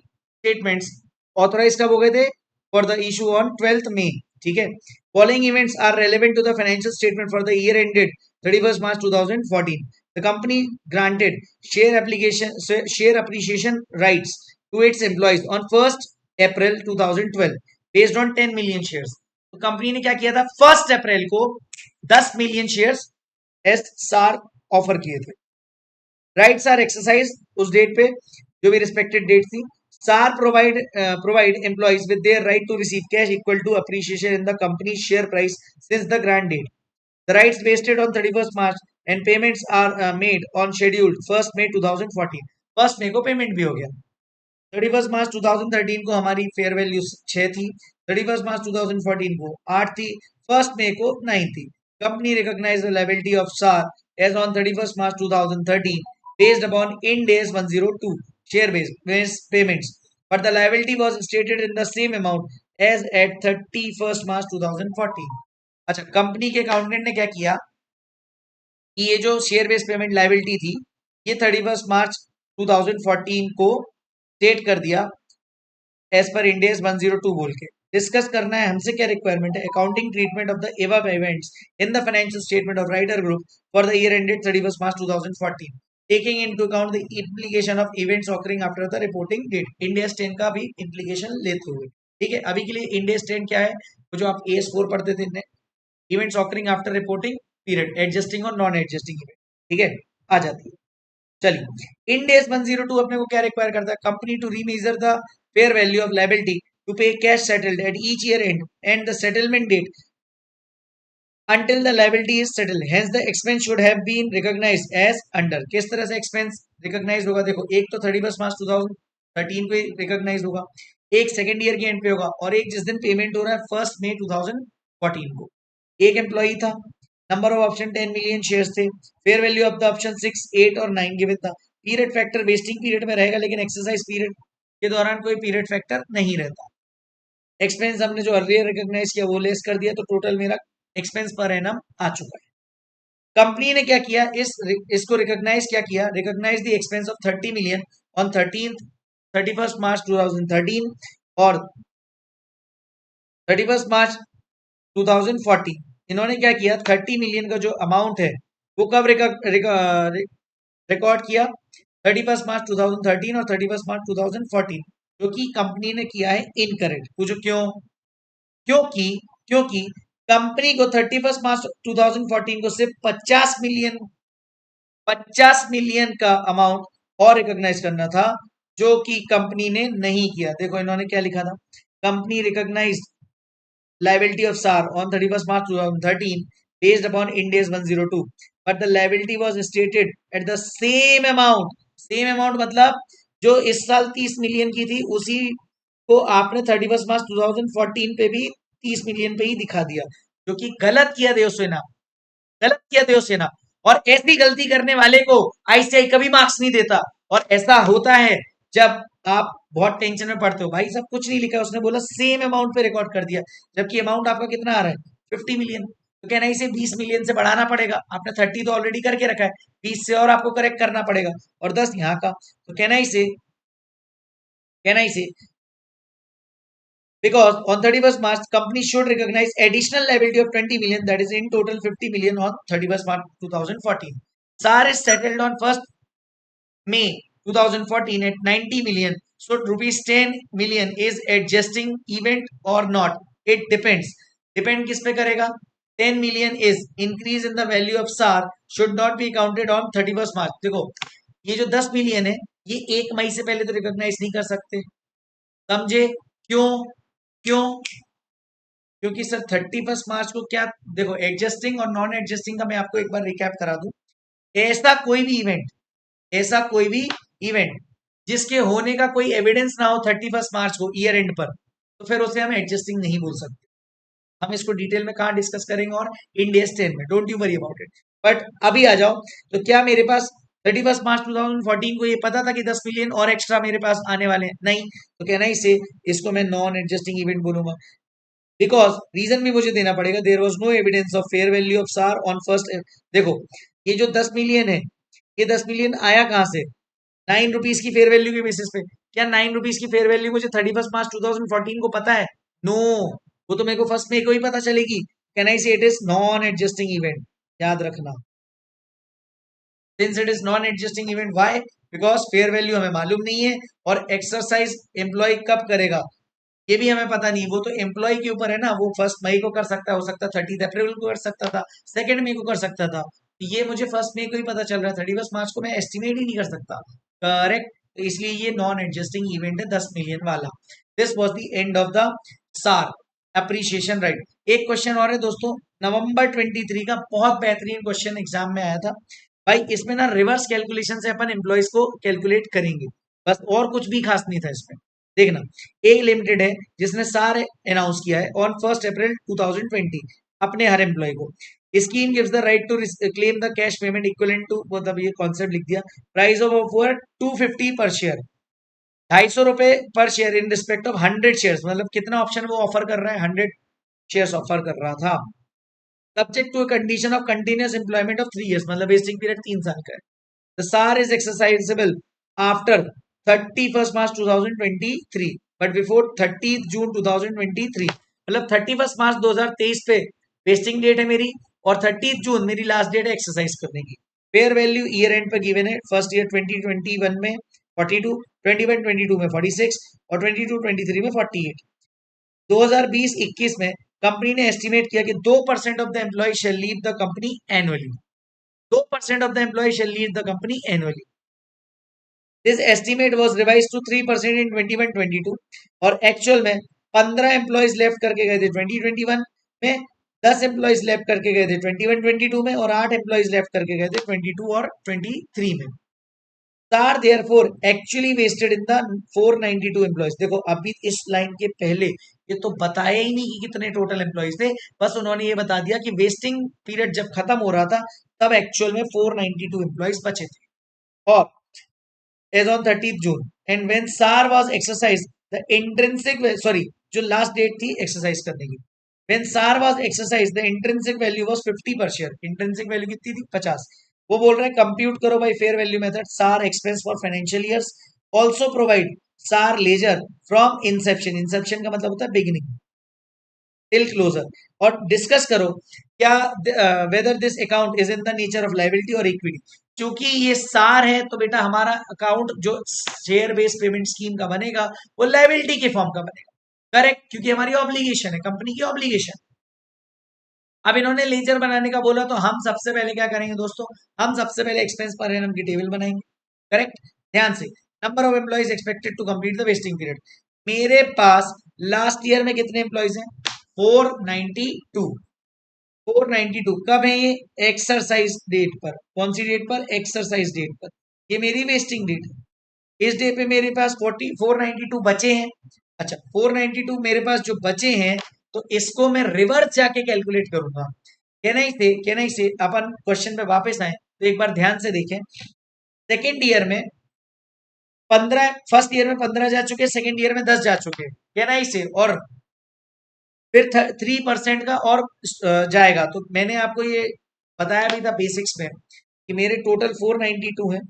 statements authorized कब हो गए थे for the issue on 12th May. ठीक है। Following events are relevant to the financial statement for the year ended 31st March 2014. the company granted share appreciation rights to its employees on 1st April 2012 based on 10 million shares. तो company ने क्या किया था, 1 अप्रैल को 10 million shares S सार offer किए थे. Rights are exercise उस डेट पे जो भी रिस्पेक्टेड डेट थी. SAR provide employees with their right to receive cash equal to appreciation in the company's share price since the grant date. The rights vested on 31st March and payments are made on scheduled 1st May 2014. 1st May को payment भी हो गया. 31st March 2013 को हमारी fair value 6 थी, 31st March 2014 को 8 थी, 1st May को 9 थी. Company recognized the liability of SAR as on 31st March 2013 based upon Ind AS 102 share-based payments, but the liability was stated in the same amount as at 31st March 2014. अच्छा, company के accountant ने क्या किया कि ये जो share based payment liability थी ये 31 मार्च 2014 को स्टेट कर दिया एज पर इंड AS 102 बोल के. डिस्कस करना है हमसे क्या रिक्वायरमेंट है, accounting treatment of the above events in the financial statement of writer group for the year ended 31 March 2014 taking into account the implication of events occurring after the reporting date. Ind AS 10 का भी implication लेते हुए. ठीक है, अभी के लिए Ind AS 10 क्या है, वो जो आप AS4 पढ़ते थे, events occurring after reporting period, adjusting और नॉन एडजस्टिंग इवेंट. ठीक है, आ जाती है. चलिए, Ind AS 102 अपने को क्या रिक्वायर करता है, company to remeasure the fair value of liability to pay cash settled at each year end and the settlement date until the liability is settled. Hence the expense should have been recognized as under. किस तरह से expense recognize होगा, देखो एक तो 31 मार्च 2013 को recognize होगा, एक सेकेंड ईयर के एंड पे होगा और एक जिस दिन पेमेंट हो रहा है 1 मई 2014 को. एक एम्प्लॉई था, number of option 10 million shares थे, fair value of the option 6, 8 और 9 गिवन था. पीरियड फैक्टर वेस्टिंग पीरियड में रहेगा लेकिन एक्सरसाइज पीरियड के दौरान कोई पीरियड फैक्टर नहीं रहता. एक्सपेंस हमने जो अर्लियर रिकॉग्नाइज किया वो लेस कर दिया, तो टोटल मेरा एक्सपेंस पर एनम आ चुका है. कंपनी ने क्या किया, इसको रिकॉग्नाइज क्या किया, recognise the expense of 30 million on 31st March 2013 और 31st मार्च 2014. इन्होंने क्या किया, 30 मिलियन का जो अमाउंट है वो कब रिकॉर्ड किया, 31st मार्च 2013 और 31st मार्च 2014, जो कि कंपनी ने किया है इनकरेक्ट. पूछो क्यों, क्योंकि कंपनी को 31 मार्च 2014 को सिर्फ 50 मिलियन का अमाउंट और रिकॉग्नाइज करना था, जो कि कंपनी ने नहीं किया. देखो इन्होंने क्या लिखा था, company recognise liability of SAR on 31st March 2013 based upon Ind AS 102, but the liability was stated at the same amount. Same amount मतलब जो इस साल 30 मिलियन की थी उसी को आपने 31 मार्च 2014 पे भी 30 मिलियन पे ही दिखा दिया, जो कि गलत किया देवसेना, गलत किया देवसेना. और ऐसी गलती करने वाले को आईसीआई कभी मार्क्स नहीं देता. और ऐसा होता है जब आप बहुत टेंशन में पड़ते हो, भाई सब कुछ नहीं लिखा, उसने बोला सेम अमाउंट पे रिकॉर्ड कर दिया, जबकि अमाउंट आपका कितना आ रहा है 50 मिलियन. तो कहना इसे 20 मिलियन से बढ़ाना पड़ेगा, आपने 30 तो ऑलरेडी करके रखा है, 20 से और आपको करेक्ट करना पड़ेगा और 10 यहाँ का. तो कहना इसे because on 31st March company should recognize additional liability of 20 million, that is in total 50 million on 31st March 2014. SAR is settled on 1st May 2014 at 90 million. So rupees 10 million is adjusting event or not? It depends. Depend किस पे करेगा? 10 million is increase in the value of SAR should not be counted on 31st March. देखो ये जो 10 million है ये 1 मई से पहले तो रिकॉग्नाइज नहीं कर सकते, समझे क्यों? क्योंकि सर 31 मार्च को क्या, देखो एडजस्टिंग और नॉन एडजस्टिंग का मैं आपको एक बार रिकैप करा दूं. ऐसा कोई भी इवेंट जिसके होने का कोई एविडेंस ना हो 31 मार्च को ईयर एंड पर, तो फिर उसे हम एडजस्टिंग नहीं बोल सकते. हम इसको डिटेल में कहाँ डिस्कस करेंगे और Ind AS 10 में, don't you worry about it. But अभी आ जाओ, तो क्या मेरे पास 31 मार्च 2014 को ये पता था कि 10 मिलियन और एक्स्ट्रा मेरे पास आने वाले हैं? नहीं. तो कहना इसे, इसको मैं नॉन एडजस्टिंग इवेंट बोलूंगा, बिकॉज रीजन भी मुझे देना पड़ेगा. There was no evidence of fair value of SAR on first. देखो ये जो 10 मिलियन है, ये 10 मिलियन आया कहां से, 9 रुपीज की फेयर वैल्यू के बेसिस पे. क्या 9 रुपीज की फेयर वैल्यू मुझे 31 मार्च 2014 को पता है? नो वो तो मेरे को फर्स्ट में को ही पता चलेगी. कैन आई से it is non adjusting event, याद रखना. Since it is non adjusting event, why? Because fair value हमें मालूम नहीं है और एक्सरसाइज एम्प्लॉय कब करेगा ये भी हमें पता नहीं। वो तो एम्प्लॉय के ऊपर है ना, वो 1 मई को कर सकता है, हो सकता 30 अप्रैल को कर सकता था, 2 मई को कर सकता था। ये मुझे 1 मई को ही पता चल रहा है, 31 मार्च को मैं एस्टिमेट ही नहीं कर सकता। करेक्ट। तो इसलिए ये नॉन एडजस्टिंग इवेंट है 10 मिलियन वाला। This was the end of the सार अप्रिशिएशन राइट। एक क्वेश्चन और है दोस्तों, नवंबर 23 का बहुत बेहतरीन क्वेश्चन एग्जाम में आया था भाई। इसमें ना रिवर्स कैलकुलेशन से अपन एम्प्लॉयज को कैलकुलेट करेंगे, बस और कुछ भी खास नहीं था इसमें। देखना, ए लिमिटेड है जिसने सारे अनाउंस किया है ऑन 1 अप्रैल 2020 अपने हर एम्प्लॉय को। Scheme gives the right to claim the cash payment equivalent to, मतलब ये कॉन्सेप्ट लिख दिया, प्राइस ऑफ ऑफर 250 पर शेयर, 250 रुपए पर share in respect of 100 shares, मतलब कितना ऑप्शन वो ऑफर कर रहा है, 100 शेयर्स ऑफर कर रहा था। Subject to condition of continuous employment of 3 years, मतलब वेस्टिंग पीरियड 3 साल का है। The SAR is exercisable after 31 March 2023 but before 30 June 2023, मतलब 31 मार्च 2023 पे वेस्टिंग डेट है मेरी और 30 जून मेरी लास्ट डेट है एक्सरसाइज करने की। फेयर वैल्यू ईयर एंड पे गिवन है, फर्स्ट ईयर 2021 में 42, 21-22 में 46 और 22-23 में 48। 2020-21 में कंपनी ने एस्टिमेट किया कि 2% of the employee shall leave the company annually, 2% of the employee shall leave the company annually. This estimate was revise to 3% in 21-22 और एक्चुअल में 15 एम्प्लॉयज लेफ्ट करके गए थे 2021 में, 10 एम्प्लॉयज लेफ्ट करके गए थे 21-22 में और 8 एम्प्लॉयज लेफ्ट करके गए थे 22 और 23 में। Are therefore actually vested in the 492 employees. देखो अभी इस लाइन के पहले ये तो बताया ही नहीं कि कितने टोटल एम्प्लॉयज थे, बस उन्होंने ये बता दिया कि वेस्टिंग पीरियड जब खत्म हो रहा था तब एक्चुअल में 492 एम्प्लॉयज बचे थे। और as on 30th June and when SAR was exercised the intrinsic sorry जो लास्ट डेट थी एक्सरसाइज करने की, when SAR was exercised the intrinsic value was 50 per share। intrinsic value कितनी थी? 50। वो बोल रहे हैं कंप्यूट करो by fair value method SAR expense for financial years, also provide SAR ledger from inception, inception का मतलब होता है बिगिनिंग टिल क्लोजर, और डिस्कस करो क्या whether this account is in the nature of liability और इक्विटी। क्योंकि ये सार है तो बेटा हमारा अकाउंट जो शेयर बेस्ड पेमेंट स्कीम का बनेगा वो लाइबिलिटी के फॉर्म का बनेगा। करेक्ट, क्योंकि हमारी ऑब्लिगेशन है, कंपनी की ऑब्लिगेशन। अब इन्होंने लेजर बनाने का बोला तो हम सबसे पहले क्या करेंगे दोस्तों, हम सबसे पहले एक्सपेंस पर एनम की टेबल बनाएंगे। करेक्ट, ध्यान से, number of employees expected to complete the vesting period. मेरे पास लास्ट ईयर में कितने एम्प्लॉइज हैं? 492। 492 कब है ये? एक्सरसाइज डेट पर। कौन सी डेट पर? एक्सरसाइज डेट पर। ये मेरी वेस्टिंग डेट है। इस डे पे मेरे पास 492 बचे हैं। अच्छा, 492 मेरे पास जो बचे हैं तो इसको मैं रिवर्स जाके कैलकुलेट करूंगा। कहना ही से अपन क्वेश्चन पे वापस आए तो एक बार ध्यान से देखें। सेकेंड ईयर में 15, फर्स्ट ईयर में 15 जा चुके, सेकेंड ईयर में 10 जा चुके, कहना ही से, और फिर 3% का और जाएगा। तो मैंने आपको ये बताया भी था बेसिक्स में कि मेरे टोटल 492 है।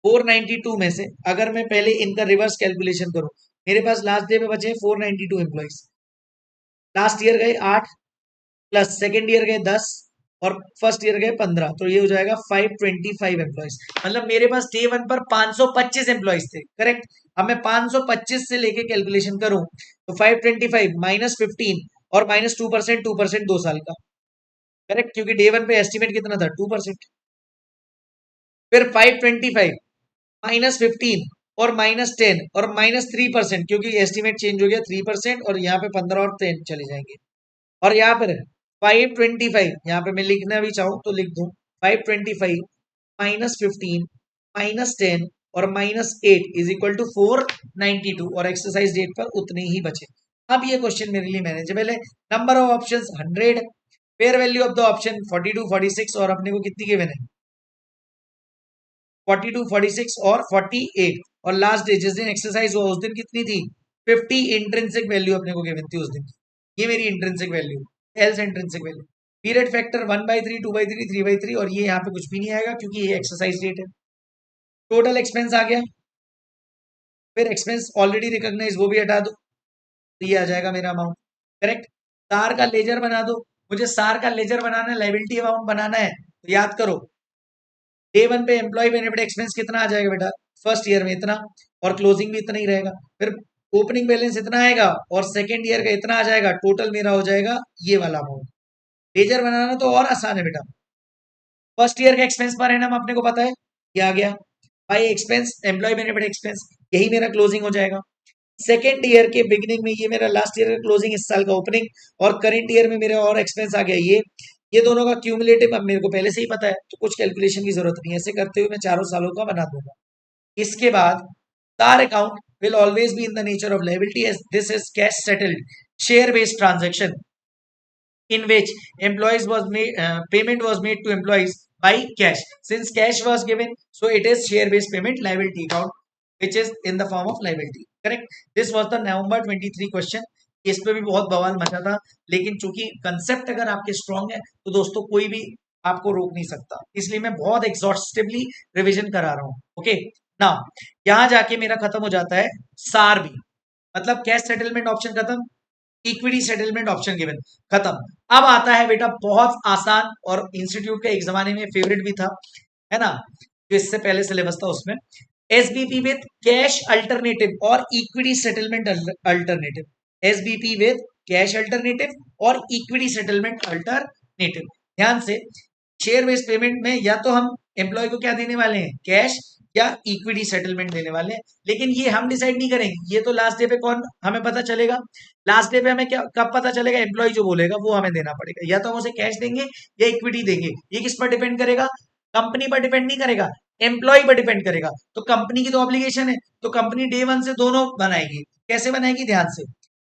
492 में से अगर मैं पहले इनका रिवर्स कैलकुलेशन करूं, मेरे पास लास्ट डे पे बचे 492 एम्प्लॉइज। लास्ट ईयर गए 8 प्लस सेकेंड ईयर गए 10 और फर्स्ट ईयर गए 15, तो ये हो जाएगा 525 एम्प्लॉइज। मतलब मेरे पास डे वन पर 525 एम्प्लॉइज थे। करेक्ट, अब मैं 525 से लेके कैलकुलेशन करूं तो 525 माइनस 15 और माइनस 2%, 2% 2 साल का। करेक्ट, क्योंकि डे वन पे एस्टिमेट कितना था? 2%। फिर 525 माइनस 15 और माइनस 10 और माइनस 3%, क्योंकि एस्टिमेट चेंज हो गया 3%, और यहाँ पे 15 और 10 चले जाएंगे। और यहाँ पर 525, यहाँ पे मैं लिखना भी चाहूँ तो लिख दूं 525 माइनस 15 माइनस 10 और माइनस 8 इज इक्वल टू 492, और एक्सरसाइज डेट पर उतने ही बचे। अब ये क्वेश्चन मेरे लिए मैनेजेबल है। Number of options 100, fair value of the option 42, 46, और अपने को कितनी गिवन है? 42, 46 और 48, और लास्ट डे जिस दिन एक्सरसाइज हुआ उस दिन कितनी थी? 50 इंट्रिंसिक वैल्यू अपने को गिवन थी उस दिन। ये मेरी intrinsic value, else intrinsic value. Period factor 1/3, 2/3, 3/3, और ये यहाँ पे कुछ भी नहीं आएगा क्योंकि ये एक्सरसाइज डेट है। टोटल एक्सपेंस आ गया, फिर एक्सपेंस ऑलरेडी रिकॉग्नाइज वो भी हटा दो तो ये आ जाएगा मेरा अमाउंट। करेक्ट, सार का लेजर बना दो। मुझे सार का लेजर बनाना है, लाइबिलिटी अमाउंट बनाना है, तो याद करो डे वन पे एम्प्लॉय बेनिफिट एक्सपेंस कितना आ जाएगा बेटा, फर्स्ट ईयर में इतना, और क्लोजिंग भी इतना ही रहेगा। फिर ओपनिंग बैलेंस इतना आएगा और सेकेंड ईयर का इतना आ जाएगा, टोटल मेरा हो जाएगा ये वाला अमाउंट। लेजर बनाना तो और आसान है बेटा। फर्स्ट ईयर का एक्सपेंस पर एनम अपने को पता है, ये आ गया by expense employee benefit expense, यही मेरा क्लोजिंग हो जाएगा। सेकेंड ईयर के बिगिनिंग में ये मेरा लास्ट ईयर का क्लोजिंग, इस साल का ओपनिंग, और करेंट ईयर में मेरा और एक्सपेंस आ गया ये दोनों का क्यूमुलेटिव अब मेरे को पहले से ही पता है, तो कुछ कैलकुलेशन की जरूरत नहीं है। ऐसे करते हुए मैं चारों सालों का बना दूंगा। इसके बाद STAR account will always be in the nature of liability as this is cash settled share based transaction in which employees was made payment was made to employees by cash. Since cash was given, so it is share based payment liability account which is in the form of liability. Correct. This was the November 23 question. इस पे भी बहुत बवाल मचा था, लेकिन चूंकि concept अगर आपके स्ट्रांग है तो दोस्तों कोई भी आपको रोक नहीं सकता, इसलिए मैं बहुत एग्जॉस्टिवली रिवीजन करा रहा हूं। ओके, नाउ यहां जाके मेरा खत्म हो जाता है सार भी, मतलब कैश सेटलमेंट ऑप्शन खत्म, इक्विटी सेटलमेंट ऑप्शन गिवन खत्म। अब आता है बेटा बहुत आसान और इंस्टीट्यूट का एक जमाने में फेवरेट भी था, है ना, जो इससे पहले सिलेबस था उसमें, एसबीपी विद कैश अल्टरनेटिव और equity settlement alternative. SBP with cash alternative और इक्विटी सेटलमेंट अल्टरनेटिव। ध्यान से, शेयर बेस्ड पेमेंट में या तो हम एम्प्लॉय को क्या देने वाले हैं, कैश या इक्विटी सेटलमेंट देने वाले हैं, लेकिन ये हम डिसाइड नहीं करेंगे, ये तो लास्ट डे पे कौन हमें पता चलेगा, लास्ट डे पे हमें क्या कब पता चलेगा, एम्प्लॉय जो बोलेगा वो हमें देना पड़ेगा, या तो हम उसे कैश देंगे या इक्विटी देंगे। ये किस पर डिपेंड करेगा, कंपनी पर डिपेंड नहीं करेगा, एम्प्लॉय पर डिपेंड करेगा। तो कंपनी की तो ऑब्लिगेशन है, तो कंपनी डे वन से दोनों बनाएगी। कैसे बनाएगी, ध्यान से,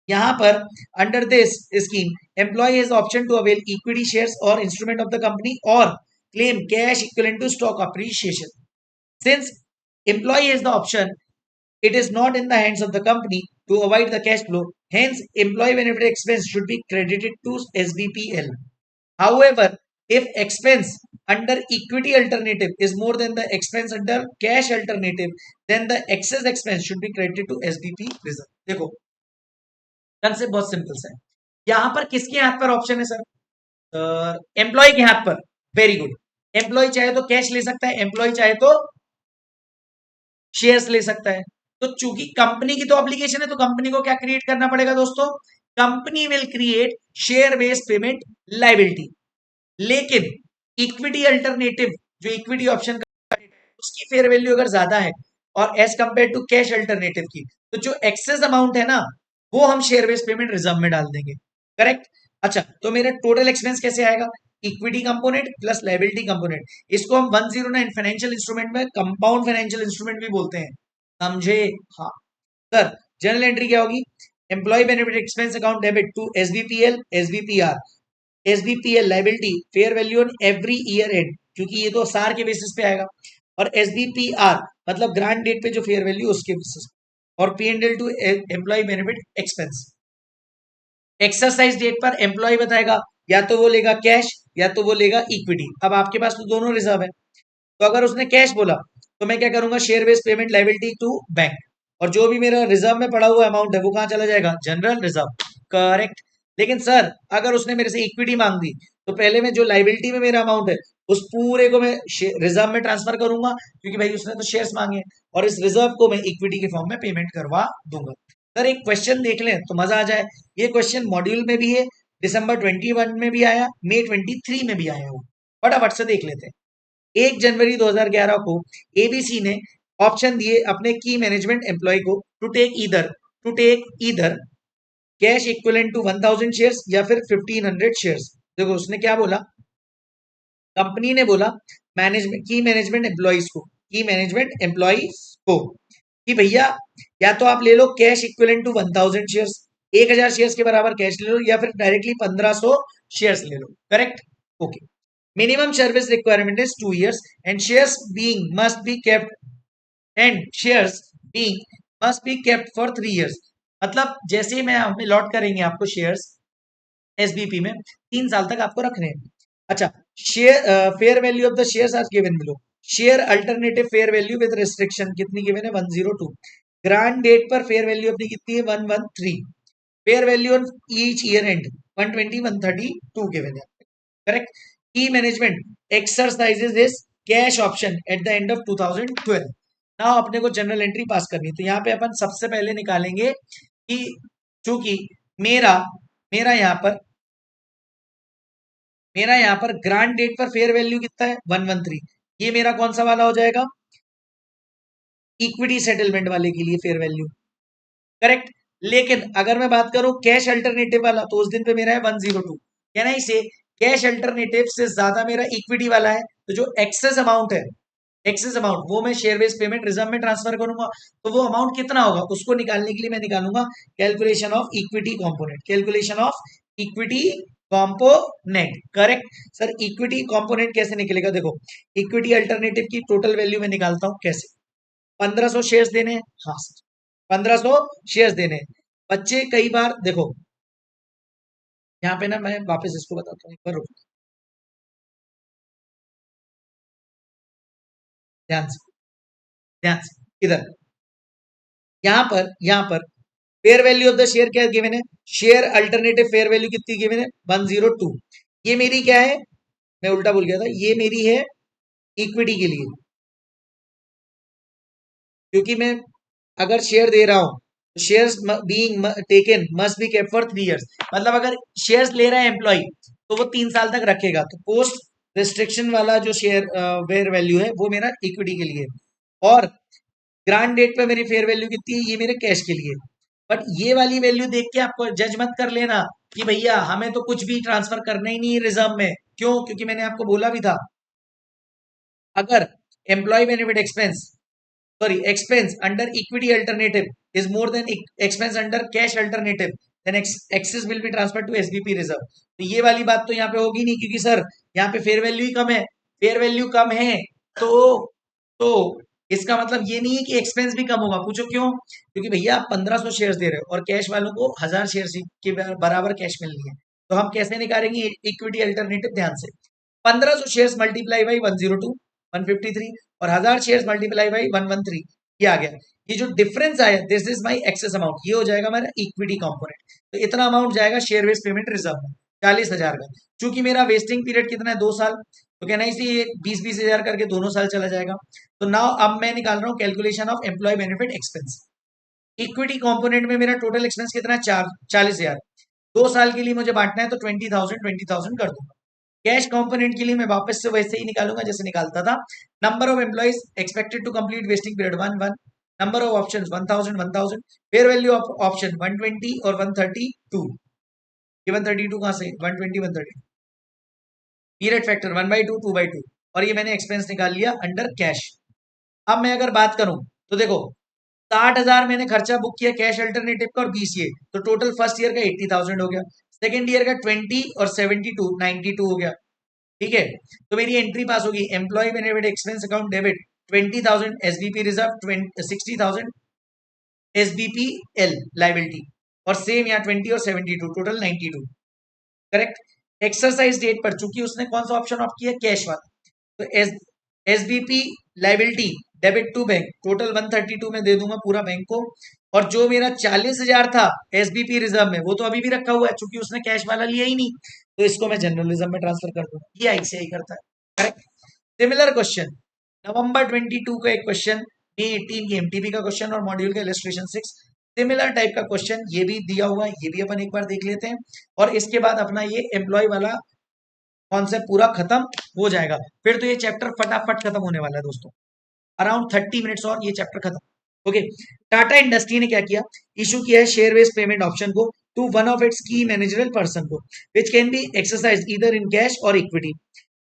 यहां पर under this scheme employee has option to avail equity shares और इंस्ट्रूमेंट ऑफ द कंपनी और claim cash equivalent to stock appreciation. Since employee has the option, it is not in the hands of the company to avoid the cash flow. Hence, employee benefit expense should be credited to SBPL. However, if expense under equity alternative is more than the expense under cash alternative, then the excess expense should be credited to SBP reserve. देखो, concept बहुत simple सा है। यहां पर किसके हाथ पर option है सर, एम्प्लॉय के हाथ पर। वेरी गुड, एम्प्लॉय चाहे तो कैश ले सकता है, एम्प्लॉय चाहे तो शेयर्स ले सकता है। तो चूंकि कंपनी की तो ऑब्लिगेशन है, तो कंपनी को क्या क्रिएट करना पड़ेगा दोस्तों, company will create share based payment liability. लेकिन इक्विटी अल्टरनेटिव, जो इक्विटी ऑप्शन का उसकी फेयर वैल्यू अगर ज्यादा है और as compare to cash alternative की, तो जो एक्सेस अमाउंट है ना, वो हम शेयर बेस्ड पेमेंट रिजर्व में डाल देंगे। करेक्ट। अच्छा, तो मेरा टोटल एक्सपेंस कैसे आएगा, equity component plus liability component. इसको हम 109 फाइनेंशियल इंस्ट्रूमेंट में कंपाउंड फाइनेंशियल इंस्ट्रूमेंट भी बोलते हैं, समझे। हाँ सर, जर्नल एंट्री क्या होगी, employee benefit expense account debit to SBPL SBPR. SBPL liability fair value on every year end, क्योंकि ये तो सार के बेसिस पे आएगा, और एसबीपीआर मतलब ग्रांट डेट पे जो फेयर वैल्यू उसके बेसिस, और P and L to employ benefit expense. Exercise date पर एम्प्लॉय बताएगा या तो वो लेगा कैश या तो वो लेगा इक्विटी। अब आपके पास तो दोनों रिजर्व है, तो अगर उसने कैश बोला तो मैं क्या करूंगा, share based payment liability to bank, और जो भी मेरा रिजर्व में पड़ा हुआ अमाउंट है वो कहां चला जाएगा, जनरल रिजर्व। करेक्ट। लेकिन सर अगर उसने मेरे से इक्विटी मांग दी, तो पहले में जो लायबिलिटी में मेरा अमाउंट है उस पूरे को मैं रिजर्व में ट्रांसफर करूंगा, क्योंकि भाई उसने तो शेयर्स मांगे, और इस रिजर्व को मैं इक्विटी के फॉर्म में पेमेंट करवा दूंगा। सर एक क्वेश्चन देख लें तो मजा आ जाए। ये क्वेश्चन मॉड्यूल में भी है, दिसंबर 21 में भी आया, मई 23 में भी आया हो, फटाफट से देख लेते हैं। 1 जनवरी 2011 को एबीसी ने ऑप्शन दिए अपने की मैनेजमेंट एम्प्लॉय को to take either cash equivalent to 1000 shares या फिर 1500 शेयर्स। देखो उसने क्या बोला, कंपनी ने बोला मैनेजमेंट एम्प्लॉइज को कि भैया या तो आप ले लो cash equivalent to 1000 shares, 1000 shares के बराबर कैश ले लो, या फिर डायरेक्टली 1500 शेयर्स ले लो। Correct. Okay. Minimum service requirement is 2 years and shares being must be kept for 3 years। मतलब जैसे ही मैं हमें लॉट करेंगे आपको शेयर्स एसबीपी में 3 साल तक आपको रखने हैं। अच्छा, share fair value of the shares are given below. Share alternative fair value with restriction कितनी गिवन है, 102। ग्रांट डेट पर फेयर वैल्यू अपनी कितनी है, 113। Fair value on each year end 120 132 given है। करेक्ट। की management exercises this cash option at the end of 2012। Now अपने को जनरल एंट्री पास करनी है, तो यहाँ पे अपन सबसे पहले निकालेंगे कि चूंकि मेरा मेरा यहाँ पर मेरा यहाँ पर ग्रांट डेट पर फेयर वैल्यू कितना है 113। ये मेरा कौन सा वाला हो जाएगा, इक्विटी सेटलमेंट वाले के लिए फेयर वैल्यू, करेक्ट। लेकिन अगर मैं बात करूं कैश अल्टरनेटिव वाला, तो उस दिन पे मेरा है 102। कहना इसे कैश अल्टरनेटिव से ज्यादा मेरा इक्विटी वाला है, तो जो एक्सेस अमाउंट है, एक्सेस अमाउंट वो मैं शेयर बेस्ड पेमेंट रिजर्व में ट्रांसफर करूंगा। तो वो अमाउंट कितना होगा उसको निकालने के लिए मैं निकालूंगा calculation of equity component, calculation of equity component, correct. Sir equity component कैसे निकलेगा, देखो इक्विटी अल्टरनेटिव की टोटल वैल्यू में निकालता हूं कैसे। 1500 शेयर्स देने हैं, हाँ 1500 शेयर्स देने हैं। बच्चे कई बार देखो यहाँ पे ना, मैं वापस इसको बताता हूँ एक बार, रुको ध्यान से, ध्यान से इधर। यहाँ पर fair value of the share क्या गिवन है, शेयर अल्टरनेटिव फेयर वैल्यू कितनी गिवन है 102। ये मेरी क्या है, मैं उल्टा बोल गया था, ये मेरी है इक्विटी के लिए, क्योंकि मैं अगर शेयर दे रहा हूं, shares being taken must be kept for 3 years. मतलब अगर शेयर्स ले रहा है एम्प्लॉय तो वो 3 साल तक रखेगा, तो पोस्ट रिस्ट्रिक्शन वाला जो शेयर फेयर वैल्यू है वो मेरा इक्विटी के लिए। और ग्रांट डेट पे मेरी फेयर वैल्यू कितनी है, ये मेरे कैश के लिए। बट ये वाली वैल्यू देख के आपको जज मत कर लेना कि भैया हमें तो कुछ भी ट्रांसफर करना ही नहीं है रिजर्व में, क्यों, क्योंकि मैंने आपको बोला भी था अगर employee benefit expense, sorry, expense under equity alternative is more than expense under cash alternative, then excess will be transferred to SBP reserve। तो ये वाली बात तो यहाँ पे होगी नहीं, क्योंकि सर यहाँ पे फेयर वैल्यू ही कम है, फेयर वैल्यू कम है तो तो इसका मतलब ये नहीं है कि एक्सपेंस भी कम होगा। पूछो क्यों, क्योंकि भैया आप 1500 शेयर्स दे रहे हो और कैश वालों को 1000 शेयर्स के बराबर कैश मिलनी है। तो हम कैसे निकालेंगे इक्विटी अल्टरनेटिव, ध्यान से 1500 शेयर्स मल्टीप्लाई बाई 102 153 और 1000 शेयर्स मल्टीप्लाई बाई 113, ये आ गया। ये जो डिफरेंस आया this is my excess amount, ये हो जाएगा मेरा इक्विटी कंपोनेंट। तो इतना अमाउंट जाएगा शेयर बेस्ड पेमेंट रिजर्व में 40,000 का। चूंकि मेरा वेस्टिंग पीरियड कितना है 2 साल, तो कहना इसी ये 20-20 हजार करके दोनों साल चला जाएगा। तो नाउ अब मैं निकाल रहा हूँ calculation of employ benefit expense. Equity component में मेरा टोटल एक्सपेंस कितना है 40,000, 2 साल के लिए मुझे बांटना है तो 20,000 कर दूंगा। कैश कंपोनेंट के लिए मैं वापस से वैसे ही निकालूंगा जैसे निकालता था। Number of employees expected to complete vesting period 1 number of options 1000 fair value of option 120 और 132। ये 132 कहां से 120 130, पीरियड फैक्टर 1/2 2/2, और ये मैंने एक्सपेंस निकाल लिया अंडर कैश। अब मैं अगर बात करूं तो देखो 60,000 मैंने खर्चा बुक किया कैश अल्टरनेटिव का और 20 ये, तो टोटल फर्स्ट ईयर का 80,000 हो गया, सेकेंड ईयर का 20 और 72 92 हो गया। ठीक है, तो मेरी एंट्री पास होगी employee benefit expense account debit 20,000 SBP reserve 60,000 SBP L liability, और सेम यहाँ 20 और 72 टोटल 92, करेक्ट। एक्सरसाइज डेट पर चूंकि उसने कौन सा ऑप्शन ऑफ किया कैश वाला, तो SBP liability debit to bank total 132 में दे दूंगा पूरा बैंक को। और जो मेरा 40,000 था एसबीपी रिजर्व में वो तो अभी भी रखा हुआ है, चूंकि उसने कैश वाला लिया ही नहीं, तो इसको मैं जर्नलिज्म में ट्रांसफर कर दूंगा। ये आईसीआई करता है, करेक्ट। सिमिलर क्वेश्चन नवंबर 22 का एक क्वेश्चन, मे 18 की एमटीबी का क्वेश्चन और मॉड्यूल का इलस्ट्रेशन 6, सिमिलर टाइप का क्वेश्चन ये भी दिया हुआ है, ये भी अपन एक बार देख लेते हैं। और इसके बाद अपना ये एम्प्लॉय वाला कॉन्सेप्ट पूरा खत्म हो जाएगा, फिर तो ये चैप्टर फटाफट खत्म होने वाला है दोस्तों, अराउंड 30 मिनट्स और ये चैप्टर खत्म। ओके, टाटा इंडस्ट्री ने क्या किया, इशू किया है शेयर बेस्ड पेमेंट ऑप्शन को टू वन ऑफ इट्स की मैनेजरल पर्सन को, which can be exercise either in cash और इक्विटी।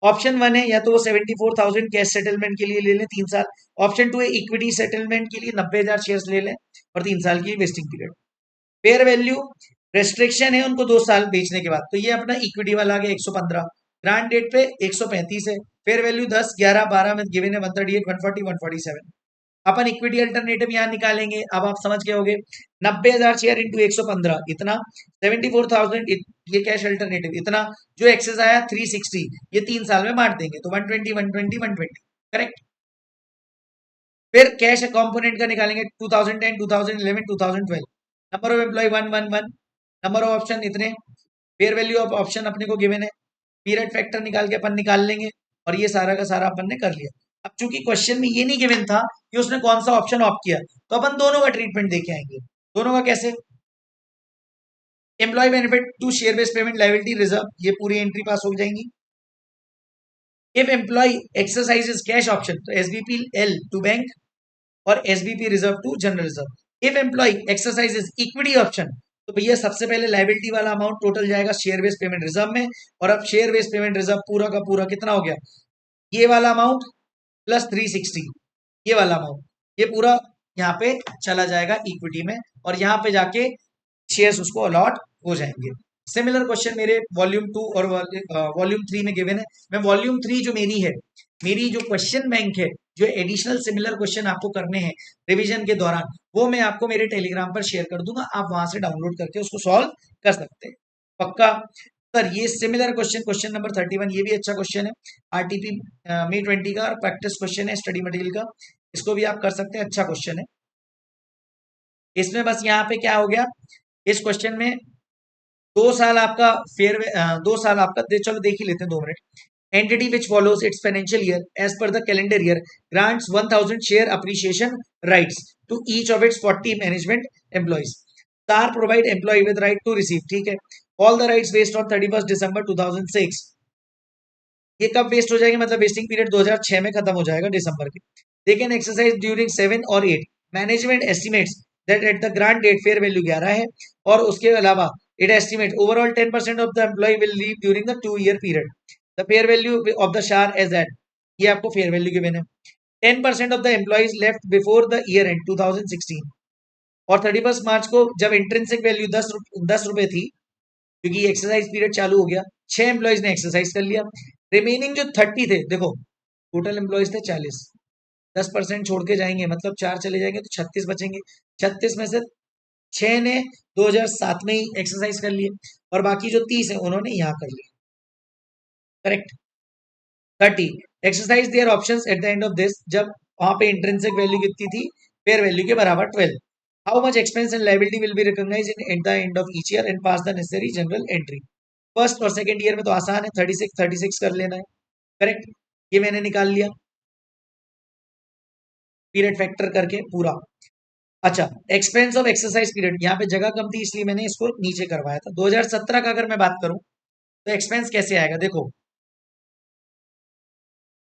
ऑप्शन 1 है या तो वो 74,000 कैश सेटलमेंट के लिए ले लें 3 साल, ऑप्शन 2 है इक्विटी सेटलमेंट के लिए 90,000 शेयर्स ले लें और 3 साल की vesting period. Fair value restriction है उनको 2 साल बेचने के बाद, तो ये अपना इक्विटी वाला आ गया 115, ग्रांट डेट पे 135 है, फेयर वैल्यू 10 11 12 में गिवन है 138 140 147। अपन इक्विटी अल्टरनेटिव यहाँ निकालेंगे, अब आप समझ गए होगे 90,000 शेयर इंटू 115 इतना, 74,000 ये कैश अल्टरनेटिव इतना, जो एक्सेस आया 360, ये 3 साल में बांट देंगे तो 120 120 120, करेक्ट। फिर कैश कंपोनेंट का निकालेंगे 2010 2011 2012, number of employee 111, number of option इतने, फेयर वैल्यू ऑफ ऑप्शन अपने को गिवन है, पीरियड फैक्टर निकाल के अपन निकाल लेंगे और ये सारा का सारा अपन ने कर लिया। अब चूंकि क्वेश्चन में ये नहीं गिवन था कि उसने कौन सा ऑप्शन ऑप्ट किया, तो अपन दोनों का ट्रीटमेंट देके आएंगे। दोनों का कैसे? Employee benefit to share based payment liability reserve, ये पूरी एंट्री पास हो जाएंगी। If employee exercises cash option, तो एसबीपी एल टू बैंक और SBP reserve to general reserve. If employee exercises equity option, तो भैया सबसे पहले लायबिलिटी वाला अमाउंट टोटल जाएगा शेयर बेस्ड पेमेंट रिजर्व में, और अब शेयर बेस्ड पेमेंट रिजर्व पूरा का पूरा कितना हो गया, ये वाला अमाउंट प्लस 360, ये वाला अमाउंट, ये पूरा यहाँ पे चला जाएगा इक्विटी में, और यहाँ पे जाके शेयर्स उसको अलॉट हो जाएंगे। सिमिलर क्वेश्चन मेरे वॉल्यूम 2 और वॉल्यूम 3 में गिवन है। मैं वॉल्यूम 3 जो मेरी है, मेरी जो क्वेश्चन बैंक है, जो एडिशनल सिमिलर क्वेश्चन आपको करने हैं रिवीजन के दौरान, वो मैं आपको मेरे टेलीग्राम पर शेयर कर दूंगा, आप वहां से डाउनलोड करके उसको सॉल्व कर सकते हैं। पक्का सर? ये सिमिलर क्वेश्चन, क्वेश्चन नंबर 31, ये भी अच्छा क्वेश्चन है, आरटीपी May 20 का, और प्रैक्टिस क्वेश्चन है स्टडी मटेरियल का, इसको भी आप कर सकते हैं, अच्छा क्वेश्चन है। इसमें बस यहाँ पे क्या हो गया, इस क्वेश्चन में 2 साल आपका फेयर, 2 साल आपका चलो देख ही लेते हैं 2 मिनट। Entity which follows its financial year as per the calendar year grants 1000 share appreciation rights to each of its 40 management employees. Star provide employee with right to receive, ठीक है, all the rights based on 31 December 2006। ये कब waste हो जाएंगे, मतलब vesting period 2006 में खत्म हो जाएगा दिसंबर के। दे कैन एक्सरसाइज ड्यूरिंग 7 और 8। Management estimates that at the grant date fair value 11 है, और उसके अलावा it estimate overall 10% of the employee will leave during the 2 year period. The fair value of the share as that, ये आपको fair value given है। 10% of the employees left before the year end 2016, और 31 मार्च को जब intrinsic value 10 रुपए थी, क्योंकि exercise period चालू हो गया, 6 एम्प्लॉइज ने एक्सरसाइज कर लिया, रिमेनिंग जो 30 थे, देखो टोटल एम्प्लॉइज थे 40, 10% छोड़ के जाएंगे, मतलब 4 चले जाएंगे तो 36 बचेंगे। 36 में से 6 ने 2007 में ही एक्सरसाइज कर लिए, और बाकी जो 30 है उन्होंने यहाँ कर लिया। Correct. 30 exercise their options at the end of this, जब वहां पे इंट्रिंसिक वैल्यू कितनी थी, फेयर वैल्यू के बराबर 12। How much expense and liability will be recognized in at the end of each year and pass the necessary journal entry. First और second year में तो आसान है, 36 कर लेना है। करेक्ट, ये मैंने निकाल लिया पीरियड फैक्टर करके पूरा। अच्छा, एक्सपेंस ऑफ एक्सरसाइज पीरियड, यहाँ पे जगह कम थी इसलिए मैंने इसको नीचे करवाया था। 2017 का अगर मैं बात करूं तो एक्सपेंस कैसे आएगा, देखो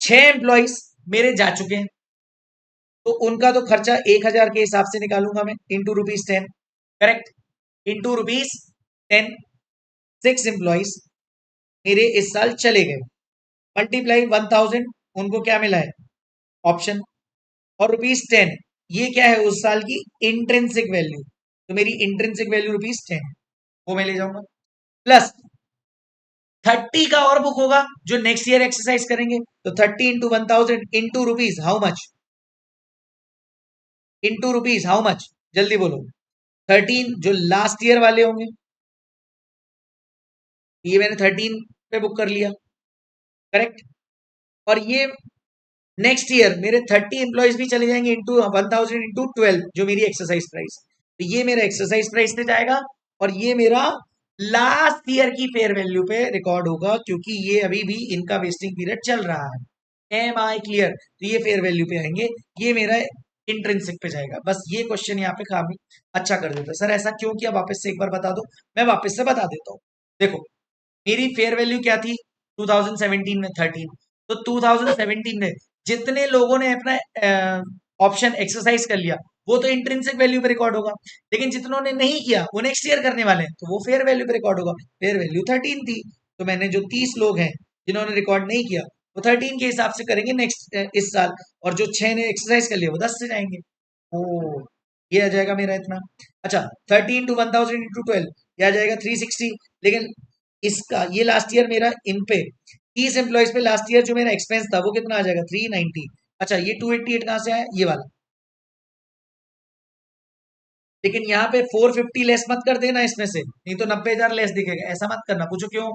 6 एम्प्लॉइज मेरे जा चुके हैं, तो उनका तो खर्चा 1000 के हिसाब से निकालूंगा मैं, इंटू ₹10। Correct, into ₹10। 6 एम्प्लॉइज मेरे इस साल चले गए, मल्टीप्लाई 1000, उनको क्या मिला है, ऑप्शन, और ₹10, ये क्या है उस साल की इंट्रिंसिक वैल्यू, तो मेरी इंट्रिंसिक वैल्यू ₹10, वो मैं ले जाऊंगा, प्लस 30 का और बुक होगा जो नेक्स्ट ईयर एक्सरसाइज करेंगे, तो 30 into 1000 into rupees how much, into rupees how much, जल्दी बोलो। 13 जो लास्ट ईयर वाले होंगे, ये मैंने 13 पे बुक कर लिया। करेक्ट, और ये नेक्स्ट ईयर मेरे 30 एम्प्लॉयज भी चले जाएंगे, इंटू 1000 इंटू 12 जो मेरी एक्सरसाइज प्राइस, तो ये मेरा एक्सरसाइज प्राइस पे जाएगा, और ये मेरा लास्ट ईयर की फेयर वैल्यू पे रिकॉर्ड होगा, क्योंकि ये अभी भी इनका वेस्टिंग पीरियड चल रहा है। Am I clear? तो ये फेयर वैल्यू पे आएंगे, ये मेरा इंट्रिंसिक पे जाएगा। बस ये क्वेश्चन यहाँ पे काफी अच्छा कर देता है। सर ऐसा क्यों किया, वापस से एक बार बता दो। मैं वापस से बता देता हूँ। देखो मेरी फेयर वैल्यू क्या थी 2017 में, 13, तो 2017 में जितने लोगों ने अपना ऑप्शन एक्सरसाइज कर लिया वो तो इंट्रिंसिक वैल्यू पे रिकॉर्ड होगा, लेकिन जितनों ने नहीं किया वो नेक्स्ट ईयर करने वाले हैं, तो वो फेयर वैल्यू पे रिकॉर्ड होगा। फेयर वैल्यू 13 थी, तो मैंने जो 30 लोग हैं जिन्होंने रिकॉर्ड नहीं किया वो 13 के हिसाब से करेंगे नेक्स्ट इस साल, और जो 6 ने एक्सरसाइज कर लिया वो 10 से जाएंगे। ओ, ये आ जाएगा मेरा इतना। अच्छा, 13 टू 1000 इंटू 12, ये आ जाएगा 360। लेकिन इसका ये लास्ट ईयर मेरा इन पे 30 एम्प्लॉइज पे लास्ट ईयर जो मेरा एक्सपेंस था वो कितना आ जाएगा, 390। अच्छा, ये 288 कहाँ से आया, ये वाला। लेकिन यहाँ पे 450 लेस मत कर देना इसमें से, नहीं तो 90,000 लेस दिखेगा, ऐसा मत करना। पूछो क्यों?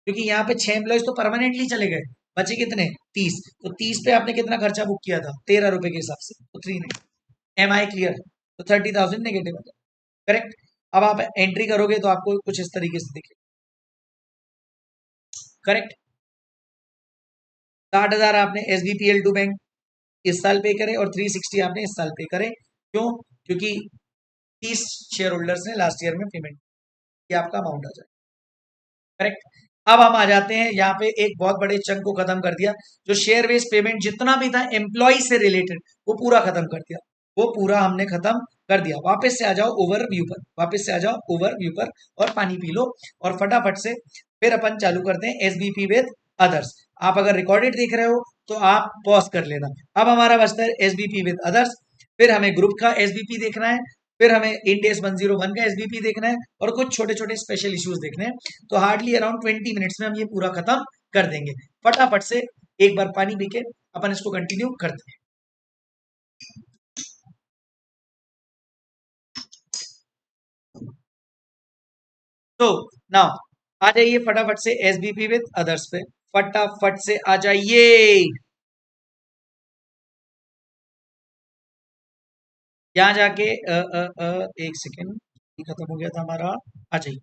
क्योंकि यहाँ पे 6 एम्प्लॉइज तो परमानेंटली चले गए, बचे कितने, 30, तो 30 पे आपने कितना खर्चा बुक किया था, 13 रुपए के हिसाब से, तो 390। Am I clear? तो 30,000 नेगेटिव आता है। करेक्ट। अब आप एंट्री करोगे तो आपको कुछ इस तरीके से दिखेगा। करेक्ट। 60,000 आपने SBPL2 बैंक इस साल पे करे और 360 आपने इस साल पे करे। क्यों? क्योंकि 30 शेयर होल्डर्स ने लास्ट ईयर में पेमेंट, ये आपका अमाउंट आ जाए। करेक्ट। अब हम आ जाते हैं यहाँ पे एक बहुत बड़े चंक को खत्म कर दिया, जो शेयर बेस्ड पेमेंट जितना भी था एम्प्लॉय से रिलेटेड वो पूरा खत्म कर दिया, वो पूरा हमने खत्म कर दिया। वापस से आ जाओ ओवरव्यू पर, वापस से आ जाओ ओवरव्यू पर और पानी पी लो और फटाफट से फिर अपन चालू करते हैं एसबीपी विद अदर्स। आप अगर रिकॉर्डेड देख रहे हो तो आप पॉज कर लेना। अब हमारा बचता है एसबीपी विद अदर्स, फिर हमें ग्रुप का एसबीपी देखना है, फिर हमें इंडेस 101 का एसबीपी देखना है और कुछ छोटे छोटे स्पेशल इश्यूज देखने हैं। तो हार्डली अराउंड 20 मिनट्स में हम ये पूरा खत्म कर देंगे। फटाफट से एक बार पानी पी के अपन इसको कंटिन्यू करते हैं। तो नाउ आ जाइए फटाफट से एसबीपी विद अदर्स पे, फटाफट से आ जाइए। यहाँ जाके एक सेकेंड, खत्म हो गया था हमारा, आ जाइए।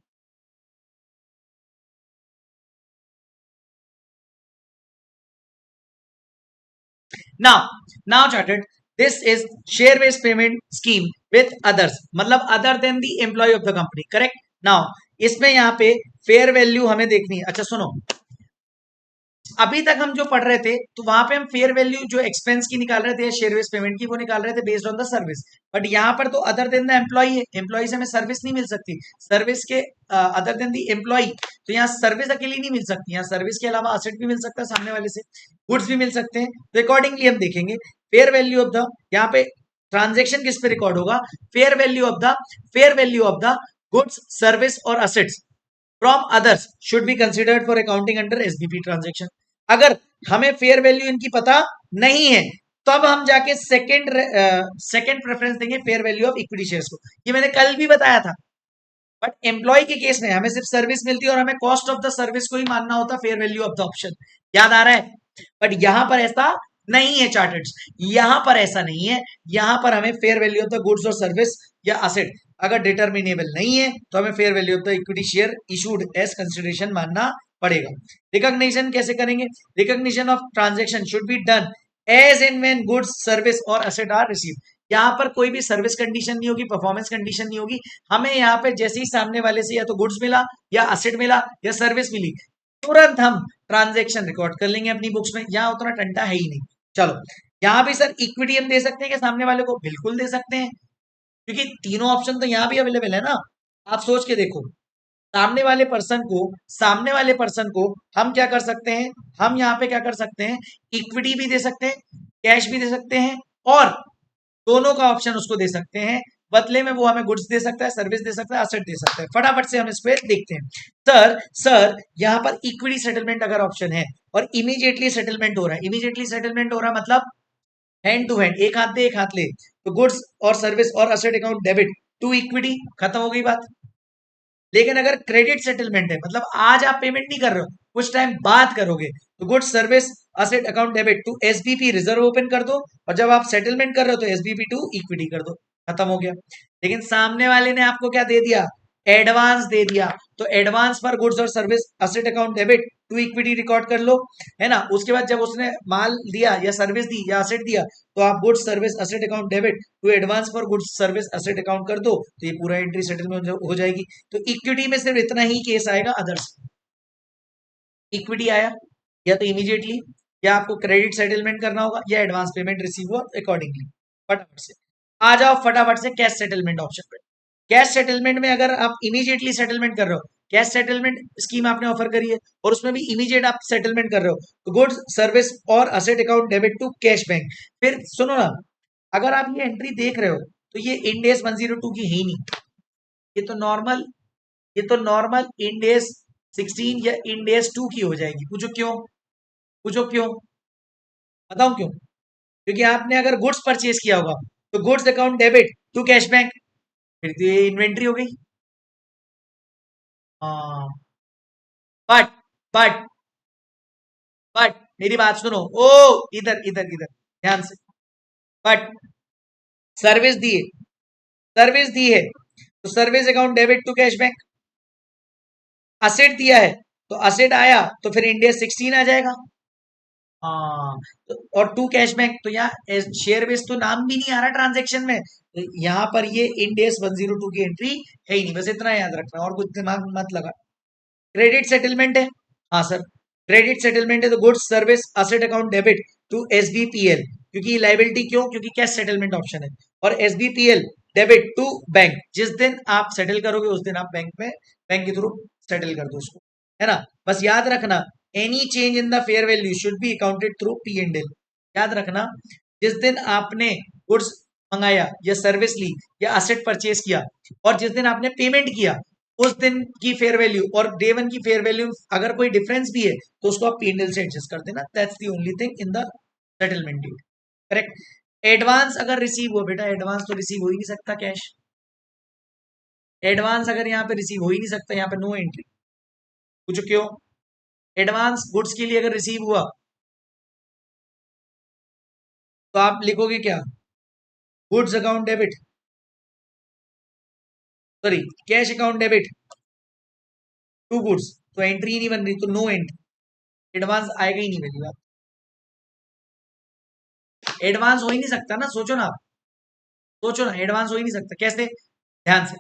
Now now chartered, this is share based payment scheme with others, मतलब other than the employee of the company. Correct. Now इसमें यहाँ पे फेयर वैल्यू हमें देखनी है। अच्छा सुनो, अभी तक हम जो पढ़ रहे थे तो वहां पे हम फेयर वैल्यू जो एक्सपेंस की निकाल रहे थे शेयर बेस्ड पेमेंट की, वो निकाल रहे थे based on the service. But यहाँ पर तो अदर देन द एम्प्लॉय है, एम्प्लॉय से हमें सर्विस नहीं मिल सकती, सर्विस के अदर देन द एम्प्लॉय, तो यहाँ सर्विस अकेली नहीं मिल सकती, यहाँ सर्विस के अलावा असेट भी मिल सकता है सामने वाले से, गुड्स भी मिल सकते हैं। तो अकॉर्डिंगली हम देखेंगे फेयर वैल्यू ऑफ द, यहाँ पे ट्रांजेक्शन किस पे रिकॉर्ड होगा, fair value of the, fair value of the goods service और assets from others should be considered for accounting under SBP transaction. अगर हमें फेयर वैल्यू इनकी पता नहीं है तब हम जाके सेकंड प्रेफरेंस देंगे fair value of equity shares को। ये मैंने कल भी बताया था। बट एम्प्लॉय के केस में हमें सिर्फ सर्विस मिलती है और हमें कॉस्ट ऑफ द सर्विस को ही मानना होता fair value of the option. याद आ रहा है? बट यहां पर ऐसा नहीं है चार्टर्स, यहां पर ऐसा नहीं है। यहां पर हमें fair value of the goods और सर्विस या असेट अगर डिटर्मिनेबल नहीं है तो हमें fair value of the equity share issued as consideration मानना पड़ेगा। रिकॉग्निशन कैसे करेंगे? Recognition of transaction should be done as in when goods service और असेट आर रिसीव। यहाँ पर कोई भी सर्विस कंडीशन नहीं होगी, परफॉर्मेंस कंडीशन नहीं होगी। हमें यहाँ पे जैसे ही सामने वाले से या तो गुड्स मिला या असेट मिला या सर्विस मिली, तुरंत हम ट्रांजेक्शन रिकॉर्ड कर लेंगे अपनी बुक्स में। यहाँ उतना टंटा है ही नहीं। चलो, यहाँ भी सर इक्विटी हम दे सकते हैं क्या सामने वाले को? बिल्कुल दे सकते हैं, क्योंकि तीनों ऑप्शन तो यहाँ भी अवेलेबल है ना। आप सोच के देखो, सामने वाले पर्सन को, सामने वाले पर्सन को हम क्या कर सकते हैं, हम यहाँ पे क्या कर सकते हैं, इक्विटी भी दे सकते हैं, कैश भी दे सकते हैं और दोनों का ऑप्शन उसको दे सकते हैं। बदले में वो हमें गुड्स दे सकता है, सर्विस दे सकता है, एसेट दे सकता है। फटाफट से हम इस पे देखते हैं। सर यहाँ पर इक्विटी सेटलमेंट अगर ऑप्शन है और इमीडिएटली सेटलमेंट हो रहा है, इमीडिएटली सेटलमेंट हो रहा है मतलब हैंड टू हैंड, एक हाथ दे एक हाथ ले, तो गुड्स और सर्विस और asset account debit to equity, खत्म हो गई बात। लेकिन अगर क्रेडिट सेटलमेंट है, मतलब आज आप पेमेंट नहीं कर रहे हो, कुछ टाइम बाद करोगे, तो good service asset account debit to SBP reserve open कर दो और जब आप सेटलमेंट कर रहे हो तो एसबीपी टू इक्विटी कर दो, खत्म हो गया। लेकिन सामने वाले ने आपको क्या दे दिया? एडवांस दे दिया, तो एडवांस पर गुड्स और service asset account debit to equity record कर लो, है ना। उसके बाद जब उसने माल दिया या सर्विस दी या असेट दिया तो आप goods service asset account debit to advance for goods service asset account कर दो, तो ये पूरा एंट्री सेटलमेंट हो जाएगी। तो इक्विटी में सिर्फ इतना ही केस आएगा, अदर्स इक्विटी आया या तो इमीडिएटली या आपको क्रेडिट सेटलमेंट करना होगा या एडवांस पेमेंट रिसीव हुआ अकॉर्डिंगली। फटाफट से आ जाओ, फटाफट से कैश सेटलमेंट ऑप्शन पे। कैश सेटलमेंट में अगर आप इमीडिएटली सेटलमेंट कर रहे हो, कैश सेटलमेंट स्कीम आपने ऑफर करी है और उसमें भी इमीडिएट आप सेटलमेंट कर रहे हो, तो गुड्स सर्विस और asset account debit to cash bank. फिर सुनो ना, अगर आप ये एंट्री देख रहे हो तो ये इंडेस 102 की है ही नहीं, ये तो नॉर्मल, ये तो नॉर्मल इंडेस 16 या इंडेस 2 की हो जाएगी। पूछो क्यों? पूछो क्यों? बताऊं क्यों? क्योंकि आपने अगर गुड्स परचेज किया होगा तो goods account debit to cash bank, फिर तो ये इन्वेंट्री हो गई। हाँ, बट बट बट मेरी बात सुनो, ओ इधर इधर इधर ध्यान से। बट सर्विस दी है, सर्विस दी है तो service account debit to cash bank. Asset दिया है तो असेट आया तो फिर इंडिया 16 आ जाएगा। हाँ, तो और टू कैश बैंक, तो यहाँ शेयर बेस तो नाम भी नहीं आ रहा ट्रांजेक्शन में, तो यहाँ पर ये इंड एस 102 की एंट्री है ही नहीं, बस इतना याद रखना और कुछ दिमाग मत लगा। क्रेडिट सेटलमेंट है, हाँ सर, क्रेडिट सेटलमेंट है तो goods service asset account debit to SBPL, क्योंकि लाइबिलिटी क्यों, क्योंकि कैश सेटलमेंट ऑप्शन है, और एसबीपीएल डेबिट टू बैंक, जिस दिन आप सेटल करोगे उस दिन आप बैंक में, बैंक के थ्रू सेटल कर दो उसको, है ना। बस याद रखना, any change in the fair value should be accounted through P and L. याद रखना, जिस दिन आपने गुड्स मंगाया या सर्विस ली या असेट परचेज किया और जिस दिन आपने पेमेंट किया, उस दिन की फेयर वैल्यू और डे वन की फेयर वैल्यू अगर कोई डिफरेंस भी है तो उसको आप पीएनएल से एडजस्ट कर देना, that's the only thing in the settlement date, correct. Advance अगर रिसीव हो, बेटा एडवांस तो रिसीव हो ही नहीं सकता कैश, एडवांस अगर यहाँ पे रिसीव हो ही नहीं सकता, यहाँ पे नो एंट्री। पूछो क्यों, एडवांस गुड्स के लिए अगर रिसीव हुआ तो आप लिखोगे क्या, goods account debit, sorry cash account debit to goods, तो एंट्री ही नहीं बन रही, तो नो एंट्री, एडवांस आएगा ही नहीं मेरी बात, एडवांस हो ही नहीं सकता ना, सोचो ना आप, सोचो ना, एडवांस हो ही नहीं सकता कैसे, ध्यान से,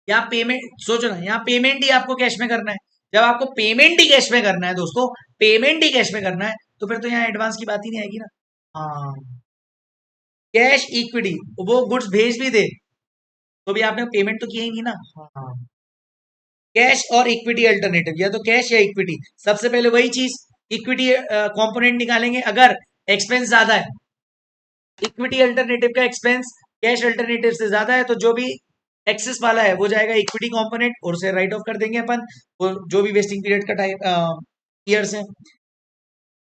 यहाँ पेमेंट, सोचो ना, यहाँ पेमेंट ही आपको कैश में करना है, जब आपको पेमेंट ही कैश में करना है दोस्तों, पेमेंट ही कैश में करना है, तो फिर तो यहाँ एडवांस की बात ही नहीं आएगी ना। हाँ, कैश इक्विटी, वो गुड्स भेज भी दे तो भी आपने पेमेंट तो किया ही नहीं ना। हाँ, कैश और इक्विटी अल्टरनेटिव, या तो कैश या इक्विटी, सबसे पहले वही चीज, इक्विटी कंपोनेंट निकालेंगे अगर एक्सपेंस ज्यादा है, इक्विटी अल्टरनेटिव का एक्सपेंस कैश अल्टरनेटिव से ज्यादा है, तो जो भी एक्सेस वाला है वो जाएगा इक्विटी कंपोनेंट और उसे राइट ऑफ कर देंगे अपन, वो जो भी वेस्टिंग पीरियड का टाइम ईयर्स है,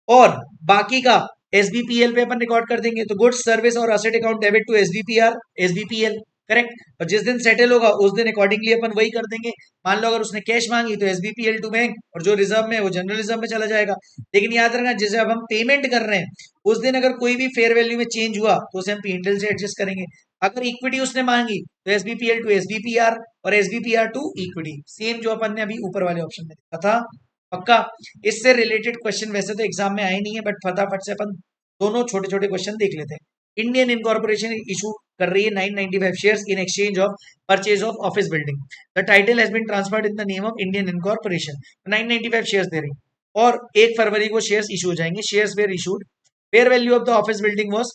और बाकी का एसबीपीएल पे अपन रिकॉर्ड कर देंगे, तो गुड्स सर्विस और asset account debit to SBPL, correct. और जिस दिन सेटल होगा उस दिन अकॉर्डिंगली अपन वही कर देंगे, मान लो अगर उसने कैश मांगी तो एसबीपीएल टू बैंक, और जो रिजर्व में है वो जनरल रिजर्व में चला जाएगा। लेकिन याद रखना, जैसे अब हम पेमेंट कर रहे हैं उस दिन अगर कोई भी फेयर वैल्यू में चेंज हुआ तो उसे हम पीएनएल से एडजस्ट करेंगे, अगर इक्विटी उसने मांगी तो एसबीपीएल टू एसबीपीआर और एसबीपीआर टू इक्विटी, सेम जो अपन ने अभी ऊपर वाले ऑप्शन में देखा था, पक्का। इससे रिलेटेड क्वेश्चन वैसे तो एग्जाम में आए नहीं है, बट फटाफट से अपन दोनों छोटे छोटे क्वेश्चन देख लेते हैं। इंडियन इनकॉर्पोरेशन इशू कर रही है 995 shares in exchange of purchase of office building, the title has been transferred in the name of Indian incorporation, 995 shares दे रही, और 1 फरवरी को शेयर्स इशू हो जाएंगे, shares were issued, fair value of the office building was,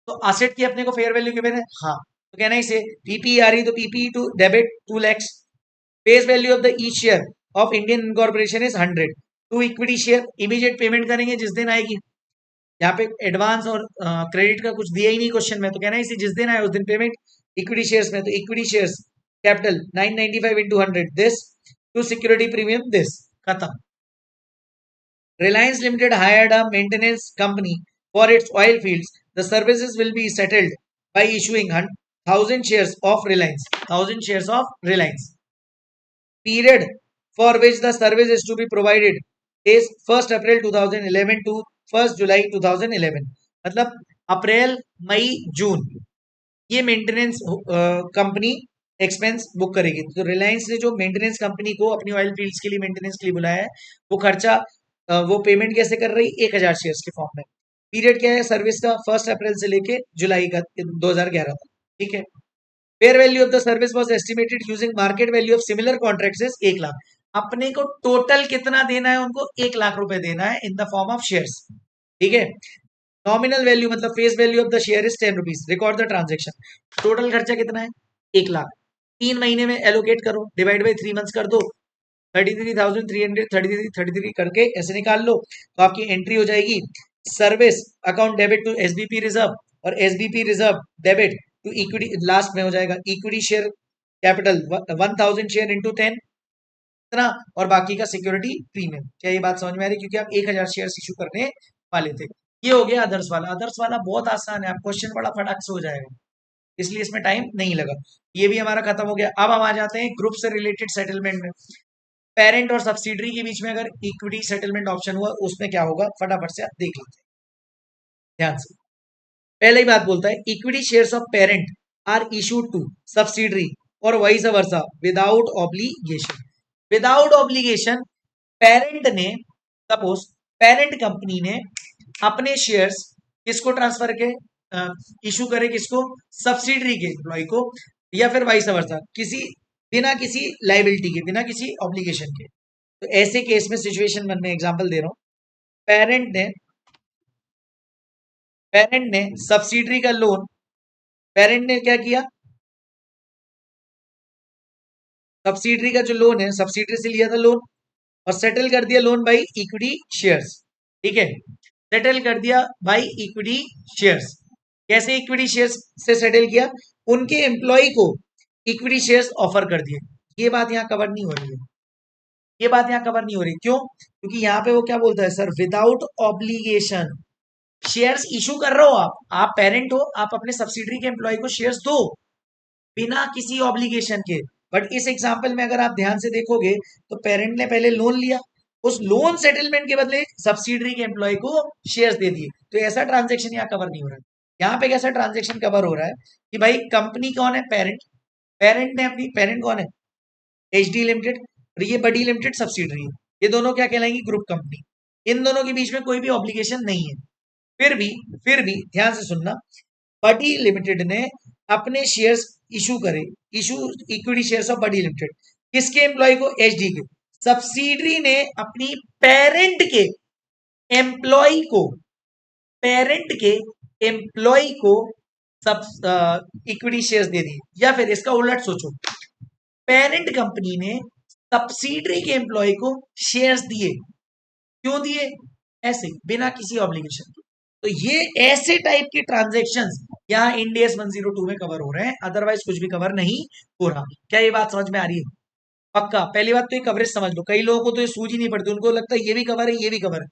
तो asset की अपने को फेयर वैल्यू के मैंने, हाँ, तो कहना ही से पीपी आ रही, तो PP to debit 2 lakhs, face value of the each share of Indian incorporation is 100, to equity share, immediate payment करेंगे जिस दिन आएगी, यहाँ पे एडवांस और क्रेडिट का कुछ दिया ही नहीं क्वेश्चन में, तो कहना है इसी जिस दिन आए उस दिन पेमेंट, इक्विटी शेयर्स में, तो equity shares capital 995 into 100 this, to security premium this, खत्म। Reliance limited hired a maintenance company for its oil fields, the services will be settled by issuing 1000 shares of Reliance, 1000 shares of Reliance. Period for which the service is to be provided is 1st April 2011 to 1st July 2011, मतलब अप्रैल मई जून ये maintenance company expense book करेगी। तो रिलायंस ने जो maintenance company को अपनी oil fields के लिए मेंटेनेंस के लिए बुलाया है, वो खर्चा वो पेमेंट कैसे कर रही, 1000 शेयर्स के फॉर्म में। पीरियड क्या है सर्विस का, 1 अप्रैल से लेके जुलाई का 2011 तक, ठीक है। Fair value of the service was estimated using market value of similar contracts is 1 lakh, अपने को टोटल कितना देना है उनको, 1 लाख रुपए देना है इन द फॉर्म ऑफ शेयर्स, ठीक है। नॉमिनल वैल्यू मतलब face value of the share is 10 rupees, record the transaction, total खर्चा कितना है 1 लाख, 3 महीने में एलोकेट करो, डिवाइड बाई 3 मंथ्स कर दो, 33,333 करके ऐसे निकाल लो, तो आपकी एंट्री हो जाएगी service account debit to SBP reserve और SBP reserve debit to equity, last में हो जाएगा equity share capital 1000 share into 10 इतना, और बाकी का सिक्योरिटी प्रीमियम। क्या ये बात समझ में आ रही है, क्योंकि आप 1000 शेयर इशू करने वाले थे। ये हो गया अदर्स वाला, अदर्स वाला बहुत आसान है, आप क्वेश्चन बड़ा फटाक से हो जाएगा, इसलिए इसमें टाइम नहीं लगा। ये भी हमारा खत्म हो गया। अब हम आ जाते हैं ग्रुप से रिलेटेड सेटलमेंट में, पेरेंट और सब्सिडरी के बीच में अगर इक्विटी सेटलमेंट ऑप्शन हुआ उसमें क्या होगा, फटाफट से आप देख लेते हैं ध्यान से। पहले ही बात बोलता है equity shares of parent are issued to subsidiary और vice versa without obligation, without obligation parent ने, सपोज पेरेंट कंपनी ने अपने शेयर्स किसको ट्रांसफर के इशू करे, किसको, सब्सिडरी के एम्प्लॉय को, या फिर वाइस वर्सा, बिना किसी लाइबिलिटी के, बिना किसी ऑब्लिगेशन के। तो ऐसे केस में सिचुएशन वन में एग्जांपल दे रहा हूं, पेरेंट ने सब्सिडरी का लोन, पेरेंट ने क्या किया, सब्सिडरी का जो लोन है सब्सिडरी से लिया था लोन और सेटल कर दिया लोन बाई इक्विटी शेयर्स। ठीक है, सेटल कर दिया बाई इक्विटी शेयर्स। कैसे इक्विटी शेयर्स से सेटल किया, उनके एम्प्लॉय को इक्विटी शेयर्स ऑफर कर दिए। ये बात यहां कवर नहीं हो रही है, ये बात यहां कवर नहीं हो रही, क्यों, क्योंकि यहां पे वो क्या बोलता है sir, without obligation shares issue कर रहे हो आप पेरेंट हो, आप अपने सब्सिडरी के एम्प्लॉय को शेयर्स दो बिना किसी ऑब्लिगेशन के। बट इस एग्जांपल में अगर आप ध्यान से देखोगे तो पेरेंट ने पहले लोन लिया, उस लोन सेटलमेंट के बदले सब्सिडरी के एम्प्लॉय को शेयर्स दे दिए, तो ऐसा ट्रांजेक्शन यहाँ कवर नहीं हो रहा है। यहाँ पे कैसा ट्रांजेक्शन कवर हो रहा है कि भाई कंपनी कौन है, पेरेंट, पेरेंट ने अपनी, पेरेंट कौन है, एच डी लिमिटेड, और ये बडी लिमिटेड सब्सिडरी है, ये दोनों क्या कहलाएंगी, ग्रुप कंपनी। इन दोनों के बीच में कोई भी ऑब्लिगेशन नहीं है। फिर भी ध्यान से सुनना, बडी लिमिटेड ने अपने शेयर्स इशू करे, issue equity shares of Buddy Limited, किसके एम्प्लॉय को, एचडी के। सब्सिडरी ने अपनी पेरेंट के एम्प्लॉय को, पेरेंट के एम्प्लॉय को सब इक्विटी शेयर्स दे दिए, या फिर इसका उलट सोचो, पेरेंट कंपनी ने सब्सिडरी के एम्प्लॉय को शेयर्स दिए, क्यों दिए, ऐसे बिना किसी ऑब्लिगेशन के। तो ये ऐसे टाइप के ट्रांजैक्शंस यहाँ इंडियस 102 में कवर हो रहे हैं, अदरवाइज कुछ भी कवर नहीं हो रहा। क्या ये बात समझ में आ रही है, पक्का। पहली बात तो ये कवरेज समझ लो, कई लोगों को तो ये सूझ ही नहीं पड़ती, उनको लगता है ये भी कवर है, ये भी कवर है।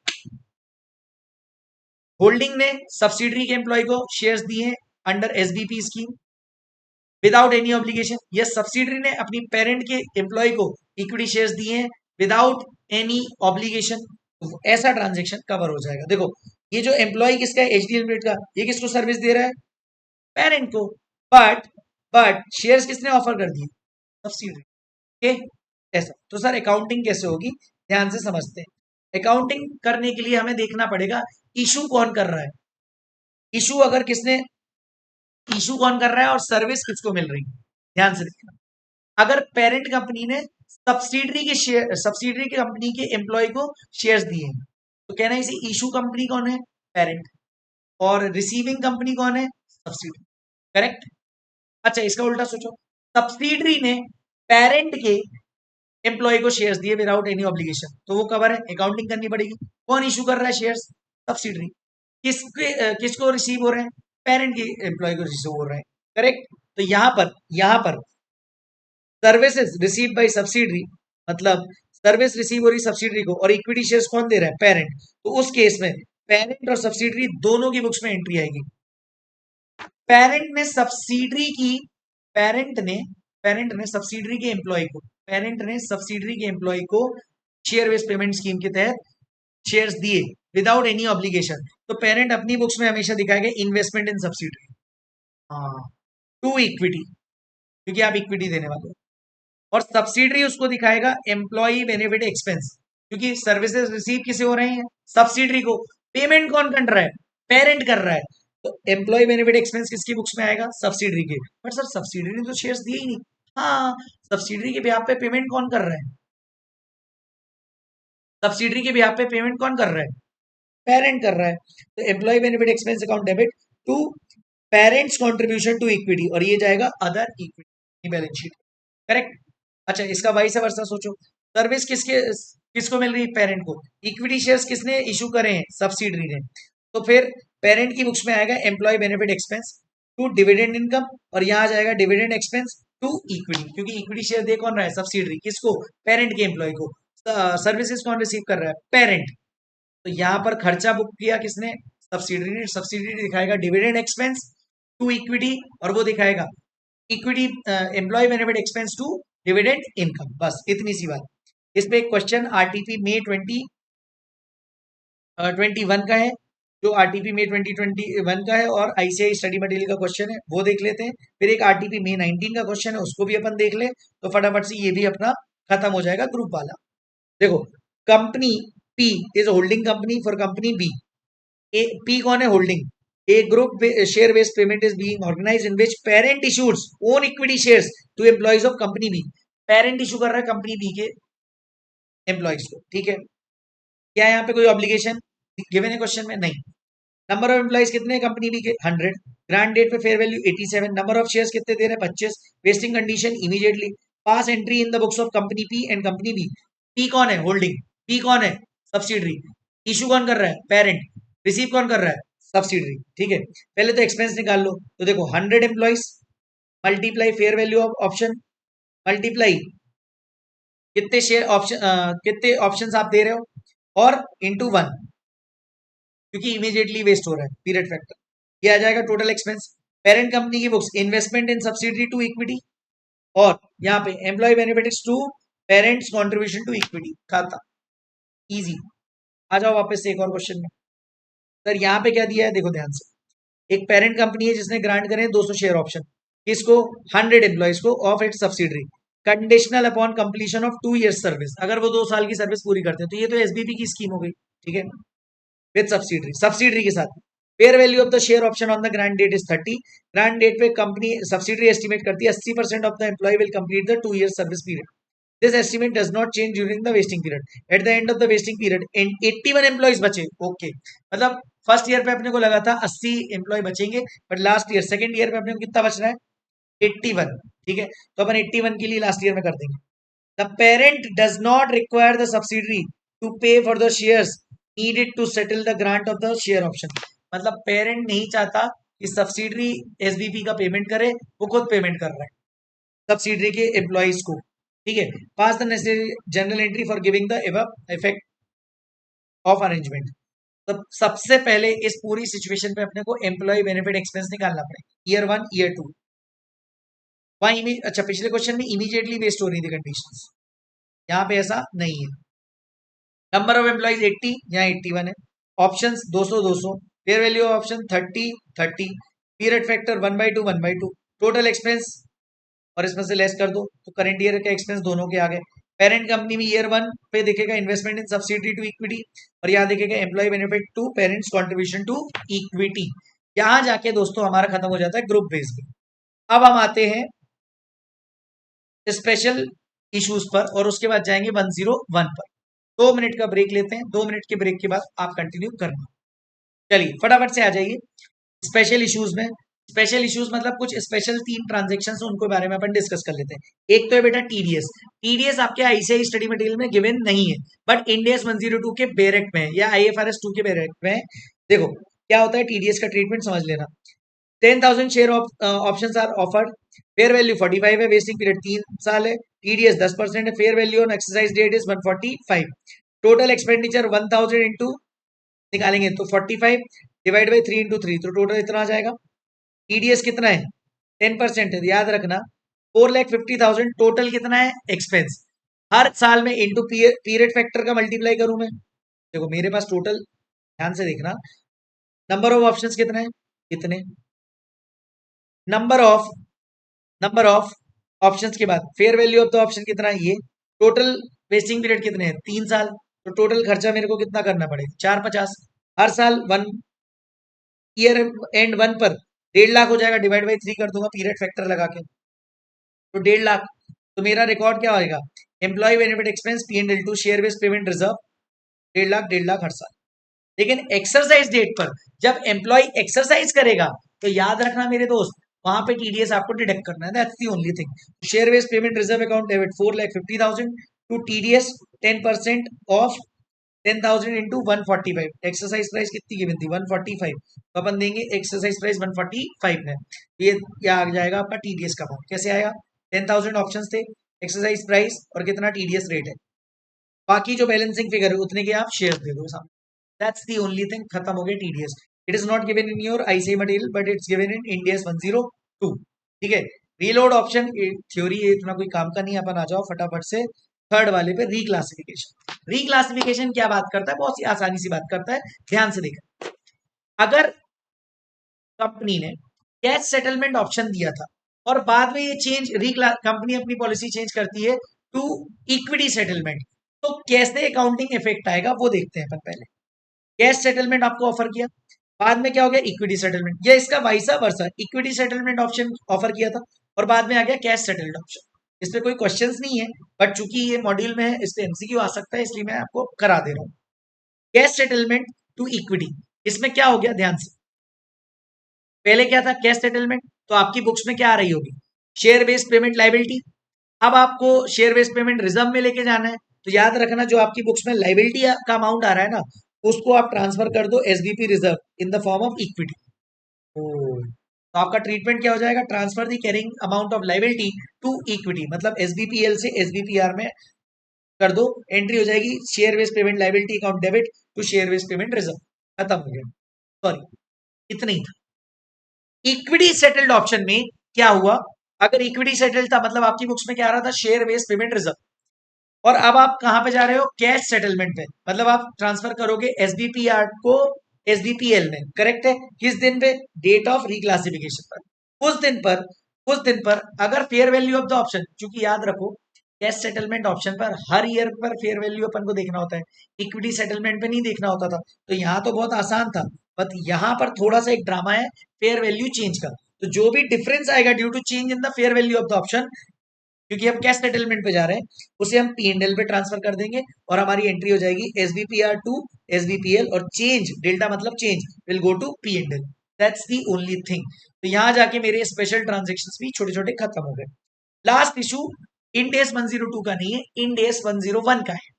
होल्डिंग ने सब्सिडरी के एम्प्लॉय को शेयर्स दिए under SBP scheme without any obligation. Yes, subsidiary ने अपनी पेरेंट के एम्प्लॉय को इक्विटी शेयर्स दिए हैं विदाउट एनी ऑब्लिगेशन। ऐसा ट्रांजेक्शन कवर हो जाएगा। देखो, ये जो एम्प्लॉय किसका है, एचडी लिमिटेड का, ये किसको सर्विस दे रहा है, पेरेंट को, बट शेयर्स किसने ऑफर कर दिए, सब्सिडरी के। ऐसा तो सर अकाउंटिंग कैसे होगी, ध्यान से समझते हैं। अकाउंटिंग करने के लिए हमें देखना पड़ेगा इशू कौन कर रहा है, इशू अगर किसने, इशू कौन कर रहा है और सर्विस किसको मिल रही है, ध्यान से देखना। अगर पेरेंट कंपनी ने सब्सिडरी के शेयर, सब्सिडरी की कंपनी के एम्प्लॉय को शेयर्स दिए हैं, तो कहना है इसे इशू कंपनी कौन है, पेरेंट, और रिसीविंग कंपनी कौन है, सब्सिडरी। करेक्ट। अच्छा, इसका उल्टा सोचो, सब्सिडरी ने पेरेंट के एम्प्लॉय को शेयर्स दिए विदाउट एनी ऑब्लिगेशन, तो वो कवर है, अकाउंटिंग करनी पड़ेगी। कौन इशू कर रहा है शेयर्स, सब्सिडरी। किसको रिसीव हो रहे हैं, पेरेंट के एम्प्लॉय को रिसीव हो रहे हैं। करेक्ट। तो यहां पर सर्विसेज रिसीव बाय सब्सिडरी, मतलब सर्विस रिसीव हो रही सब्सिडरी को, और इक्विटी शेयर्स कौन दे रहा है, पेरेंट। तो उस केस में पेरेंट और सब्सिडरी दोनों की बुक्स में एंट्री आएगी। पेरेंट ने सब्सिडरी की, पेरेंट ने पेरेंट ने सब्सिडरी के एम्प्लॉय को, पेरेंट ने सब्सिडरी के एम्प्लॉय को शेयर बेस्ड पेमेंट स्कीम के तहत शेयर्स दिए विदाउट एनी ऑब्लिगेशन, तो पेरेंट अपनी बुक्स में हमेशा दिखाएगा इन्वेस्टमेंट इन सब्सिडरी, हाँ, टू इक्विटी, क्योंकि आप इक्विटी देने वाले हो। और सब्सिडरी उसको दिखाएगा एम्प्लॉय बेनिफिट एक्सपेंस, क्योंकि सर्विसेज रिसीव किसे हो रहे हैं, सब्सिडरी को। पेमेंट कौन कर रहा है, पेरेंट कर रहा है, तो एम्प्लॉय बेनिफिट एक्सपेंस किसकी बुक्स में आएगा, सब्सिडरी के। बट सर सब्सिडरी ने तो शेयर्स दिए ही नहीं। हाँ, सब्सिडरी के बिहाफ पे पेमेंट कौन कर रहा है, सब्सिडरी के बिहाफ पे पेमेंट कौन कर रहा है, पेरेंट कर रहा है। तो employee benefit expense account debit to parents contribution to equity, और ये जाएगा other equity balance sheet. Correct. अच्छा, इसका वाइस वर्सा सोचो, सर्विस किसको मिल रही है, पेरेंट को। इक्विटी शेयर्स किसने इशू करे हैं, सब्सिडरी ने, तो फिर पेरेंट की बुक्स में आएगा employee benefit expense to dividend income, और यहां आ जाएगा डिविडेंड एक्सपेंस टू इक्विटी, क्योंकि इक्विटी शेयर दे कौन रहा है, सब्सिडरी, किसको, पेरेंट के एम्प्लॉय को। सर्विसेज कौन रिसीव कर रहा है, पेरेंट। तो यहां पर खर्चा बुक किया किसने, सब्सिडरी ने, सब्सिडरी दिखाएगा डिविडेंड एक्सपेंस टू इक्विटी, और वो दिखाएगा equity employee benefit expense to dividend income. बस इतनी सी बात। इस पे एक क्वेश्चन आरटीपी में 2021 का है, जो आरटीपी में 2021 का है, और आईसीआई स्टडी मटेरियल का क्वेश्चन है, वो देख लेते हैं। फिर एक आरटीपी में 19 का क्वेश्चन है, उसको भी अपन देख ले, तो फटाफट से ये भी अपना खत्म हो जाएगा ग्रुप वाला। देखो, company P is holding company for company B, P कौन है? Holding. A group share based payment is being organized in which parent issues own equity shares to employees of company B. Parent issue कर रहा है company B के employees को, ठीक है। क्या यहाँ पे कोई ऑब्लिगेशन गिवन है क्वेश्चन में? नहीं। नंबर ऑफ एम्प्लॉइज कितने हैं कंपनी बी के? 100। ग्रांट डेट पे fair value 87। Number of shares कितने दे रहे हैं? 25। Vesting condition immediately. Pass entry in the books of company P and company B. P कौन है? होल्डिंग। पी कौन है? सब्सिडरी। इशू कौन कर रहा है? पेरेंट। रिसीव कौन कर रहा है? सब्सिडरी, ठीक है। पहले तो एक्सपेंस निकाल लो। तो देखो 100 employees multiply fair value of option multiply कितने शेयर ऑप्शन कितने ऑप्शंस आप दे रहे हो और इनटू 1, क्योंकि इमीडिएटली वेस्ट हो रहा है पीरियड फैक्टर। ये आ जाएगा टोटल एक्सपेंस। पेरेंट कंपनी की books investment in subsidiary to equity, और यहाँ पे employee benefits to parents contribution to equity खाता। इजी। आ जाओ वापस से एक और क्वेश्चन में। सर यहाँ पे क्या दिया है देखो ध्यान से। एक पेरेंट कंपनी है जिसने ग्रांट करे 200 शेयर ऑप्शन किसको? 100 एम्प्लॉइज को of its subsidiary, conditional upon completion of 2 year service. अगर वो 2 साल की सर्विस पूरी करते हैं तो ये तो एसबीपी की स्कीम हो गई, ठीक है, विद सब्सिडरी के साथ। Fair value of the share option on the grant date is 30। Grant date पे कंपनी सब्सिडरी एस्टिमेट करती है 80% of the employee will complete the 2 year service period. This estimate does not change during the vesting period. At the end of the vesting period 81 employees बचे। Okay, मतलब first year पे अपने को लगा था 80 employee बचेंगे, but last year second year पे अपने को कितना बच रहा है? 81, ठीक है। तो अपन 81 के लिए लास्ट ईयर में कर देंगे। The parent does not require the subsidiary to pay for the shares needed to settle the grant of the share option. मतलब पेरेंट नहीं चाहता कि सब्सिडरी एसबीपी का पेमेंट करे, वो खुद पेमेंट कर रहा है सब्सिडरी के एम्प्लॉइज को, ठीक है। Pass the necessary journal entry for giving the above effect of arrangement. तो सबसे पहले इस पूरी सिचुएशन पे अपने को एम्प्लॉय बेनिफिट एक्सपेंस निकालना पड़ेगा, ईयर 1 ईयर 2। वहां अच्छा पिछले क्वेश्चन में इमीडिएटली वेस्ट हो रही थी कंडीशंस, यहाँ पे ऐसा नहीं है। नंबर ऑफ एम्प्लॉइज 80, यहाँ 81 है। Options 200 200। Fair value of option 30 30। Period factor 1/2 1/2। Total expense और इसमें से लेस कर दो तो करंट ईयर के एक्सपेंस दोनों के आ गए। पेरेंट कंपनी में ईयर 1 पे देखेगा investment in subsidy to equity, और यहाँ देखेगा employee benefit to parents contribution to equity. यहाँ जाके दोस्तों हमारा खत्म हो जाता है ग्रुप बेस पे। अब हम आते हैं स्पेशल इश्यूज पर और उसके बाद जाएंगे 101 पर। 2 मिनट का ब्रेक लेते हैं, 2 मिनट के ब्रेक के बाद आप कंटिन्यू करना। चलिए फटाफट से आ जाइए स्पेशल इश्यूज में। स्पेशल इश्यूज मतलब कुछ स्पेशल 3 ट्रांजेक्शन उनको बारे में अपन डिस्कस कर लेते हैं। एक तो है बेटा टीडीएस। टीडीएस आपके आईसीआई स्टडी मटेरियल में गिवन नहीं है, बट इंडियस 102 के बेरेक्ट में है या आईएफआरएस 2 के बेरेक्ट में है। देखो क्या होता है टीडीएस का ट्रीटमेंट समझ लेना। 10,000 share options are offered. Fair value 45 है, वेस्टिंग पीरियड 3 साल है, टीडीएस 10% है, fair value on exercise date is 145। Total expenditure 1000 into निकालेंगे तो 45 डिवाइड बाई 3 इंटू 3, तो टोटल इतना आ जाएगा। टीडीएस कितना है? 10% है, याद रखना। 4,50,000 टोटल कितना है एक्सपेंस हर साल में इंटू पीरियड फैक्टर का मल्टीप्लाई करूं मैं। देखो मेरे पास टोटल, ध्यान से देखना, नंबर ऑफ ऑप्शंस कितने हैं? कितने नंबर ऑफ ऑप्शंस के बाद fair value of the option कितना है? ये टोटल वेस्टिंग पीरियड कितने हैं? 3 साल। तो टोटल खर्चा मेरे को कितना करना पड़ेगा? 450 हर साल। 1 ईयर एंड 1 पर 1.5 लाख हो जाएगा, डिवाइड बाई 3 कर दूंगा पीरियड फैक्टर लगा के, तो 1.5 लाख। तो मेरा रिकॉर्ड क्या होगा? Employee benefit expense P&L to share based payment reserve 1.5 हर साल। लेकिन एक्सरसाइज डेट पर जब एम्प्लॉय एक्सरसाइज करेगा तो याद रखना मेरे दोस्त, वहां पे टीडीएस आपको डिडक्ट करना है। That's the only thing. Share based payment reserve account debit 4,50,000 to TDS 10% of 10,000 into 145। Exercise price कितनी गिवन थी? 145। तो अपन देंगे एक्सरसाइज प्राइस 145 है। ये आ जाएगा आपका टीडीएस का अमाउंट। कैसे आएगा? 10,000 ऑप्शंस थे, एक्सरसाइज प्राइस और कितना टीडीएस रेट है, बाकी जो बैलेंसिंग फिगर है उतने के आप शेयर दे दो सामने। दैट्स दी ओनली थिंग, खत्म हो गया TDS. It is not given in your ICI material but it's given in Indians 102, ठीक है। रीलोड ऑप्शन थ्योरी इतना कोई काम का नहीं है। अपन आ जाओ फटाफट से थर्ड वाले पे, रीक्लासिफिकेशन। रीक्लासिफिकेशन क्या बात करता है? बहुत सी आसानी सी बात करता है, ध्यान से देखा। अगर कंपनी ने कैश सेटलमेंट ऑप्शन दिया था और बाद में ये चेंज कंपनी अपनी पॉलिसी चेंज करती है टू इक्विटी सेटलमेंट, तो कैसे अकाउंटिंग इफेक्ट आएगा वो देखते हैं अपन पहले। कैश सेटलमेंट आपको ऑफर किया, बाद में क्या हो गया इक्विटी सेटलमेंट, या इसका वाइसा वर्सा, इक्विटी सेटलमेंट ऑप्शन ऑफर किया था और बाद में आ गया कैश सेटल्ड ऑप्शन। इस पे कोई क्वेश्चंस नहीं है, बट चूंकि ये मॉड्यूल में है इस पे एमसीक्यू आ सकता है, इसलिए मैं आपको करा दे रहा हूँ। कैश सेटलमेंट टू इक्विटी, इसमें क्या हो गया ध्यान से, पहले क्या था कैश सेटलमेंट, तो आपकी बुक्स में क्या आ रही होगी शेयर बेस्ड पेमेंट लाइबिलिटी। अब आपको शेयर बेस्ड पेमेंट रिजर्व में लेके जाना है, तो याद रखना जो आपकी बुक्स में लाइबिलिटी का अमाउंट आ रहा है ना, उसको आप ट्रांसफर कर दो SBP reserve in the form of equity. तो आपका ट्रीटमेंट क्या हो जाएगा, transfer the carrying amount of liability to equity, मतलब एसबीपीएल से एसबीपीआर में कर दो, एंट्री हो जाएगी share based payment liability account debit to share based payment reserve, खत्म हो गया। सॉरी, इतना ही था। इक्विटी सेटल्ड ऑप्शन में क्या हुआ, अगर इक्विटी सेटल्ड था मतलब आपकी बुक्स में क्या आ रहा था शेयर बेस्ड पेमेंट रिजर्व, और अब आप कहां पे जा रहे हो कैश सेटलमेंट पे, मतलब आप ट्रांसफर करोगे एसबीपीआर को एसबीपीएल में, करेक्ट है, किस दिन पे, डेट ऑफ रिक्लासिफिकेशन पर, उस दिन पर अगर fair value of the option, क्योंकि याद रखो कैश सेटलमेंट ऑप्शन पर हर ईयर पर फेयर वैल्यू अपन को देखना होता है, इक्विटी सेटलमेंट पे नहीं देखना होता था, तो यहाँ तो बहुत आसान था, बट यहाँ पर थोड़ा सा एक ड्रामा है फेयर वैल्यू चेंज का, तो जो भी डिफरेंस आएगा due to change in the fair value of the option, क्योंकि हम कैश सेटलमेंट पे जा रहे हैं, उसे हम पीएनएल पे ट्रांसफर कर देंगे और हमारी एंट्री हो जाएगी एसबीपीआर टू एसबीपीएल, और चेंज डेल्टा मतलब change will go to PNL, that's the only thing. तो यहां जाके मेरे स्पेशल ट्रांजेक्शन्स भी छोटे छोटे खत्म हो गए। लास्ट इशू इंड एस 102 का नहीं है, इंड एस 101 का है,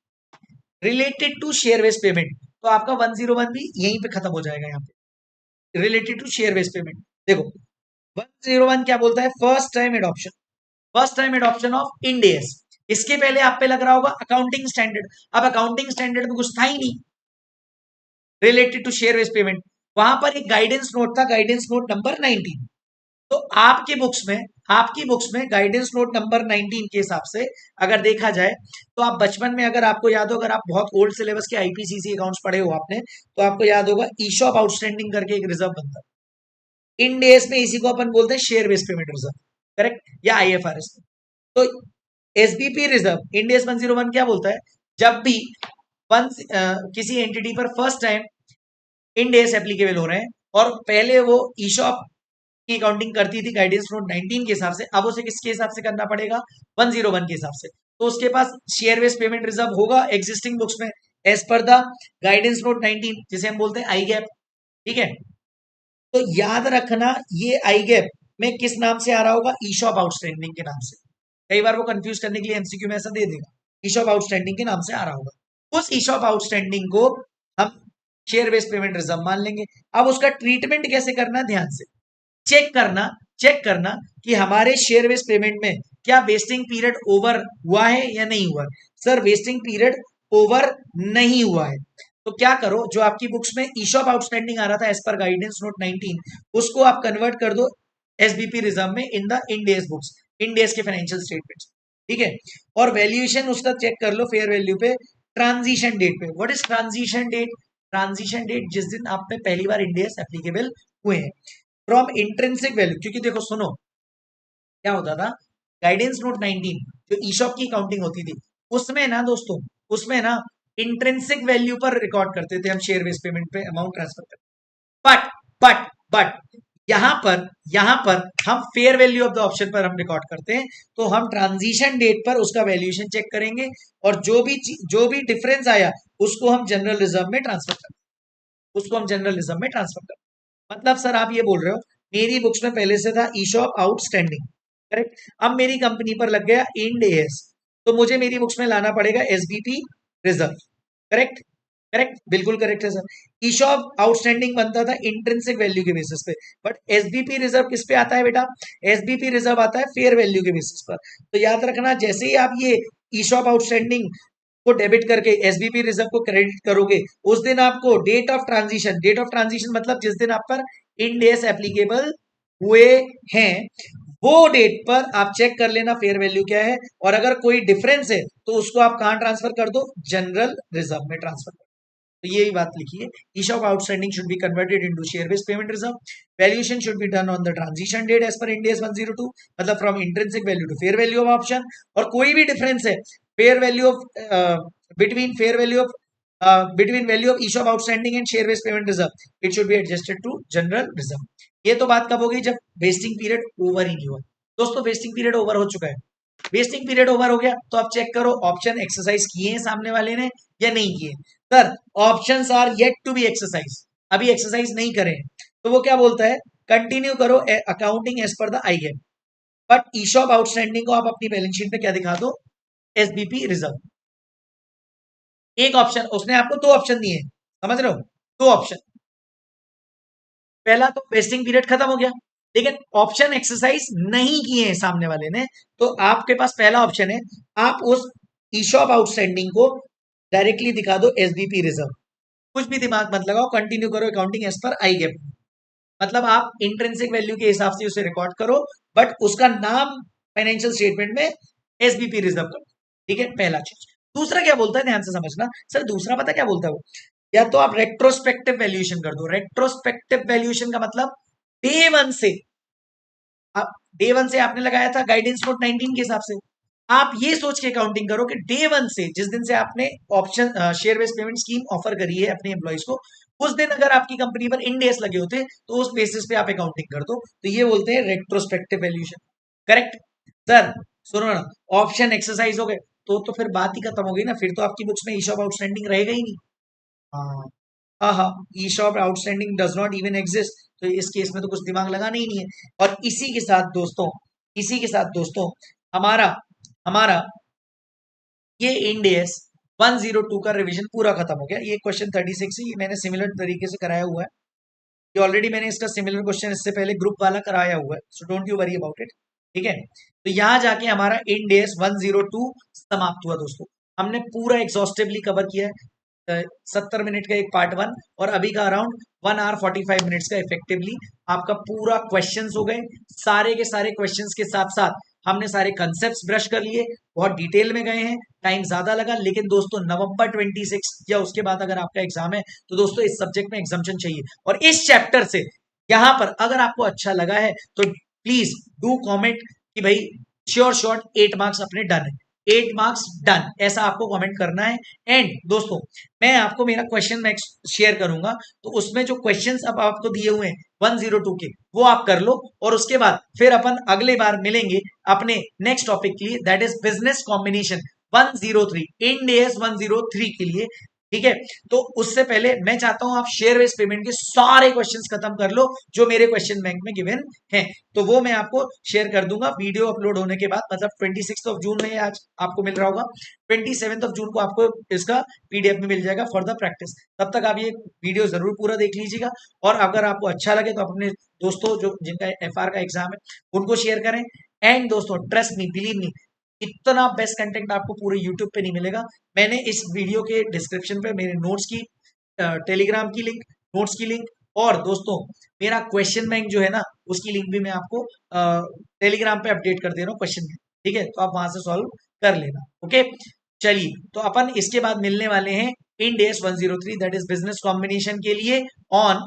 related to share based payment, तो आपका 101 भी यहीं पे खत्म हो जाएगा, यहाँ पे related to share based payment. देखो 101 क्या बोलता है, first time adoption, first time adoption of Ind AS. इसके पहले आप पे लग रहा होगा अकाउंटिंग स्टैंडर्ड, अब अकाउंटिंग स्टैंडर्ड में कुछ था ही नहीं related to share based payment, वहां पर एक गाइडेंस नोट था, गाइडेंस नोट नंबर 19। तो आपकी बुक्स में गाइडेंस नोट नंबर 19 के हिसाब से अगर देखा जाए, तो आप बचपन में अगर आपको याद हो, अगर आप बहुत ओल्ड सिलेबस के आईपीसीसी अकाउंट्स पढ़े हो आपने, तो आपको याद होगा ईशॉप आउटस्टैंडिंग करके एक रिजर्व बनता है इंड एस में, इसी को अपन बोलते हैं share based payment reserve, correct, या आईएफआरएस में। तो एसबीपी रिजर्व इंड एस 101 क्या बोलता है, जब भी किसी एंटिटी पर first time end S applicable हो रहे हैं, और पहले वो ईशॉप की अकाउंटिंग करती थी गाइडेंस नोट 19 के हिसाब से, अब उसे किसके हिसाब से करना पड़ेगा 101 के हिसाब से, तो उसके पास शेयर बेस्ड पेमेंट रिजर्व होगा एग्जिस्टिंग बुक्स में as per the guidance note 19, जिसे हम बोलते हैं आई गैप, ठीक है। तो याद रखना ये आई गैप में किस नाम से आ रहा होगा, ईशॉप आउटस्टैंडिंग के नाम से, कई बार वो कंफ्यूज करने के लिए एमसीक्यू में ऐसा दे देगा, ईशॉप आउटस्टैंडिंग के नाम से आ रहा होगा, उस ईशॉप आउटस्टैंडिंग को हम शेयर बेस्ड पेमेंट रिजर्व मान लेंगे। अब उसका ट्रीटमेंट कैसे करना, ध्यान से चेक करना कि हमारे शेयर बेस्ड पेमेंट में क्या वेस्टिंग पीरियड ओवर हुआ है या नहीं हुआ है। सर वेस्टिंग पीरियड ओवर नहीं हुआ है, तो क्या करो, जो आपकी बुक्स में ईशॉप आउटस्टैंडिंग आ रहा था एज पर गाइडेंस नोट 19, उसको आप कन्वर्ट कर दो एसबीपी रिजर्व में in the Ind AS books, Ind AS के फाइनेंशियल स्टेटमेंट्स, ठीक है। और वैल्यूएशन उसका चेक कर लो फेयर वैल्यू पे, ट्रांजिशन डेट पे। What is transition date, transition date जिस दिन आप पे पहली बार इंड एस एप्लीकेबल हुए हैं, फ्रॉम इंट्रिंसिक वैल्यू, क्योंकि देखो सुनो क्या होता था, गाइडेंस नोट 19 जो ईशॉप की काउंटिंग होती थी, उसमें ना दोस्तों, उसमें ना इंट्रिंसिक वैल्यू पर रिकॉर्ड करते थे हम शेयर बेस्ड पेमेंट पे अमाउंट ट्रांसफर करते, बट बट यहाँ पर हम fair value of the option पर हम रिकॉर्ड करते हैं, तो हम ट्रांजिशन डेट पर उसका वैल्यूएशन चेक करेंगे, और जो भी डिफरेंस आया उसको हम जनरल रिजर्व में ट्रांसफर करें, उसको हम जनरल रिजर्व में ट्रांसफर करें। मतलब सर आप ये बोल रहे हो मेरी बुक्स में पहले से था ईशॉप आउटस्टैंडिंग, करेक्ट, अब मेरी कंपनी पर लग गया इंड एस, तो मुझे मेरी बुक्स में लाना पड़ेगा एसबीपी रिजर्व, करेक्ट, करेक्ट, बिल्कुल करेक्ट है सर। ईशॉप आउटस्टैंडिंग बनता था इंट्रिंसिक वैल्यू के बेसिस पे, बट एसबीपी रिजर्व किस पे आता है बेटा, एसबीपी रिजर्व आता है फेयर वैल्यू के बेसिस पर। तो याद रखना जैसे ही आप ये ईशॉप आउटस्टैंडिंग को डेबिट करके एसबीपी रिजर्व को क्रेडिट करोगे, उस दिन आपको डेट ऑफ ट्रांजिशन मतलब जिस दिन आप पर इंड एस एप्लीकेबल हुए हैं, वो डेट पर आप चेक कर लेना फेयर वैल्यू क्या है, और अगर कोई डिफरेंस है तो उसको आप कहां ट्रांसफर कर दो, जनरल रिजर्व में ट्रांसफर कर दो। तो यही बात लिखी है, ESOP outstanding should be converted into share based payment reserve, valuation should be done on the transition date as per Ind AS 102, मतलब from intrinsic value to fair value of option, और कोई भी डिफरेंस है fair value of between fair value of between value of ESOP outstanding and share based payment reserve, it should be adjusted to general reserve. ये तो बात कब होगी, जब वेस्टिंग पीरियड ओवर ही नहीं हुआ। दोस्तों वेस्टिंग पीरियड ओवर हो चुका है, वेस्टिंग पीरियड ओवर हो गया तो आप चेक करो ऑप्शन एक्सरसाइज किए हैं सामने वाले ने या नहीं किए। Sir options are yet to be exercise, अभी एक्सरसाइज नहीं करें, तो वो क्या बोलता है, कंटिन्यू करो अकाउंटिंग एज पर द आईगेम, बट ईशॉप आउटस्टैंडिंग को आप अपनी बैलेंस शीट में क्या दिखा दो, एसबीपी रिजर्व। एक ऑप्शन, उसने आपको दो ऑप्शन दिए हैं, समझ रहे हो, दो ऑप्शन। पहला तो वेस्टिंग पीरियड खत्म हो गया, लेकिन ऑप्शन एक्सरसाइज नहीं किए हैं सामने वाले ने, तो आपके पास पहला ऑप्शन है, आप उस ईशॉप आउटस्टैंडिंग को डायरेक्टली दिखा दो एसबीपी रिजर्व। कुछ भी दिमाग मत लगाओ, कंटिन्यू करो अकाउंटिंग एज पर आई गैप, मतलब आप इंट्रिंसिक वैल्यू के हिसाब से उसे रिकॉर्ड करो, बट उसका नाम फाइनेंशियल स्टेटमेंट में एसबीपी रिजर्व करो। ठीक है, पहला चीज। दूसरा क्या बोलता है, ध्यान से समझना। सर दूसरा पता क्या बोलता है वो, या तो आप रेट्रोस्पेक्टिव वैल्यूएशन कर दो। रेट्रोस्पेक्टिव वैल्यूएशन का मतलब डे वन से, आप डे वन से आपने लगाया था गाइडेंस नोट 19 के हिसाब से, आप ये सोच के अकाउंटिंग करो कि डे वन से, जिस दिन से आपने option share based payment scheme offer करी है अपने एम्प्लॉइज को, उस दिन अगर आपकी कंपनी पर इन डेज लगे होते तो उस बेसिस पे आप अकाउंटिंग कर दो, तो ये बोलते हैं रेट्रोस्पेक्टिव वैल्यूएशन। करेक्ट। सर सुनो ना, ऑप्शन एक्सरसाइज हो गए तो फिर बात ही खत्म हो गई ना, फिर तो आपकी बुक्स में ईशॉप आउटस्टैंडिंग रहेगा ही नहीं। हाँ हाँ हाँ, eShop outstanding does not even exist, तो इस केस में तो कुछ दिमाग लगाना ही नहीं है। और इसी के साथ दोस्तों, इसी के साथ दोस्तों, हमारा हमारा ये इंड एस 102 का रिवीजन पूरा खत्म हो गया। ये क्वेश्चन 36 ही मैंने सिमिलर तरीके से कराया हुआ है, ये ऑलरेडी मैंने इसका सिमिलर क्वेश्चन इससे पहले ग्रुप वाला कराया हुआ है, so don't you worry about it. ठीक है, तो यहाँ जाके हमारा इंड एस 102 समाप्त हुआ दोस्तों। हमने पूरा एग्जॉस्टिवली कवर किया है, 70 मिनट का एक पार्ट वन, और अभी का अराउंड 1 hour 45 मिनट्स का इफेक्टिवली आपका पूरा क्वेश्चंस हो गए। सारे के सारे क्वेश्चंस के साथ साथ हमने सारे कंसेप्ट्स ब्रश कर लिए, बहुत डिटेल में गए हैं, टाइम ज्यादा लगा, लेकिन दोस्तों नवंबर 26 या उसके बाद अगर आपका एग्जाम है तो दोस्तों इस सब्जेक्ट में एग्जाम्पशन चाहिए। और इस चैप्टर से यहां पर अगर आपको अच्छा लगा है तो प्लीज डू कॉमेंट कि भाई श्योर शॉर्ट 8 मार्क्स अपने डन है, 8 मार्क्स डन, ऐसा आपको कमेंट करना है। एंड दोस्तों मैं आपको मेरा क्वेश्चन मैं शेयर करूंगा, तो उसमें जो क्वेश्चंस अब आपको दिए हुए हैं 102 के, वो आप कर लो, और उसके बाद फिर अपन अगले बार मिलेंगे अपने नेक्स्ट टॉपिक के लिए, that is business combination 103, end S 103 के लिए। ठीक है, तो उससे पहले मैं चाहता हूं आप शेयर बेस्ड पेमेंट के सारे क्वेश्चंस खत्म कर लो जो मेरे क्वेश्चन बैंक में गिवन हैं, तो वो मैं आपको शेयर कर दूंगा वीडियो अपलोड होने के बाद, मतलब 26 जून में आज आपको मिल रहा होगा, 27 जून को आपको इसका पीडीएफ में मिल जाएगा फॉर द प्रैक्टिस। तब तक आप ये वीडियो जरूर पूरा देख लीजिएगा, और अगर आपको अच्छा लगे तो अपने दोस्तों जो जिनका एफआर का एग्जाम है उनको शेयर करें। एंड दोस्तों ट्रस्ट मी, बिलीव मी, इतना बेस्ट कंटेंट आपको पूरे यूट्यूब पे नहीं मिलेगा। मैंने इस वीडियो के डिस्क्रिप्शन पे मेरे नोट्स की, टेलीग्राम की लिंक, नोट्स की लिंक, और दोस्तों मेरा क्वेश्चन बैंक जो है ना उसकी लिंक भी मैं आपको टेलीग्राम पे अपडेट कर दे रहा हूँ क्वेश्चन में। ठीक है, तो आप वहां से सॉल्व कर लेना। ओके, चलिए, तो अपन इसके बाद मिलने वाले हैं Ind AS 103, that is business combination के लिए on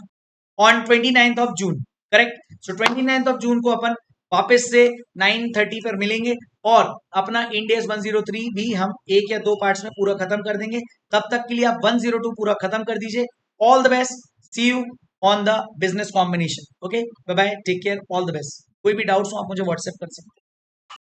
on 29th of June. Correct, so 29th of June को अपन वापस से 9:30 पर मिलेंगे, और अपना इंड एस 103 भी हम एक या दो पार्ट्स में पूरा खत्म कर देंगे। तब तक के लिए आप 102 पूरा खत्म कर दीजिए। All the best, see you on the business combination. Okay, bye bye, take care, all the best. कोई भी डाउट्स हो आप मुझे व्हाट्सएप कर सकते हैं।